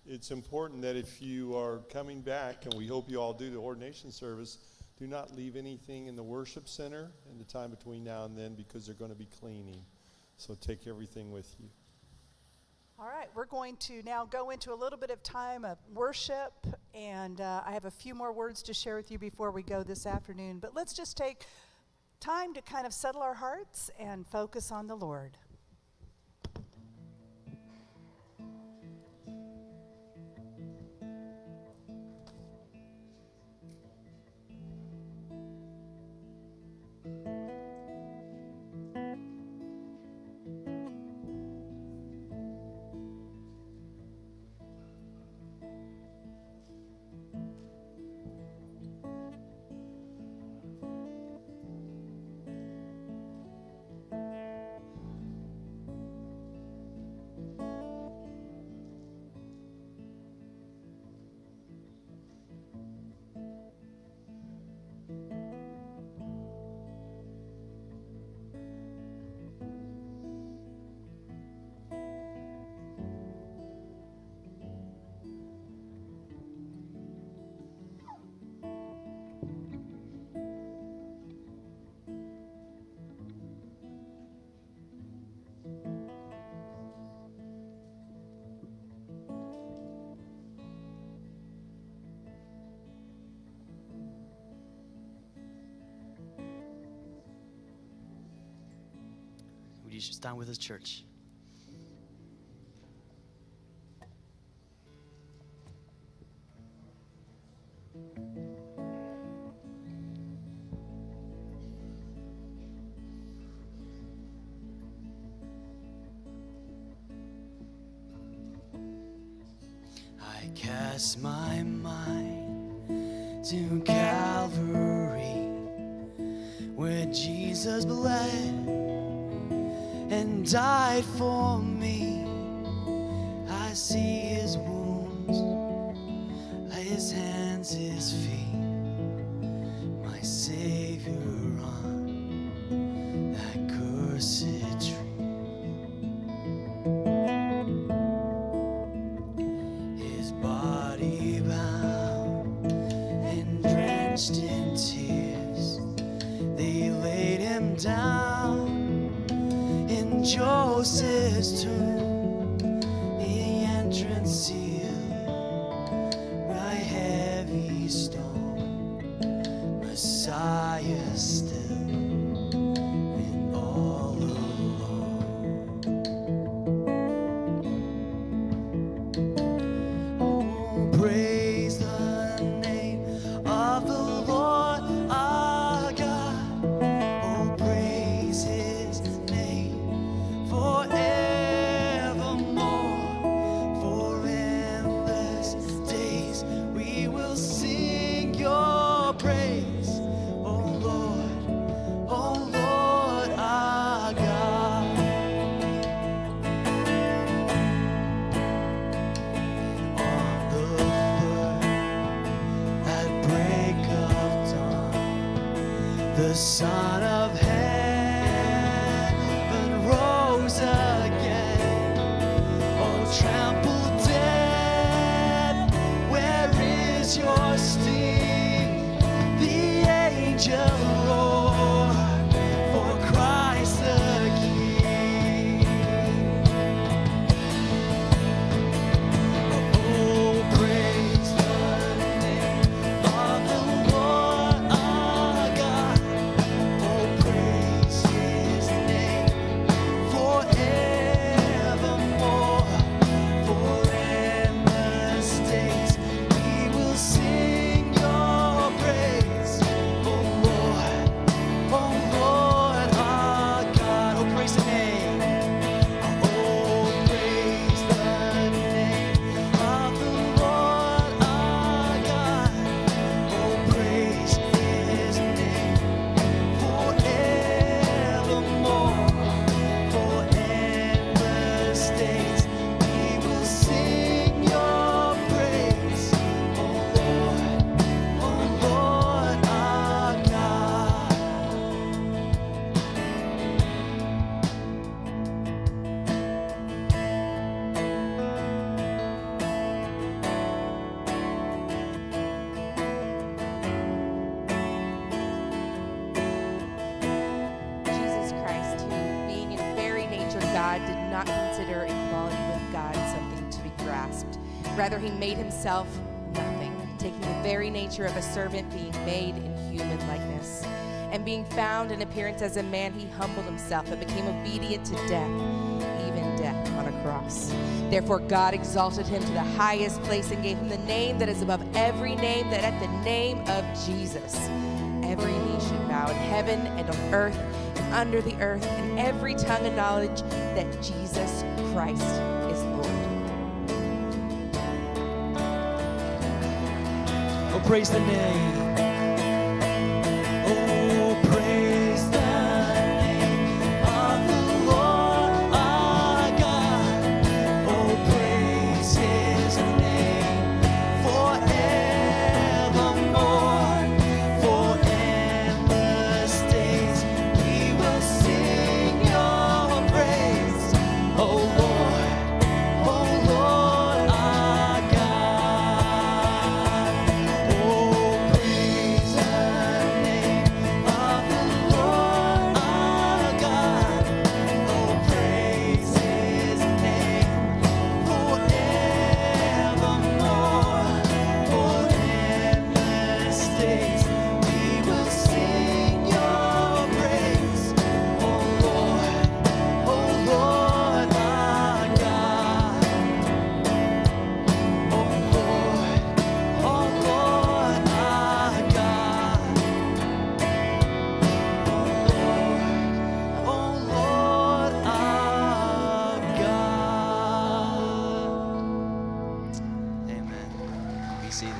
It's important that if you are coming back, and we hope you all do the ordination service, do not leave anything in the worship center in the time between now and then, because they're going to be cleaning. So take everything with you. All right, we're going to now go into a little bit of time of worship, and I have a few more words to share with you before we go this afternoon. But let's just take time to kind of settle our hearts and focus on the Lord. You should stand with us, church. I cast my mind to Calvary, where Jesus bled and died for me. I see his wounds, his hands, his feet, my Savior on that cursed tree. His body bound and drenched in tears, they laid him down in Joseph's tomb, the entrance sealed by heavy stone, Messiah still and all alone. Oh, praise the name of the Lord our God. Oh, praise his name forevermore. For endless days we will sing your The Son of Heaven rose again. Oh, trample death, where is your sting? The angel roared for Christ the King. Oh, praise the name of the Lord our God. Oh, praise His name forevermore. For endless days we will sing your praise. Oh Lord our God. Oh, praise the name. Oh, praise the name of the Lord our God. Oh, praise His name forevermore. For endless days we will sing your praise. Oh Lord our God. Jesus Christ, who, being in very nature God, did not consider equality with God something to be grasped. Rather, he made himself nothing, taking the very nature of a servant, being made in human likeness. And being found in appearance as a man, he humbled himself and became obedient to death, even death on a cross. Therefore, God exalted him to the highest place and gave him the name that is above every name, that at the name of Jesus, every knee should bow in heaven and on earth and under the earth, and every tongue acknowledge that Jesus Christ is Lord. Oh, praise the name. Oh, praise the name of the Lord our God. Oh, praise His name forevermore. For endless days we will sing your praise. Oh Lord our God. Oh, praise the name of the Lord our God. Oh, praise His name forevermore. For endless days we will sing your praise. Oh Lord our God. Oh Lord our God. Oh Lord our God. Amen. Be seated.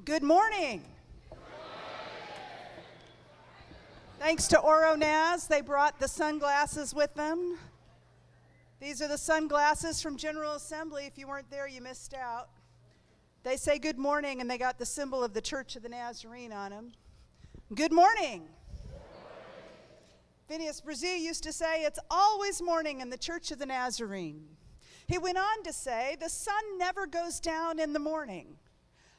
Good morning. Thanks to Oro Naz, they brought the sunglasses with them. These are the sunglasses from General Assembly. If you weren't there, you missed out. They say good morning, and they got the symbol of the Church of the Nazarene on them. Good morning. Phineas Brzee used to say, it's always morning in the Church of the Nazarene. He went on to say, the sun never goes down in the morning.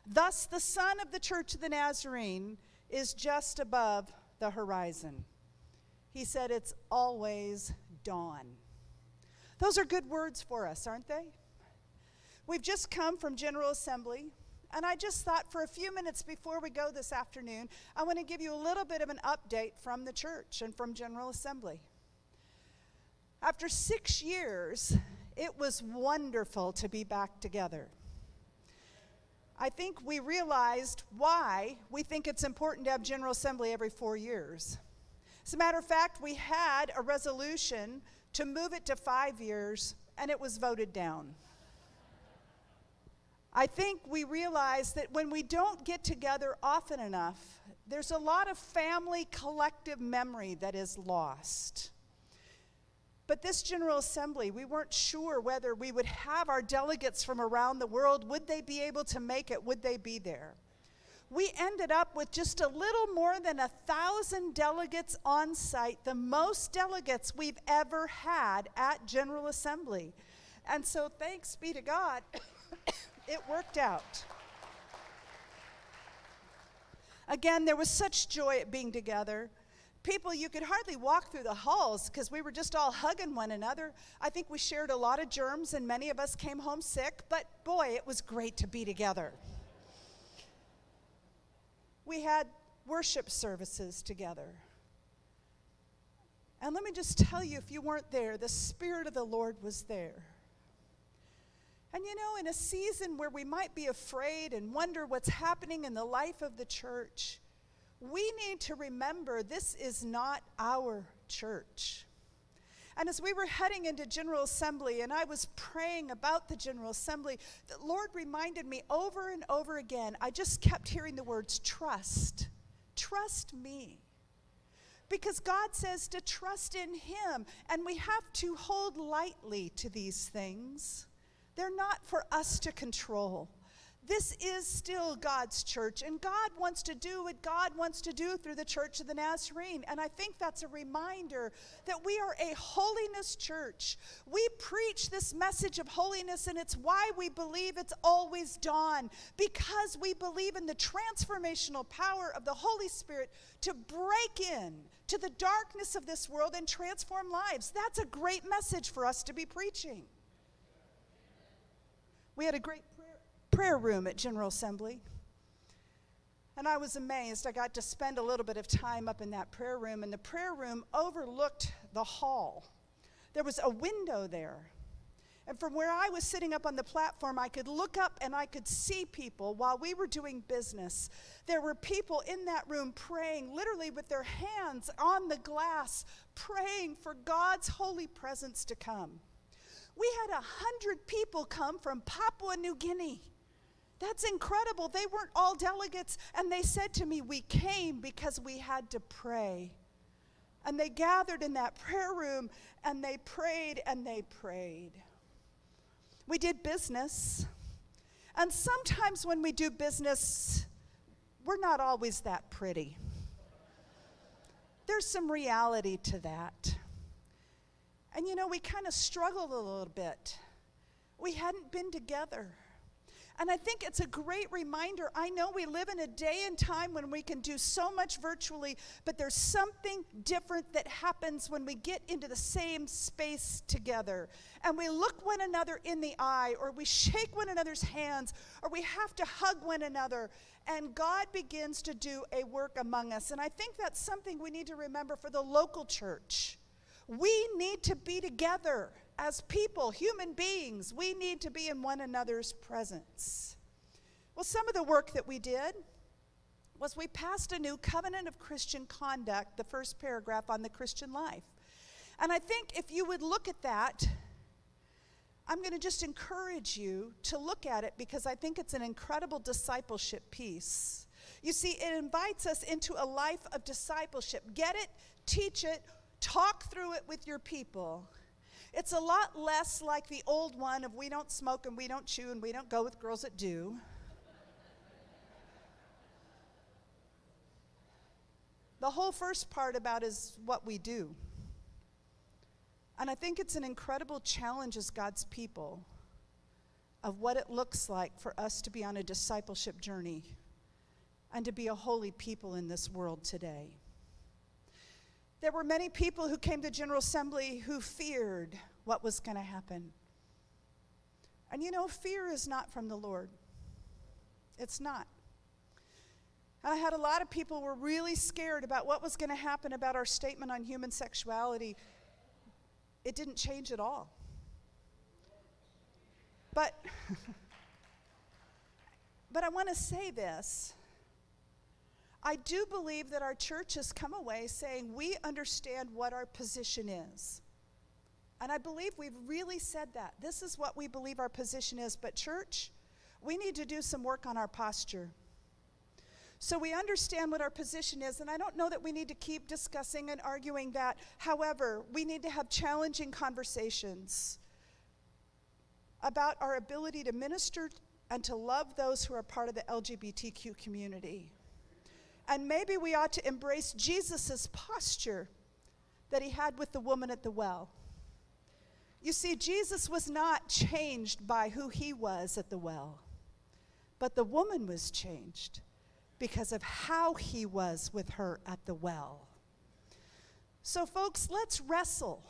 Thus, the sun of the Church of the Nazarene is just above the horizon. He said, it's always dawn. Those are good words for us, aren't they? We've just come from General Assembly, and I just thought for a few minutes before we go this afternoon, I want to give you a little bit of an update from the church and from General Assembly. After 6 years, it was wonderful to be back together. I think we realized why we think it's important to have General Assembly every 4 years. As a matter of fact, we had a resolution to move it to 5 years, and it was voted down. I think we realized that when we don't get together often enough, There's a lot of family collective memory that is lost. But this General Assembly, we weren't sure whether we would have our delegates from around the world. Would they be able to make it? Would they be there? We ended up with just a little more than 1,000 delegates on site, the most delegates we've ever had at General Assembly. And so thanks be to God, it worked out. Again, there was such joy at being together. People, you could hardly walk through the halls because we were just all hugging one another. I think we shared a lot of germs and many of us came home sick, but boy, it was great to be together. We had worship services together. And let me just tell you, if you weren't there, the Spirit of the Lord was there. And you know, in a season where we might be afraid and wonder what's happening in the life of the church, we need to remember this is not our church. And as we were heading into General Assembly and I was praying about the General Assembly, the Lord reminded me over and over again, I just kept hearing the words trust. Trust me. Because God says to trust in Him, and we have to hold lightly to these things. They're not for us to control. This is still God's church, and God wants to do what God wants to do through the Church of the Nazarene. And I think that's a reminder that we are a holiness church. We preach this message of holiness, and it's why we believe it's always dawn, because we believe in the transformational power of the Holy Spirit to break in to the darkness of this world and transform lives. That's a great message for us to be preaching. We had a great prayer room at General Assembly. And I was amazed. I got to spend a little bit of time up in that prayer room, and the prayer room overlooked the hall. There was a window there. And from where I was sitting up on the platform, I could look up and I could see people while we were doing business. There were people in that room praying, literally with their hands on the glass, praying for God's holy presence to come. We had 100 people come from Papua New Guinea. That's incredible. They weren't all delegates, and they said to me, we came because we had to pray. And they gathered in that prayer room, and they prayed, and they prayed. We did business, and sometimes when we do business, we're not always that pretty. There's some reality to that. And you know, we kind of struggled a little bit. We hadn't been together. And I think it's a great reminder. I know we live in a day and time when we can do so much virtually, but there's something different that happens when we get into the same space together. And we look one another in the eye, or we shake one another's hands, or we have to hug one another. And God begins to do a work among us. And I think that's something we need to remember for the local church. We need to be together as people, human beings. We need to be in one another's presence. Well, some of the work that we did was we passed a new covenant of Christian conduct, the first paragraph on the Christian life. And I think if you would look at that, I'm going to just encourage you to look at it because I think it's an incredible discipleship piece. You see, it invites us into a life of discipleship. Get it, teach it, talk through it with your people. It's a lot less like the old one of we don't smoke and we don't chew and we don't go with girls that do. The whole first part about is what we do. And I think it's an incredible challenge as God's people of what it looks like for us to be on a discipleship journey and to be a holy people in this world today. There were many people who came to General Assembly who feared what was going to happen. And you know, fear is not from the Lord. It's not. And I had a lot of people who were really scared about what was going to happen about our statement on human sexuality. It didn't change at all. But I want to say this. I do believe that our church has come away saying we understand what our position is. And I believe we've really said that. This is what we believe our position is. But church, we need to do some work on our posture. So we understand what our position is, and I don't know that we need to keep discussing and arguing that. However, we need to have challenging conversations about our ability to minister and to love those who are part of the LGBTQ community. And maybe we ought to embrace Jesus' posture that he had with the woman at the well. You see, Jesus was not changed by who he was at the well, but the woman was changed because of how he was with her at the well. So folks, let's wrestle.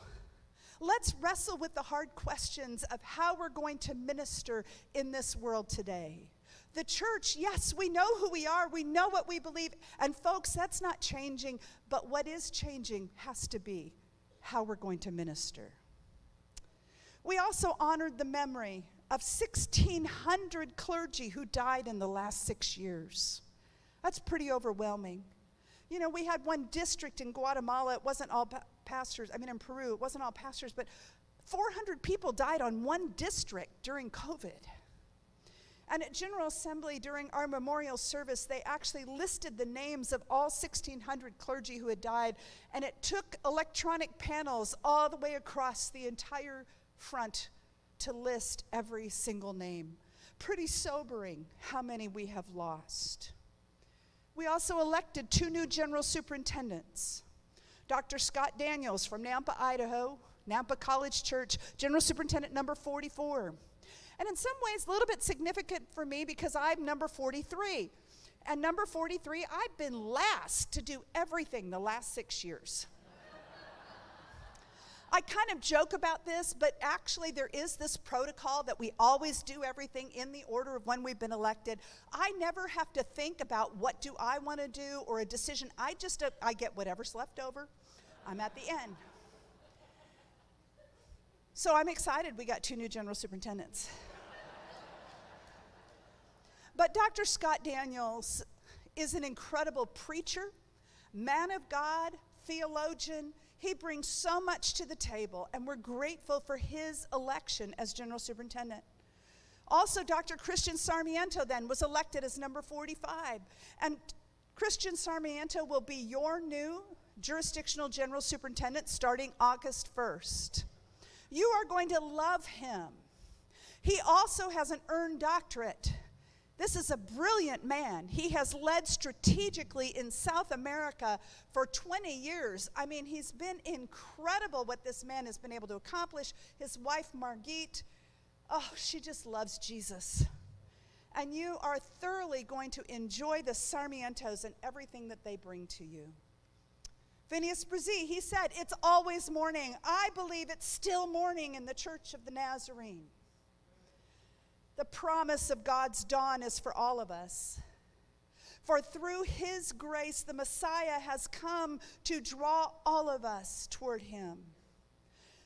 Let's wrestle with the hard questions of how we're going to minister in this world today. The church, yes, we know who we are, we know what we believe, and folks, that's not changing, but what is changing has to be how we're going to minister. We also honored the memory of 1,600 clergy who died in the last 6 years. That's pretty overwhelming. You know, we had one district in Guatemala, it wasn't all pastors, in Peru, it wasn't all pastors, but 400 people died on one district during COVID. And at General Assembly, during our memorial service, they actually listed the names of all 1,600 clergy who had died, and it took electronic panels all the way across the entire front to list every single name. Pretty sobering how many we have lost. We also elected 2 new general superintendents. Dr. Scott Daniels from Nampa, Idaho, Nampa College Church, General Superintendent number 44. And in some ways, a little bit significant for me because I'm number 43. And number 43, I've been last to do everything the last 6 years. I kind of joke about this, but actually there is this protocol that we always do everything in the order of when we've been elected. I never have to think about what do I want to do or a decision. I get whatever's left over. I'm at the end. So I'm excited we got 2 new general superintendents. But Dr. Scott Daniels is an incredible preacher, man of God, theologian. He brings so much to the table, and we're grateful for his election as general superintendent. Also, Dr. Christian Sarmiento then was elected as number 45. And Christian Sarmiento will be your new jurisdictional general superintendent starting August 1st. You are going to love him. He also has an earned doctorate. This is a brilliant man. He has led strategically in South America for 20 years. He's been incredible what this man has been able to accomplish. His wife, Margit, she just loves Jesus. And you are thoroughly going to enjoy the Sarmientos and everything that they bring to you. Phineas Brzee, he said, it's always morning. I believe it's still morning in the Church of the Nazarene. The promise of God's dawn is for all of us. For through his grace, the Messiah has come to draw all of us toward him.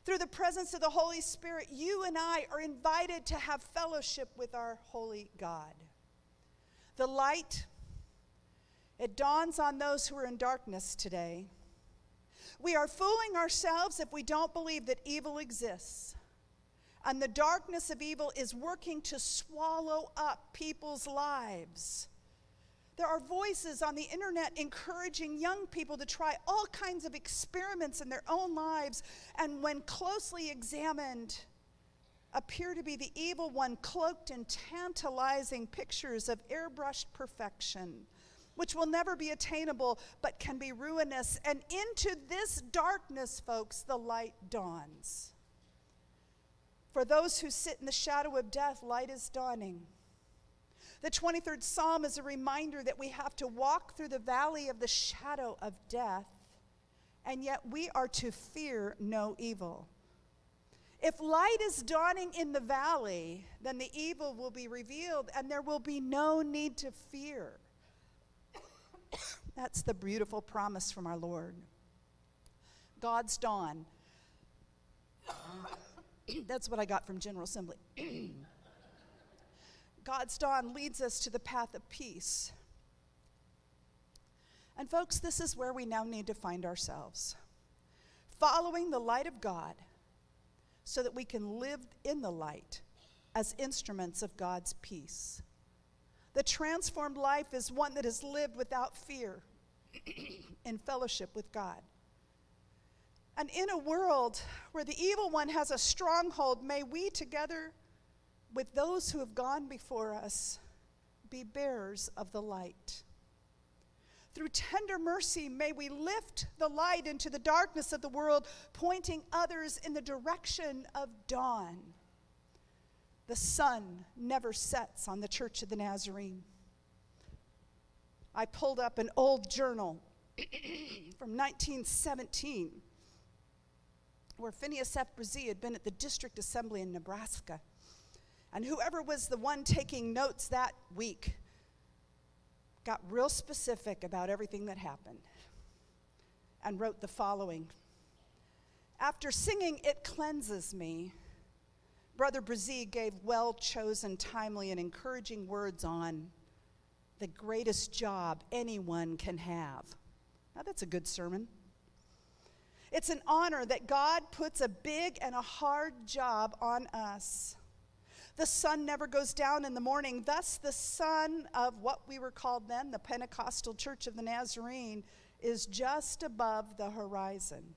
Through the presence of the Holy Spirit, you and I are invited to have fellowship with our holy God. The light, it dawns on those who are in darkness today. We are fooling ourselves if we don't believe that evil exists. And the darkness of evil is working to swallow up people's lives. There are voices on the internet encouraging young people to try all kinds of experiments in their own lives, and when closely examined, appear to be the evil one cloaked in tantalizing pictures of airbrushed perfection, which will never be attainable but can be ruinous. And into this darkness, folks, the light dawns. For those who sit in the shadow of death, light is dawning. The 23rd Psalm is a reminder that we have to walk through the valley of the shadow of death, and yet we are to fear no evil. If light is dawning in the valley, then the evil will be revealed, and there will be no need to fear. That's the beautiful promise from our Lord. God's dawn. That's what I got from General Assembly. God's dawn leads us to the path of peace. And folks, this is where we now need to find ourselves. Following the light of God so that we can live in the light as instruments of God's peace. The transformed life is one that is lived without fear in fellowship with God. And in a world where the evil one has a stronghold, may we together with those who have gone before us be bearers of the light. Through tender mercy, may we lift the light into the darkness of the world, pointing others in the direction of dawn. The sun never sets on the Church of the Nazarene. I pulled up an old journal from 1917 where Phineas F. Brzee had been at the District Assembly in Nebraska. And whoever was the one taking notes that week got real specific about everything that happened and wrote the following. After singing "It Cleanses Me," Brother Brzee gave well-chosen, timely, and encouraging words on the greatest job anyone can have. Now that's a good sermon. It's an honor that God puts a big and a hard job on us. The sun never goes down in the morning. Thus, the sun of what we were called then, the Pentecostal Church of the Nazarene, is just above the horizon.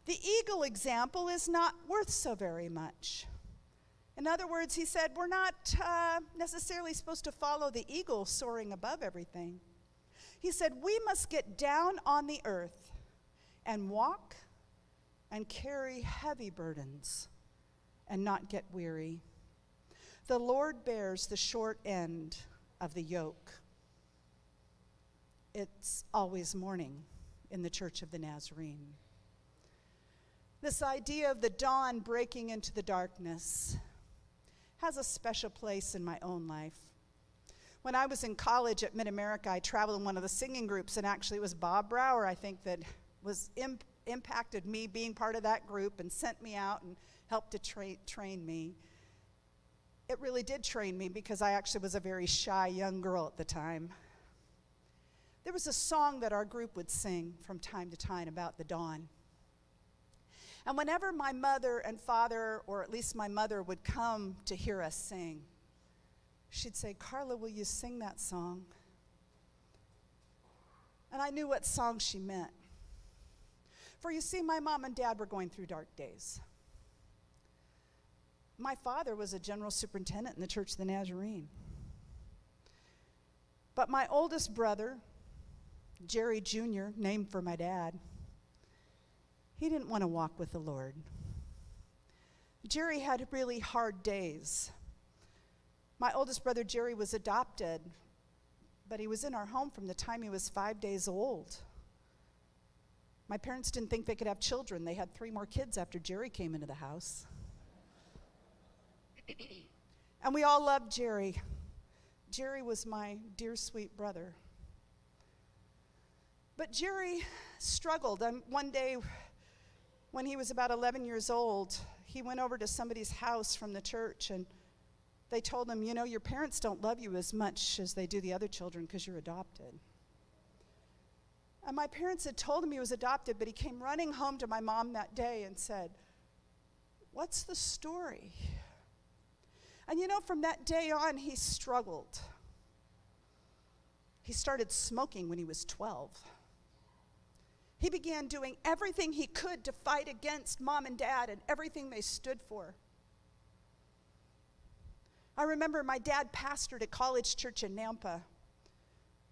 The eagle example is not worth so very much. In other words, he said, we're not necessarily supposed to follow the eagle soaring above everything. He said, we must get down on the earth and walk and carry heavy burdens and not get weary. The Lord bears the short end of the yoke. It's always morning in the Church of the Nazarene. This idea of the dawn breaking into the darkness has a special place in my own life. When I was in college at Mid-America, I traveled in one of the singing groups, and actually it was Bob Brower, I think, that was impacted me being part of that group and sent me out and helped to train me. It really did train me because I actually was a very shy young girl at the time. There was a song that our group would sing from time to time about the dawn. And whenever my mother and father, or at least my mother, would come to hear us sing, she'd say, Carla, will you sing that song? And I knew what song she meant. For you see, my mom and dad were going through dark days. My father was a general superintendent in the Church of the Nazarene. But my oldest brother, Jerry Jr., named for my dad, he didn't want to walk with the Lord. Jerry had really hard days. My oldest brother, Jerry, was adopted, but he was in our home from the time he was 5 days old. My parents didn't think they could have children. They had 3 more kids after Jerry came into the house. And we all loved Jerry. Jerry was my dear, sweet brother. But Jerry struggled. And one day, when he was about 11 years old, he went over to somebody's house from the church, and they told him, you know, your parents don't love you as much as they do the other children because you're adopted. And my parents had told him he was adopted, but he came running home to my mom that day and said, what's the story? And you know, from that day on, he struggled. He started smoking when he was 12. He began doing everything he could to fight against mom and dad and everything they stood for. I remember my dad pastored a college church in Nampa.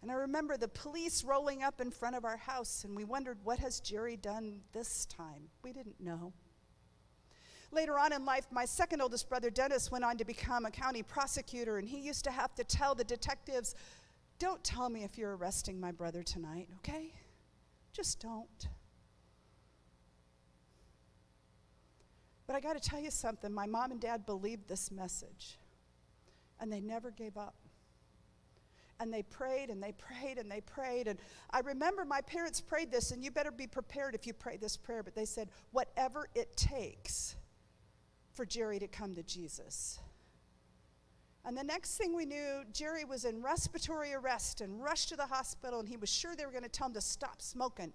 And I remember the police rolling up in front of our house, and we wondered, what has Jerry done this time? We didn't know. Later on in life, my second oldest brother, Dennis, went on to become a county prosecutor, and he used to have to tell the detectives, don't tell me if you're arresting my brother tonight, okay? Just don't. But I got to tell you something. My mom and dad believed this message, and they never gave up. And they prayed, and they prayed, and they prayed. And I remember my parents prayed this, and you better be prepared if you pray this prayer, but they said, whatever it takes for Jerry to come to Jesus. And the next thing we knew, Jerry was in respiratory arrest and rushed to the hospital, and he was sure they were going to tell him to stop smoking.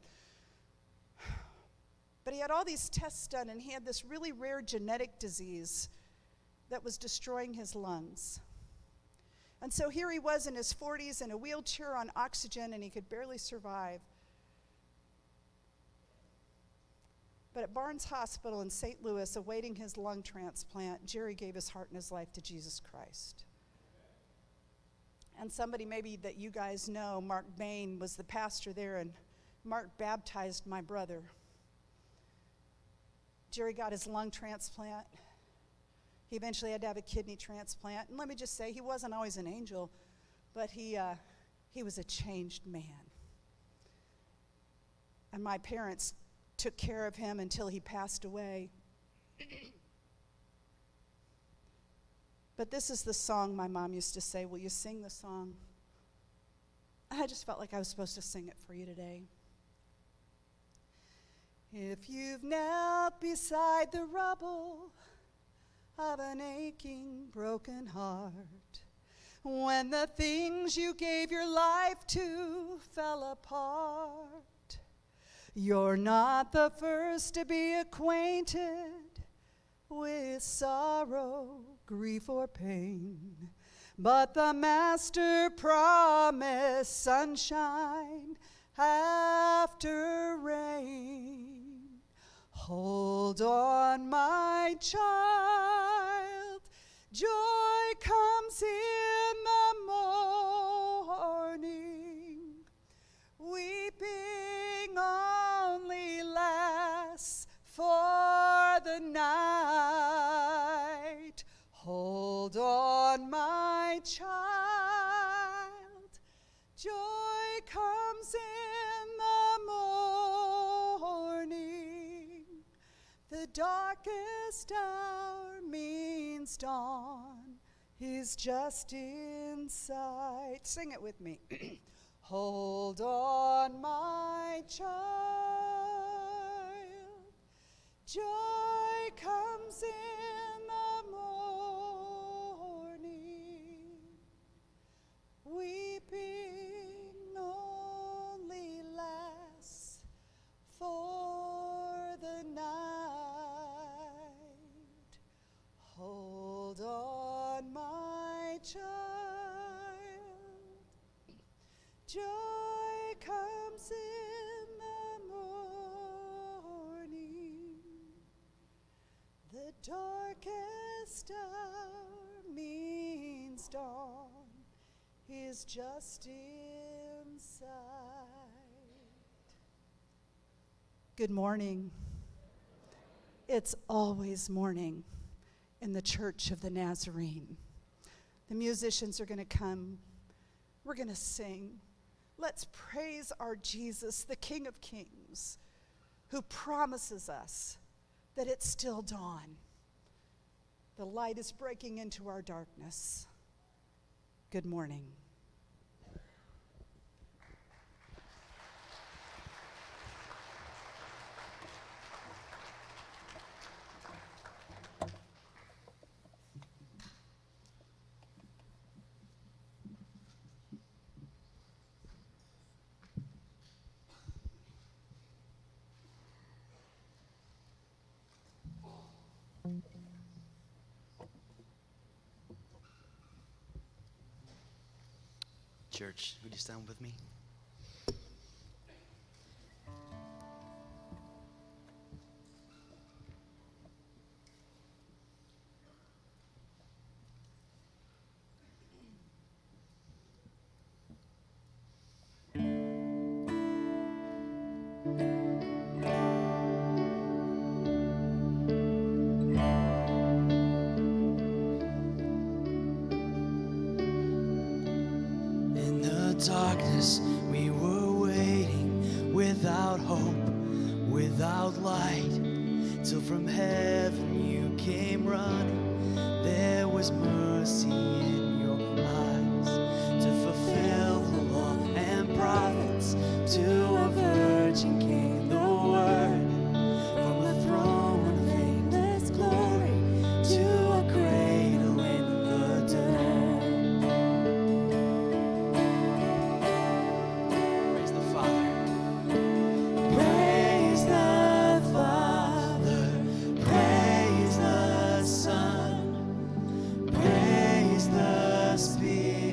But he had all these tests done, and he had this really rare genetic disease that was destroying his lungs. And so here he was in his 40s in a wheelchair on oxygen, and he could barely survive. But at Barnes Hospital in St. Louis, awaiting his lung transplant, Jerry gave his heart and his life to Jesus Christ. And somebody maybe that you guys know, Mark Bain, was the pastor there, and Mark baptized my brother. Jerry got his lung transplant. He eventually had to have a kidney transplant. And let me just say, he wasn't always an angel, but he was a changed man. And my parents took care of him until he passed away. But this is the song my mom used to say, will you sing the song? I just felt like I was supposed to sing it for you today. If you've knelt beside the rubble of an aching, broken heart, when the things you gave your life to fell apart, you're not the first to be acquainted with sorrow, grief, or pain, but the Master promised sunshine after rain. Hold on, my child, joy comes in the morning. Weeping only lasts for the night. Hold on, my child, joy comes in the morning. The darkest hour means dawn is just in sight. Sing it with me. Hold on, my child, joy comes in the morning. Weeping only lasts for the night. Hold on, my child, joy comes in the morning. The darkest hour means dawn is just in sight. Good morning. It's always morning in the Church of the Nazarene. The musicians are going to come. We're going to sing. Let's praise our Jesus, the King of Kings, who promises us that it's still dawn. The light is breaking into our darkness. Good morning. Church, would you stand with me? Darkness, we were waiting without hope, without light, till from heaven you came running. There was mercy in your eyes to fulfill the law and prophets. To a virgin came the word from the throne of endless glory to a cradle in the dirt. Praise the Son, praise the Spirit.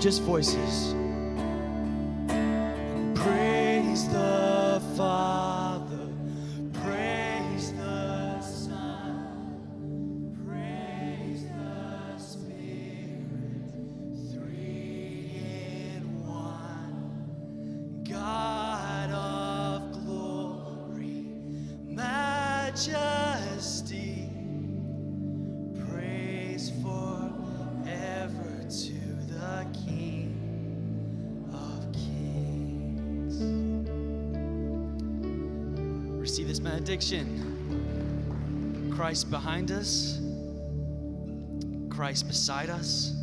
just voices. Praise the Father, praise the Son, praise the Spirit, three in one. God of glory, majesty, praise forever to the King of Kings. Receive this benediction. Christ behind us, Christ beside us,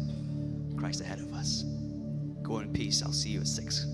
Christ ahead of us. Go in peace. I'll see you at 6.